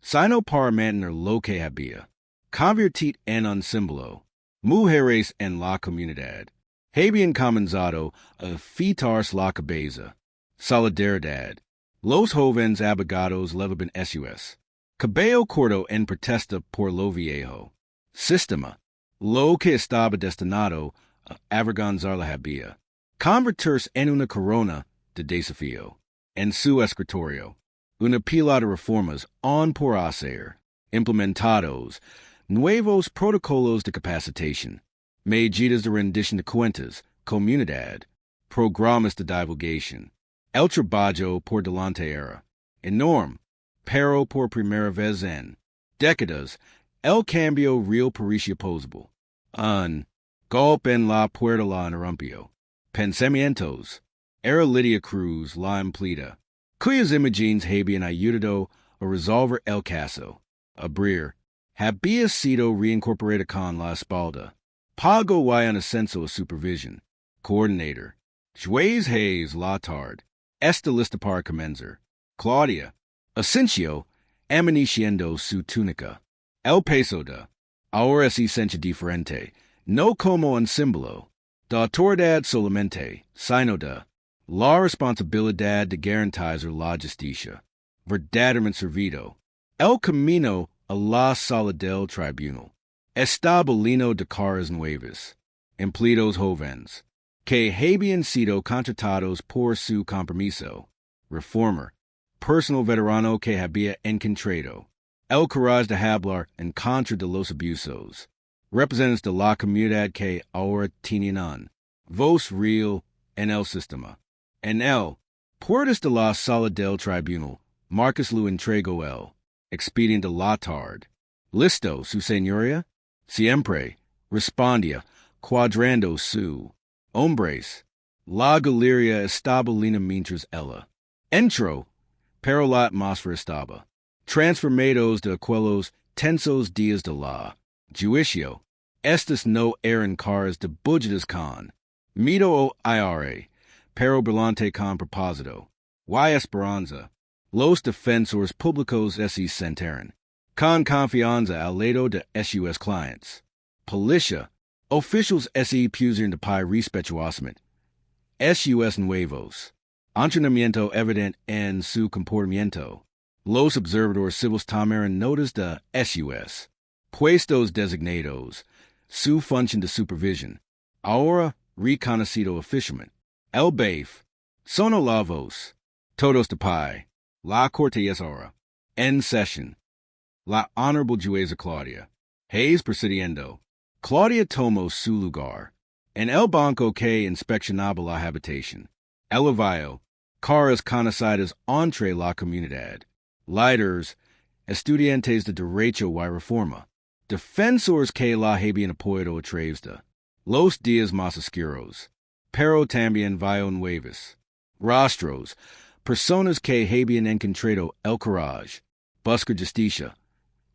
Sino para mantener lo que había. Convertit en un símbolo. Mujeres en la comunidad. Habían comenzado a fitarse la cabeza. Solidaridad. Los jóvenes abogados levaban sus. Cabello corto en protesta por lo viejo. Sistema. Lo que estaba destinado a avergonzar la había. Convertirse en una corona de desafío. En su escritorio. Una pila de reformas on por hacer. Implementados. Nuevos protocolos de capacitación. Medidas de rendición de cuentas. Comunidad. Programas de divulgación. El trabajo por delante era. Enorme. Pero por primera vez en décadas, el cambio real parecía posible. Un golpe en la puerta la interrumpió. Pensamientos. Era Lydia Cruz la empleada, cuyas imágenes habían ayudado a resolver el caso. Abrir. Había sido reincorporada con la espalda. Pago y un ascenso a supervision. Coordinator. Claudia Hayes la tarde. Está lista para comenzar. Claudia. Ascencio, amaneciendo su túnica. El peso de. Ahora es esencia diferente. No como un símbolo. De autoridad solamente, sino de. La responsabilidad de garantizar la justicia. Verdaderamente servido. El camino a la sala del tribunal. Establino de caras nuevas. Empleados jóvenes. Que habían sido contratados por su compromiso. Reformer. Personal veterano que había encontrado. El courage de hablar en contra de los abusos. Representantes de la comunidad que ahora tenían voz real en el sistema. En el puertas de la sala del tribunal, Marcus lo entregó el expediente de la tarde. Listo, su señoría? Siempre, respondía, cuadrando su hombres. La galería estaba lina mientras ella entró. Pero la atmósfera estaba. Transformados de aquellos tensos días de la juicio. Estas no eran caras de búlgedas con miedo o ira, pero brillante con propósito. Y esperanza. Los defensores públicos se sentaron. Con confianza al lado de sus clientes. Policia. Officials se pusieron de pie respetuosamente. Sus nuevos. Entrenamiento evidente en su comportamiento. Los observadores civiles tomaron notas de sus puestos designados, su función de supervisión, ahora reconocido oficialmente. El BAF, sono la voz, todos de pie, la corte es ahora, en sesión. La Honorable Jueza Claudia Hayes presidiendo. Claudia tomó su lugar. En el banco que inspeccionaba la habitación. El avallo. Caras conocidas entre la comunidad. Leaders, estudiantes de derecho y reforma. Defensores que la habían apoyado a través de los días más oscuros. Pero también vio nuevas. Rostros, personas que habían encontrado el courage. Buscar justicia.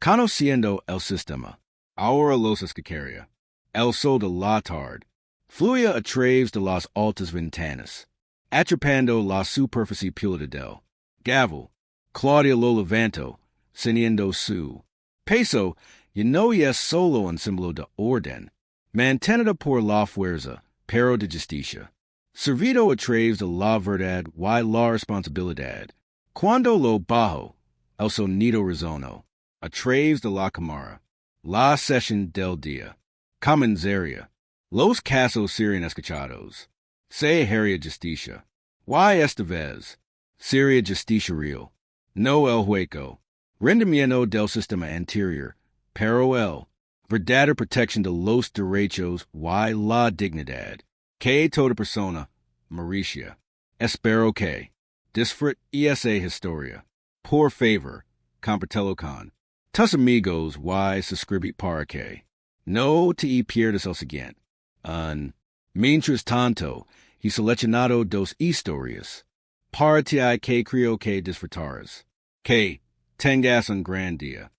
Conociendo el sistema. Ahora los escaquería. El sol de la tarde. Fluía a través de las altas ventanas. Atrapando la superficie púlida del gavel. Claudia lo levantó, ciñendo su peso, y no es solo un símbolo de orden, mantenida por la fuerza, pero de justicia. Servido a través de la verdad y la responsabilidad. Cuando lo bajo, el sonido resonó, a través de la cámara, la sesión del día. Comenzaría. Los casos serían escuchados. Se haría justicia. Y esta vez, sería justicia real. No el hueco. Rendimiento del sistema anterior. Pero el verdadera protección de los derechos y la dignidad. Que toda persona merecia. Espero que disfrute esa historia. Por favor, compartelo con tus amigos y suscribir para que no te pierdas el siguiente. Mientras tanto, he seleccionado dos historias. Para ti que creo que disfrutaras. Que tengas un gran día.